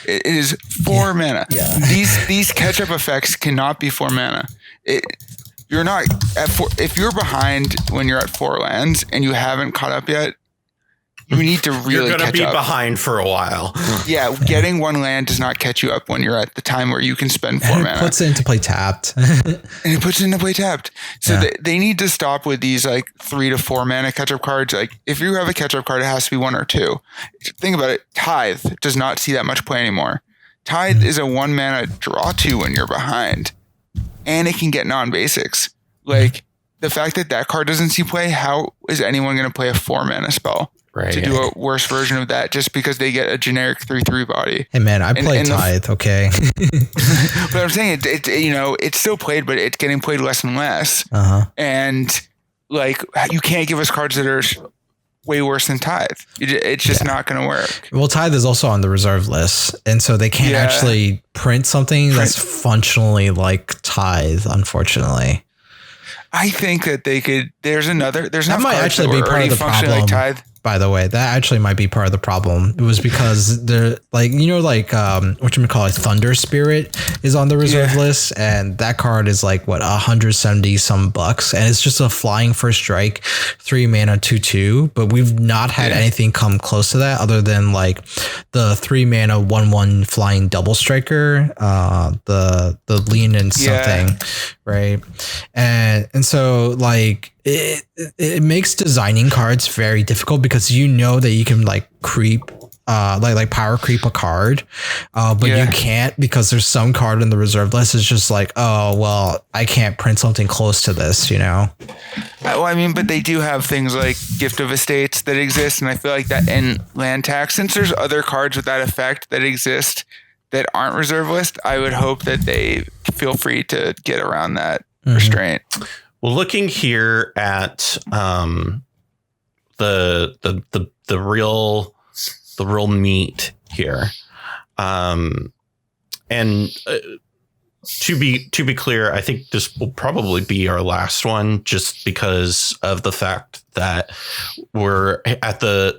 It is 4 mana. Yeah. These Ketchup effects cannot be 4 mana. You're not at 4. If you're behind when you're at 4 lands and you haven't caught up yet, you need to really You're going to be up. behind for a while. Yeah, getting 1 land does not catch you up when you're at the time where you can spend 4 mana. It puts it into play tapped. And it puts it into play tapped. So they need to stop with these like 3 to 4 mana catch-up cards. Like if you have a catch-up card, it has to be 1 or 2. Think about it. Tithe does not see that much play anymore. Tithe is a 1 mana draw 2 when you're behind. And it can get non-basics. Like the fact that card doesn't see play, how is anyone going to play a 4 mana spell? to do a worse version of that just because they get a generic 3/3 body. Hey man, I play Tithe, okay? But I'm saying it's still played, but it's getting played less and less. And like, you can't give us cards that are way worse than Tithe. It's just not going to work. Well, Tithe is also on the reserve list, and so they can't actually print something that's functionally like Tithe, unfortunately. I think that they could. That might actually be part of the problem. Like Tithe. By the way, that actually might be part of the problem. It was because they're whatchamacallit, Thunder Spirit is on the reserve list, and that card is like what, 170 some bucks, and it's just a flying first strike, 3 mana 2/2. But we've not had anything come close to that other than like the 3 mana 1/1 flying double striker, the lean and something, right? And so like. It makes designing cards very difficult because you know that you can like creep, like power creep a card, but you can't because there's some card in the reserve list is just like, oh well, I can't print something close to this, you know. Well, I mean, but they do have things like Gift of Estates that exist, and I feel like that in land tax, since there's other cards with that effect that exist that aren't reserve list, I would hope that they feel free to get around that restraint. Well, looking here at the real meat here, and to be clear, I think this will probably be our last one, just because of the fact that we're at the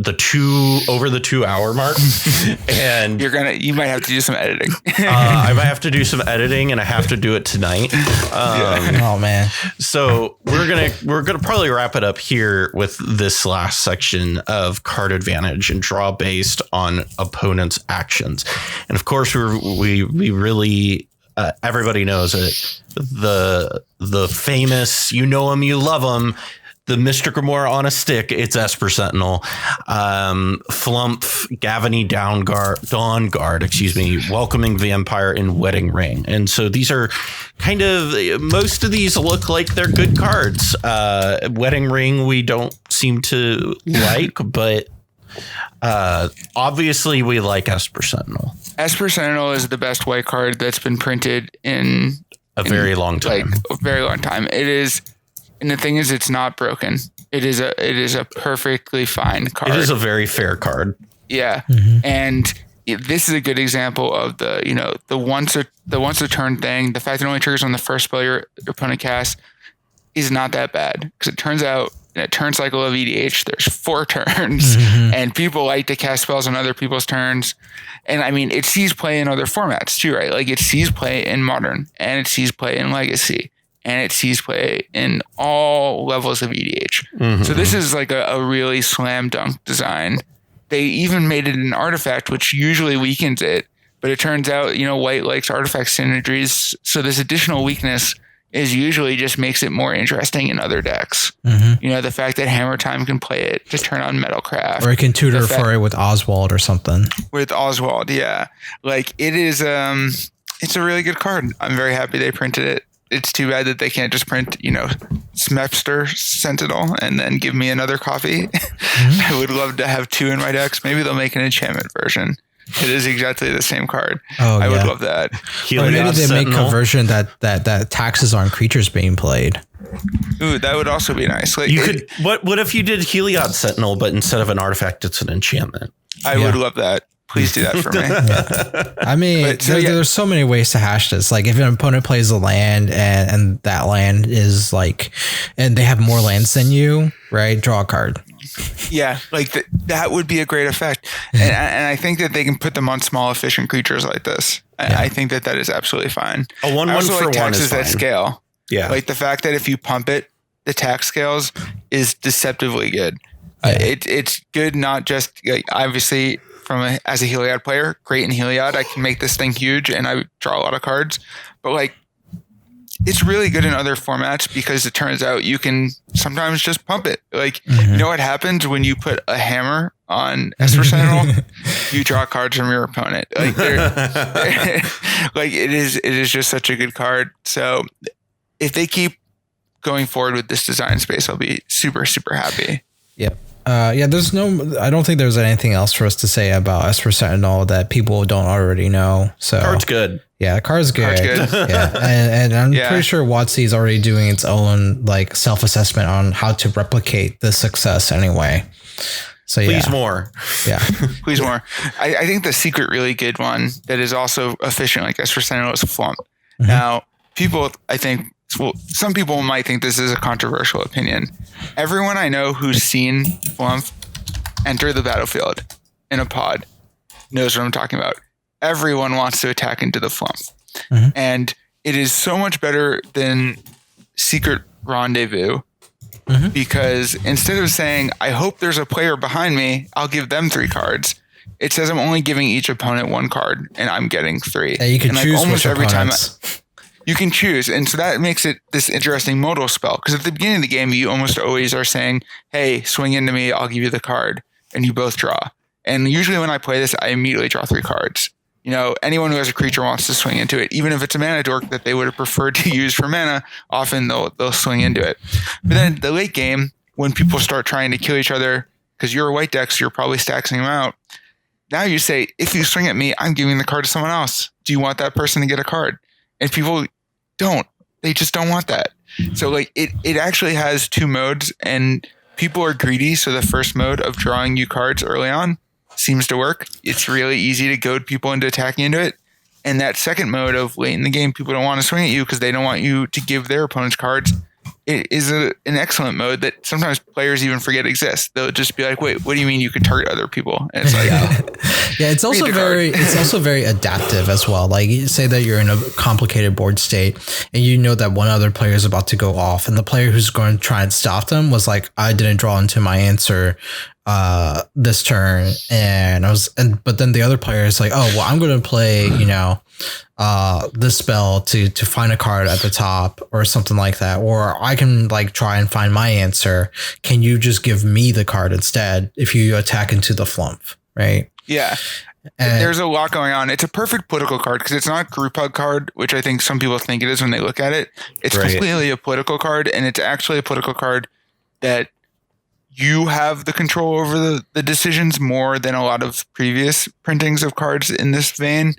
2 hour mark, and you might have to do some editing. I might have to do some editing, and I have to do it tonight. Oh man! So we're gonna probably wrap it up here with this last section of card advantage and draw based on opponents' actions, and of course we really. Everybody knows it. The famous, you know him, you love him, the Mr. Grimoire on a stick. It's Esper Sentinel, Flumph, Gavany Dawnguard, Welcoming Vampire, and Wedding Ring. And so these are kind of, most of these look like they're good cards. Wedding Ring we don't seem to like, but obviously we like Esper Sentinel. Esper Sentinel is the best white card that's been printed in a very long time. Like a very long time. It is, and the thing is, it's not broken. It is a perfectly fine card. It is a very fair card. Yeah, and this is a good example of the once a turn thing. The fact that it only triggers on the first spell your opponent casts is not that bad, because it turns out in a turn cycle of EDH, there's 4 turns, and people like to cast spells on other people's turns. And I mean, it sees play in other formats too, right? Like it sees play in Modern, and it sees play in Legacy, and it sees play in all levels of EDH. So this is like a really slam dunk design. They even made it an artifact, which usually weakens it, but it turns out, white likes artifact synergies. So this additional weakness is usually just makes it more interesting in other decks. The fact that Hammer Time can play it to turn on Metalcraft. Or it can tutor for it with Oswald or something. With Oswald, yeah. Like it is, it's a really good card. I'm very happy they printed it. It's too bad that they can't just print, Esper Sentinel and then give me another copy. I would love to have 2 in my decks. Maybe they'll make an enchantment version. It is exactly the same card. I would love that. Or maybe they make a version that taxes on creatures being played. Ooh, that would also be nice. Like you could. What if you did Heliod Sentinel, but instead of an artifact, it's an enchantment? I would love that. Please do that for me. I mean, there's so many ways to hash this. Like if an opponent plays a land and that land is like, and they have more lands than you, right? Draw a card. Yeah, like that would be a great effect. And I think that they can put them on small, efficient creatures like this. I think that is absolutely fine. A 1/1 for one taxes is fine. At scale. Yeah. Like the fact that if you pump it, the tax scales is deceptively good. It's good, not just like, obviously as a Heliod player, great in Heliod. I can make this thing huge and I draw a lot of cards. But like, it's really good in other formats because it turns out you can sometimes just pump it. Like, you know what happens when you put a hammer on Esper Sentinel? You draw cards from your opponent. Like, like it is just such a good card. So if they keep going forward with this design space, I'll be super, super happy. Yep. I don't think there's anything else for us to say about Esper Sentinel that people don't already know. So card's good. Yeah, card's good. Yeah, and I'm pretty sure WotC is already doing its own like self-assessment on how to replicate the success anyway. So please more. Yeah, please more. I think the secret really good one that is also efficient like Esper Sentinel is Flumph. Mm-hmm. Now, some people might think this is a controversial opinion. Everyone I know who's seen Flumph enter the battlefield in a pod knows what I'm talking about. Everyone wants to attack into the Flumph. Mm-hmm. And it is so much better than Secret Rendezvous because instead of saying, I hope there's a player behind me, I'll give them 3 cards. It says I'm only giving each opponent 1 card and I'm getting 3. Yeah, you can choose almost every opponents. Time. You can choose. And so that makes it this interesting modal spell. Because at the beginning of the game, you almost always are saying, hey, swing into me, I'll give you the card. And you both draw. And usually when I play this, I immediately draw 3 cards. You know, anyone who has a creature wants to swing into it. Even if it's a mana dork that they would have preferred to use for mana, often they'll swing into it. But then the late game, when people start trying to kill each other, because you're a white deck, so you're probably staxing them out. Now you say, if you swing at me, I'm giving the card to someone else. Do you want that person to get a card? And people don't. They just don't want that. So like it actually has 2 modes and people are greedy. So the first mode of drawing you cards early on seems to work. It's really easy to goad people into attacking into it. And that second mode of late in the game, people don't want to swing at you because they don't want you to give their opponents cards. It is an excellent mode that sometimes players even forget exists. They'll just be like, wait, what do you mean you can target other people? And it's like, yeah, it's also very adaptive as well. Like you say that you're in a complicated board state and you know that one other player is about to go off and the player who's going to try and stop them was like, I didn't draw into my answer this turn. But then the other player is like, oh, well, I'm going to play, this spell to find a card at the top or something like that. Or I can like try and find my answer. Can you just give me the card instead if you attack into the Flumph, right? Yeah. And there's a lot going on. It's a perfect political card because it's not a group hug card, which I think some people think it is when they look at it. It's completely a political card, and it's actually a political card that you have the control over the decisions more than a lot of previous printings of cards in this vein.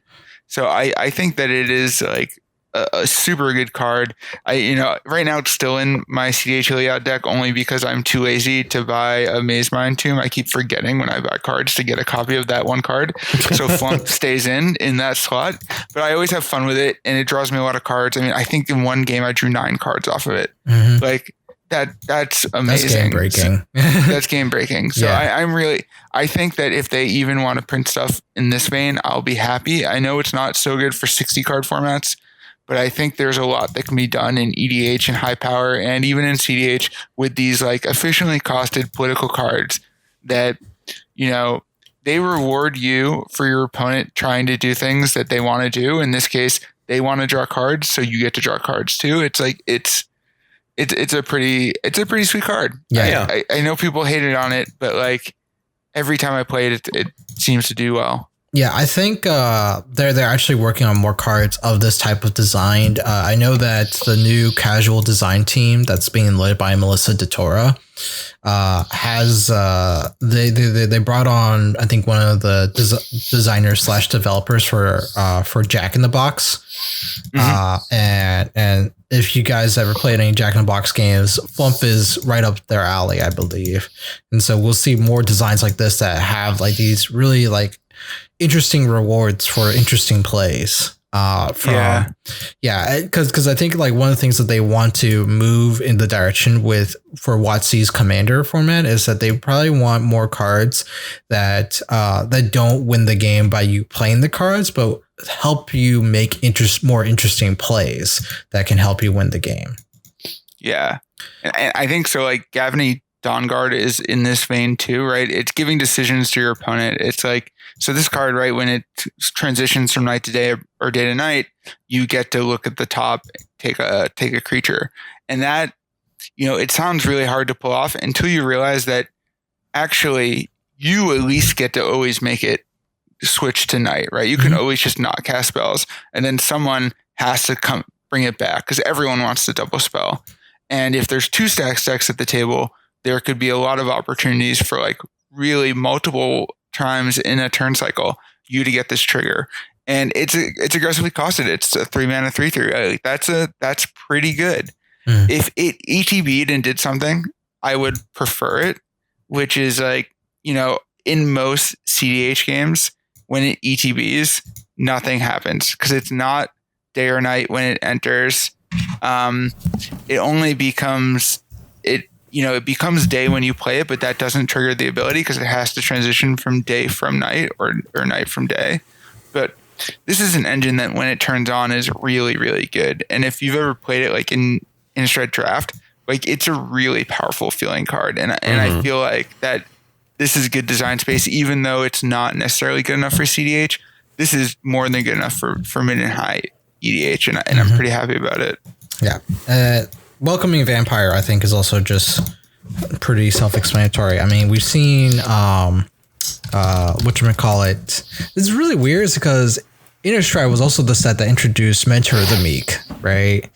So I think that it is like a super good card. Right now it's still in my CEDH Iliad deck only because I'm too lazy to buy a Maze Mind Tomb. I keep forgetting when I buy cards to get a copy of that one card. So Flumph stays in that slot, but I always have fun with it and it draws me a lot of cards. I mean, I think in one game I drew 9 cards off of it. Mm-hmm. Like that's amazing. That's game breaking. That's game breaking. So yeah. I think that if they even want to print stuff in this vein, I'll be happy. I know it's not so good for 60 card formats, but I think there's a lot that can be done in EDH and high power and even in CEDH with these like efficiently costed political cards that, they reward you for your opponent trying to do things that they want to do. In this case, they want to draw cards, so you get to draw cards too. It's like it's a pretty sweet card. Yeah. I know people hated on it, but like every time I played it, it seems to do well. Yeah, I think they're actually working on more cards of this type of design. I know that the new casual design team that's being led by Melissa DeTora has they brought on, I think, one of the designers / developers for Jack in the Box. Mm-hmm. And if you guys ever played any Jack in the Box games, Flumph is right up their alley, I believe. And so we'll see more designs like this that have like these really like interesting rewards for interesting plays. Because I think like one of the things that they want to move in the direction for WotC's commander format is that they probably want more cards that don't win the game by you playing the cards, but help you make more interesting plays that can help you win the game. Yeah, and I think so. Like Gavany Dawnguard is in this vein too, right? It's giving decisions to your opponent. It's like, so this card, right, when it transitions from night to day or day to night, you get to look at the top, take a creature. And that, it sounds really hard to pull off until you realize that actually you at least get to always make it switch to night, right? You can always just not cast spells. And then someone has to come bring it back because everyone wants to double spell. And if there's 2 Stax decks at the table, there could be a lot of opportunities for like really multiple times in a turn cycle you to get this trigger. And it's aggressively costed. It's a 3-mana 3/3. Like that's pretty good. If it ETB'd and did something, I would prefer it, which is like, you know, in most CDH games, when it ETBs, nothing happens because it's not day or night when it enters. It only becomes it becomes day when you play it, but that doesn't trigger the ability because it has to transition from day from night or night from day. But this is an engine that when it turns on is really, really good. And if you've ever played it like in Innistrad Draft, like it's a really powerful feeling card. And I feel like that this is good design space, even though it's not necessarily good enough for CDH. This is more than good enough for mid and high EDH, and I'm pretty happy about it. Yeah. Welcoming Vampire, I think, is also just pretty self-explanatory. I mean, we've seen whatchamacallit. It's really weird because Innistrad was also the set that introduced Mentor of the Meek, right?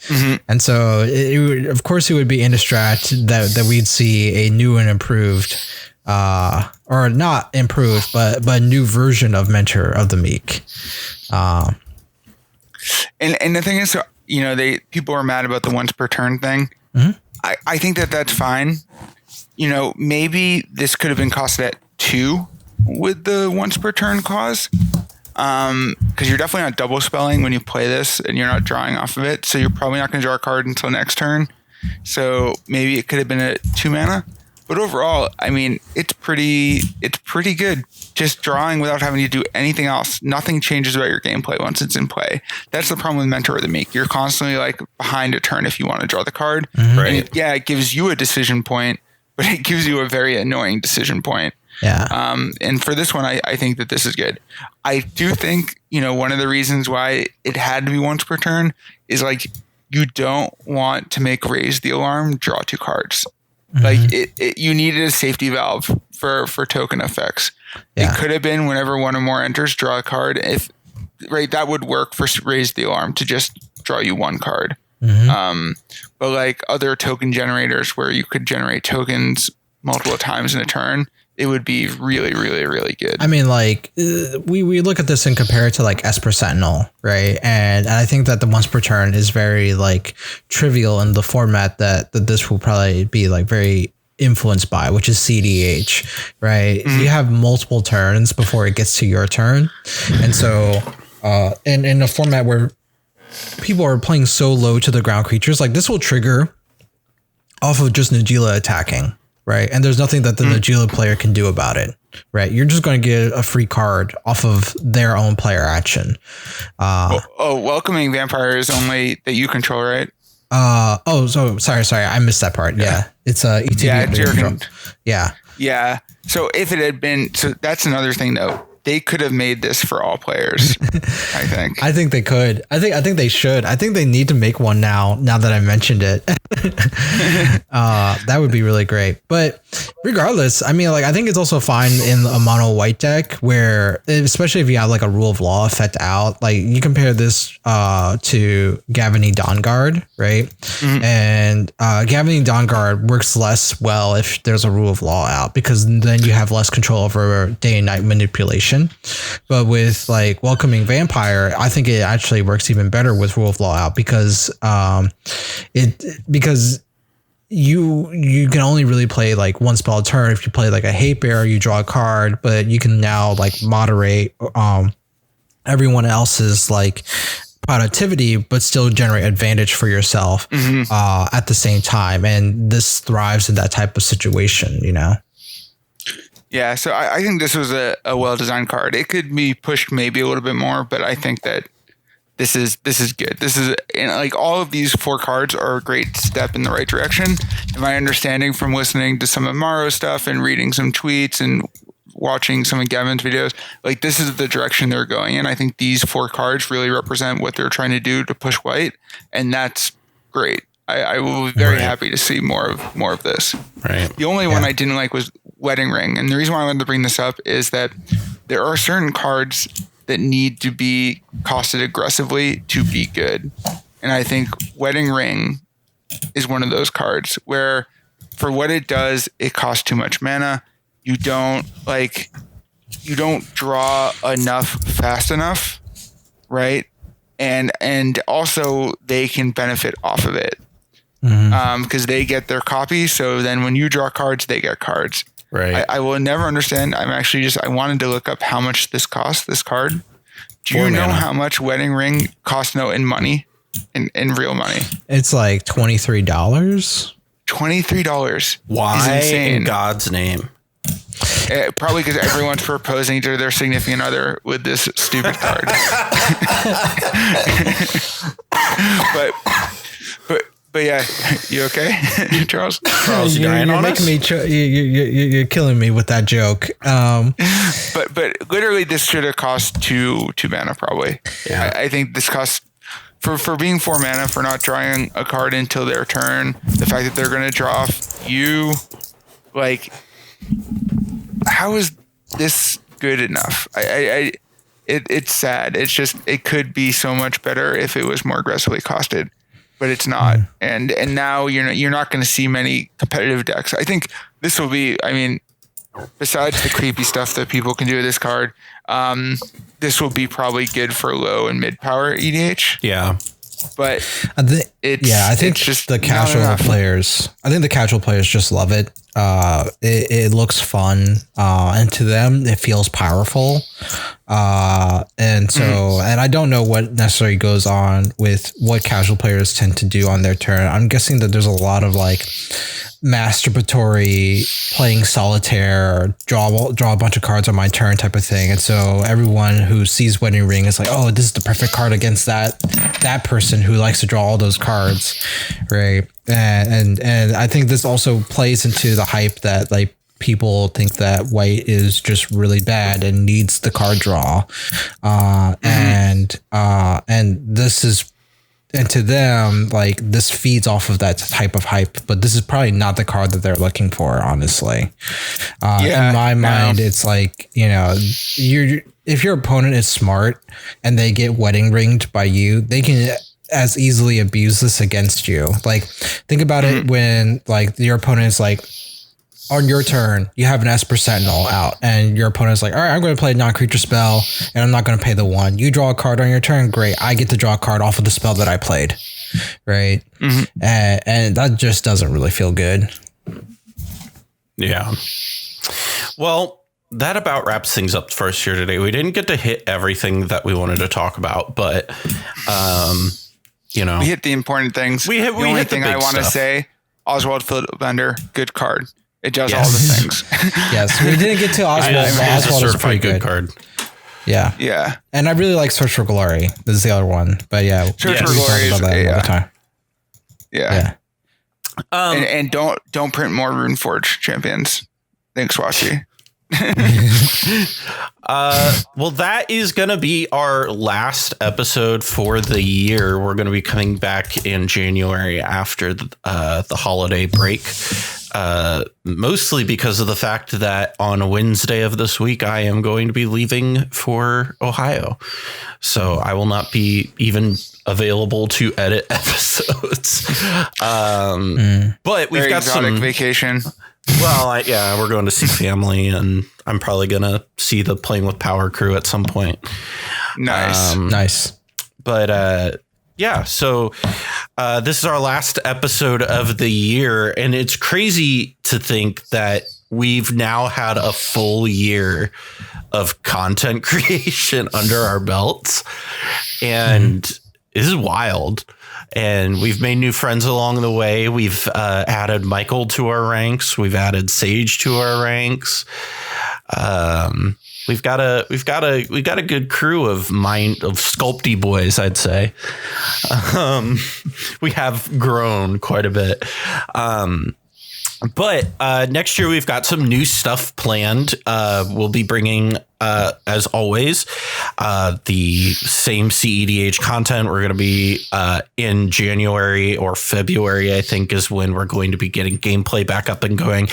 And so, of course, it would be Innistrad that we'd see a new and improved, or not improved, but a new version of Mentor of the Meek. And the thing is, you know, people are mad about the once per turn thing. I think that's fine. You know, maybe this could have been costed at 2 with the once per turn clause. Because you're definitely not double spelling when you play this and you're not drawing off of it. So you're probably not going to draw a card until next turn. So maybe it could have been a 2 mana. But overall, I mean, it's pretty good. Just drawing without having to do anything else. Nothing changes about your gameplay once it's in play. That's the problem with Mentor of the Meek. You're constantly like behind a turn if you want to draw the card. Right. And it gives you a decision point, but it gives you a very annoying decision point. Yeah. And for this one, I think that this is good. I do think, you know, one of the reasons why it had to be once per turn is like you don't want to make Raise the Alarm draw 2 cards. Like you needed a safety valve for token effects. Yeah. It could have been whenever one or more enters, draw a card. That would work for Raise the Alarm to just draw you 1 card. But like other token generators where you could generate tokens multiple times in a turn, it would be really, really, really good. I mean, like we look at this and compare it to like Esper Sentinel, right? And I think that the once per turn is very like trivial in the format that this will probably be like very influenced by, which is CDH, right? You have multiple turns before it gets to your turn. And so in a format where people are playing so low to the ground creatures, like this will trigger off of just Najeela attacking. Right. And there's nothing that the Najeela player can do about it. Right. You're just going to get a free card off of their own player action. Welcoming Vampire is only that you control, right? So sorry. I missed that part. Yeah. It's ETB. Yeah. It's your Yeah. So if it had been, so that's another thing though. They could have made this for all players. I think. I think they could. I think they should. I think they need to make one now that I mentioned it. That would be really great. But regardless, I mean, like I think it's also fine in a mono white deck where, especially if you have like a Rule of Law effect out, like you compare this to Gavany Dawnguard, right? And Gavany Dawnguard works less well if there's a Rule of Law out because then you have less control over day and night manipulation. But with like Welcoming Vampire, I think it actually works even better with Rule of Law out because you can only really play like one spell a turn. If you play like a Hate Bearer, you draw a card, but you can now like moderate everyone else's like productivity, but still generate advantage for yourself at the same time. And this thrives in that type of situation, you know? Yeah, so I think this was a well-designed card. It could be pushed maybe a little bit more, but I think that this is good. This is like all of these 4 cards are a great step in the right direction. And my understanding from listening to some of Maro's stuff and reading some tweets and watching some of Gavin's videos, like this is the direction they're going in. I think these 4 cards really represent what they're trying to do to push white, and that's great. I will be very happy to see more of this. Right. The only one I didn't like was Wedding Ring. And the reason why I wanted to bring this up is that there are certain cards that need to be costed aggressively to be good. And I think Wedding Ring is one of those cards where for what it does, it costs too much mana. You don't draw enough fast enough, right? And also they can benefit off of it because they get their copy. So then when you draw cards, they get cards. Right. I will never understand. I wanted to look up how much this costs, this card. Do you know how much Wedding Ring costs in money, in real money? It's like $23. $23. Why is insane. in God's name? Probably because everyone's proposing to their significant other with this stupid card. but yeah, you okay, Charles? Charles, you're making me. You're killing me with that joke. But literally, this should have cost two mana probably. Yeah, I think this costs. For being 4 mana, for not drawing a card until their turn, the fact that they're going to draw off you, how is this good enough? It's sad. It's just, it could be so much better if it was more aggressively costed, but it's not. And now you're not going to see many competitive decks. I think this will be, besides the creepy stuff that people can do with this card, this will be probably good for low and mid power EDH. Yeah. But I think just the casual players. I think the casual players just love it. It looks fun, and to them it feels powerful. And so, and I don't know what necessarily goes on with what casual players tend to do on their turn. I'm guessing that there's a lot of masturbatory playing solitaire, draw a bunch of cards on my turn type of thing. And so everyone who sees Wedding Ring is like, oh, this is the perfect card against that person who likes to draw all those cards, right? And I think this also plays into the hype that people think that white is just really bad and needs the card draw, and this is. And to them, this feeds off of that type of hype, but this is probably not the card that they're looking for, honestly. In my mind, it's if your opponent is smart and they get wedding ringed by you, they can as easily abuse this against you. Think about it when your opponent is on your turn, you have an Esper Sentinel out, and your opponent's like, all right, I'm going to play a non-creature spell, and I'm not going to pay the 1. You draw a card on your turn, great. I get to draw a card off of the spell that I played, right? And that just doesn't really feel good. Yeah. Well, that about wraps things up for us here today. We didn't get to hit everything that we wanted to talk about, but, we hit the important things. The only thing I want to say, Oswald Philipbender, good card. It does all the things. Yes, we didn't get to Oswald. Oswald is a pretty good card. Yeah. Yeah. And I really like Search for Glory. This is the other one. But yeah. Search for Glory is another time. Yeah. And don't print more Runeforge champions. Thanks, Washi. Well, that is going to be our last episode for the year. We're going to be coming back in January after the holiday break. Mostly because of the fact that on Wednesday of this week, I am going to be leaving for Ohio. So I will not be even available to edit episodes. But we've got some vacation. Well, we're going to see family, and I'm probably going to see the Playing with Power crew at some point. Nice. Nice. But, so this is our last episode of the year, and it's crazy to think that we've now had a full year of content creation under our belts, and this is wild. And we've made new friends along the way. We've added Michael to our ranks. We've added Sage to our ranks. We've got a good crew of sculpty boys, I'd say. We have grown quite a bit. But next year we've got some new stuff planned. We'll be bringing, as always, the same CEDH content. We're going to be in January or February, I think, is when we're going to be getting gameplay back up and going.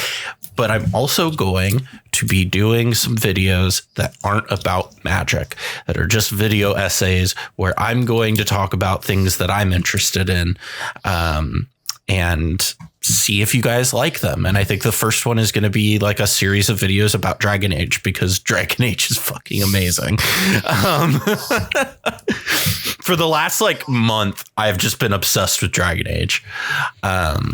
But I'm also going to be doing some videos that aren't about Magic, that are just video essays where I'm going to talk about things that I'm interested in. And see if you guys like them. And I think the first one is going to be like a series of videos about Dragon Age, because Dragon Age is fucking amazing. For the last like month, I've just been obsessed with Dragon Age. But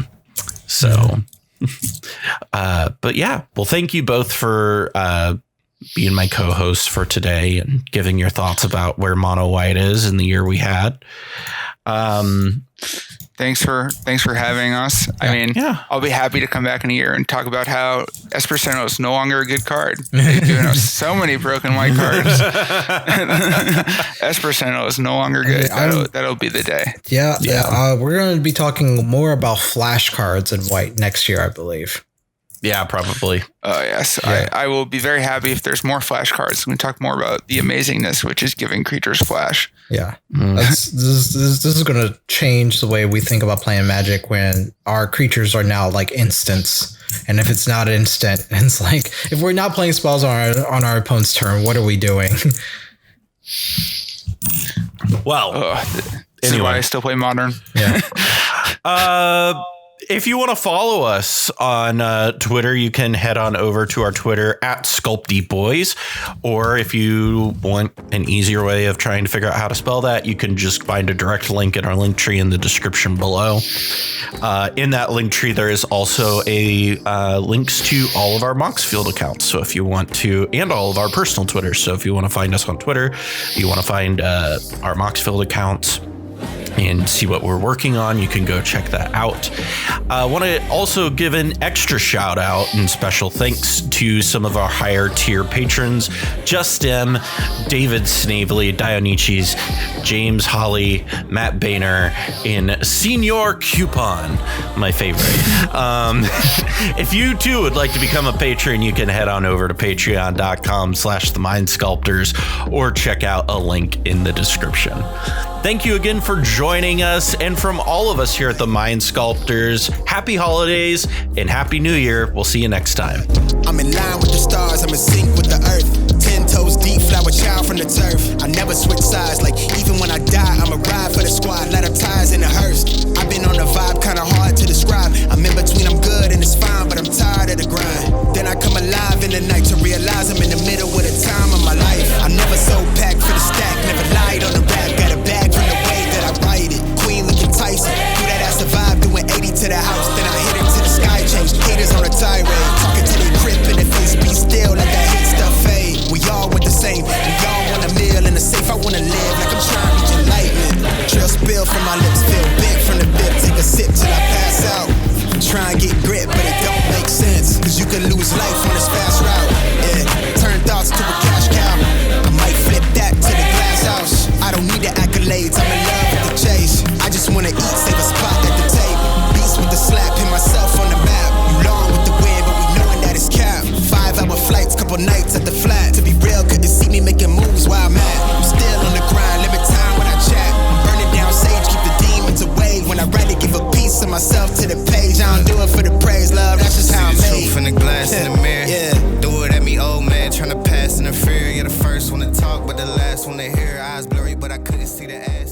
yeah, well, thank you both for being my co-hosts for today and giving your thoughts about where Mono White is in the year we had. Thanks for having us. I mean, I'll be happy to come back in a year and talk about how Esper Sentinel is no longer a good card. They've given us so many broken white cards. Esper Sentinel is no longer good. That'll be the day. Yeah. We're going to be talking more about flash cards in white next year, I believe. Yeah, probably. Oh, yes. Yeah. I will be very happy if there's more flash cards. We can talk more about the amazingness, which is giving creatures flash. Yeah. This is going to change the way we think about playing Magic when our creatures are now like instants. And if it's not instant, it's like, if we're not playing spells on our opponent's turn, what are we doing? Well, this is why I still play Modern. Yeah. If you want to follow us on Twitter, you can head on over to our Twitter at SculptDeepBoys. Or if you want an easier way of trying to figure out how to spell that, you can just find a direct link in our link tree in the description below. In that link tree, there is also a links to all of our Moxfield accounts. So if you want to, and all of our personal Twitters. So if you want to find us on Twitter, you want to find our Moxfield accounts and see what we're working on, you can go check that out. I want to also give an extra shout out and special thanks to some of our higher tier patrons: Justin, David Snavely, Dionysius, James Holly, Matt Boehner, and Senior Coupon, my favorite. If you too would like to become a patron, you can head on over to patreon.com/themindSculptors or check out a link in the description. Thank you again for joining us, and from all of us here at the Mind Sculptors, happy holidays and happy new year. We'll see you next time. I'm in line with the stars, I'm in sync with the earth. 10 toes deep, flower child from the turf. I never switch sides, like even when I die, I'm a ride for the squad, let up ties in the hearse. I've been on the vibe, kinda hard to describe. I'm in between, I'm good and it's fine, but I'm tired of the grind. Then I come alive in the night to realize I'm in the middle of the time of my life. I never so packed for the stack, never lied on the rap, got a bag from the way that I write it. Queen looking Tyson, do that ass survive, doing 80 to the house, then I hit into the sky, change haters on a tirade, talking to the crib in the face, be still, let that hate stuff fade. We all want the same, we all want a meal in the safe, I wanna live like I'm trying to reach enlightenment. Trail spill from my lips, feel big from the bib, take a sip till I pass out. I'm trying to get grit, but it don't make sense, cause you can lose life on this fast route. Yeah, turn thoughts to a cash cow, I might flip that to the glass house. I don't need the accolades, I'm in love with the chase. I just wanna eat, save a spot at the table. Beast with the slap, hit myself on the map. You long with the wind, but we knowing that it's capped. 5-hour flights, couple nights at the flat. To be real, couldn't see me making moves while I'm at. I'm still on the grind, limit time when I chat. I'm burning down sage, keep the demons away. When I write it, give a piece of myself to the page. I don't do it for the praise, love, that's just how I'm made. Truth in the glass in the mirror. Yeah. Do it at me, old man, trying to pass in the fear. You're the first one to talk, but the last one to hear. Eyes blurry, but I couldn't see the ass.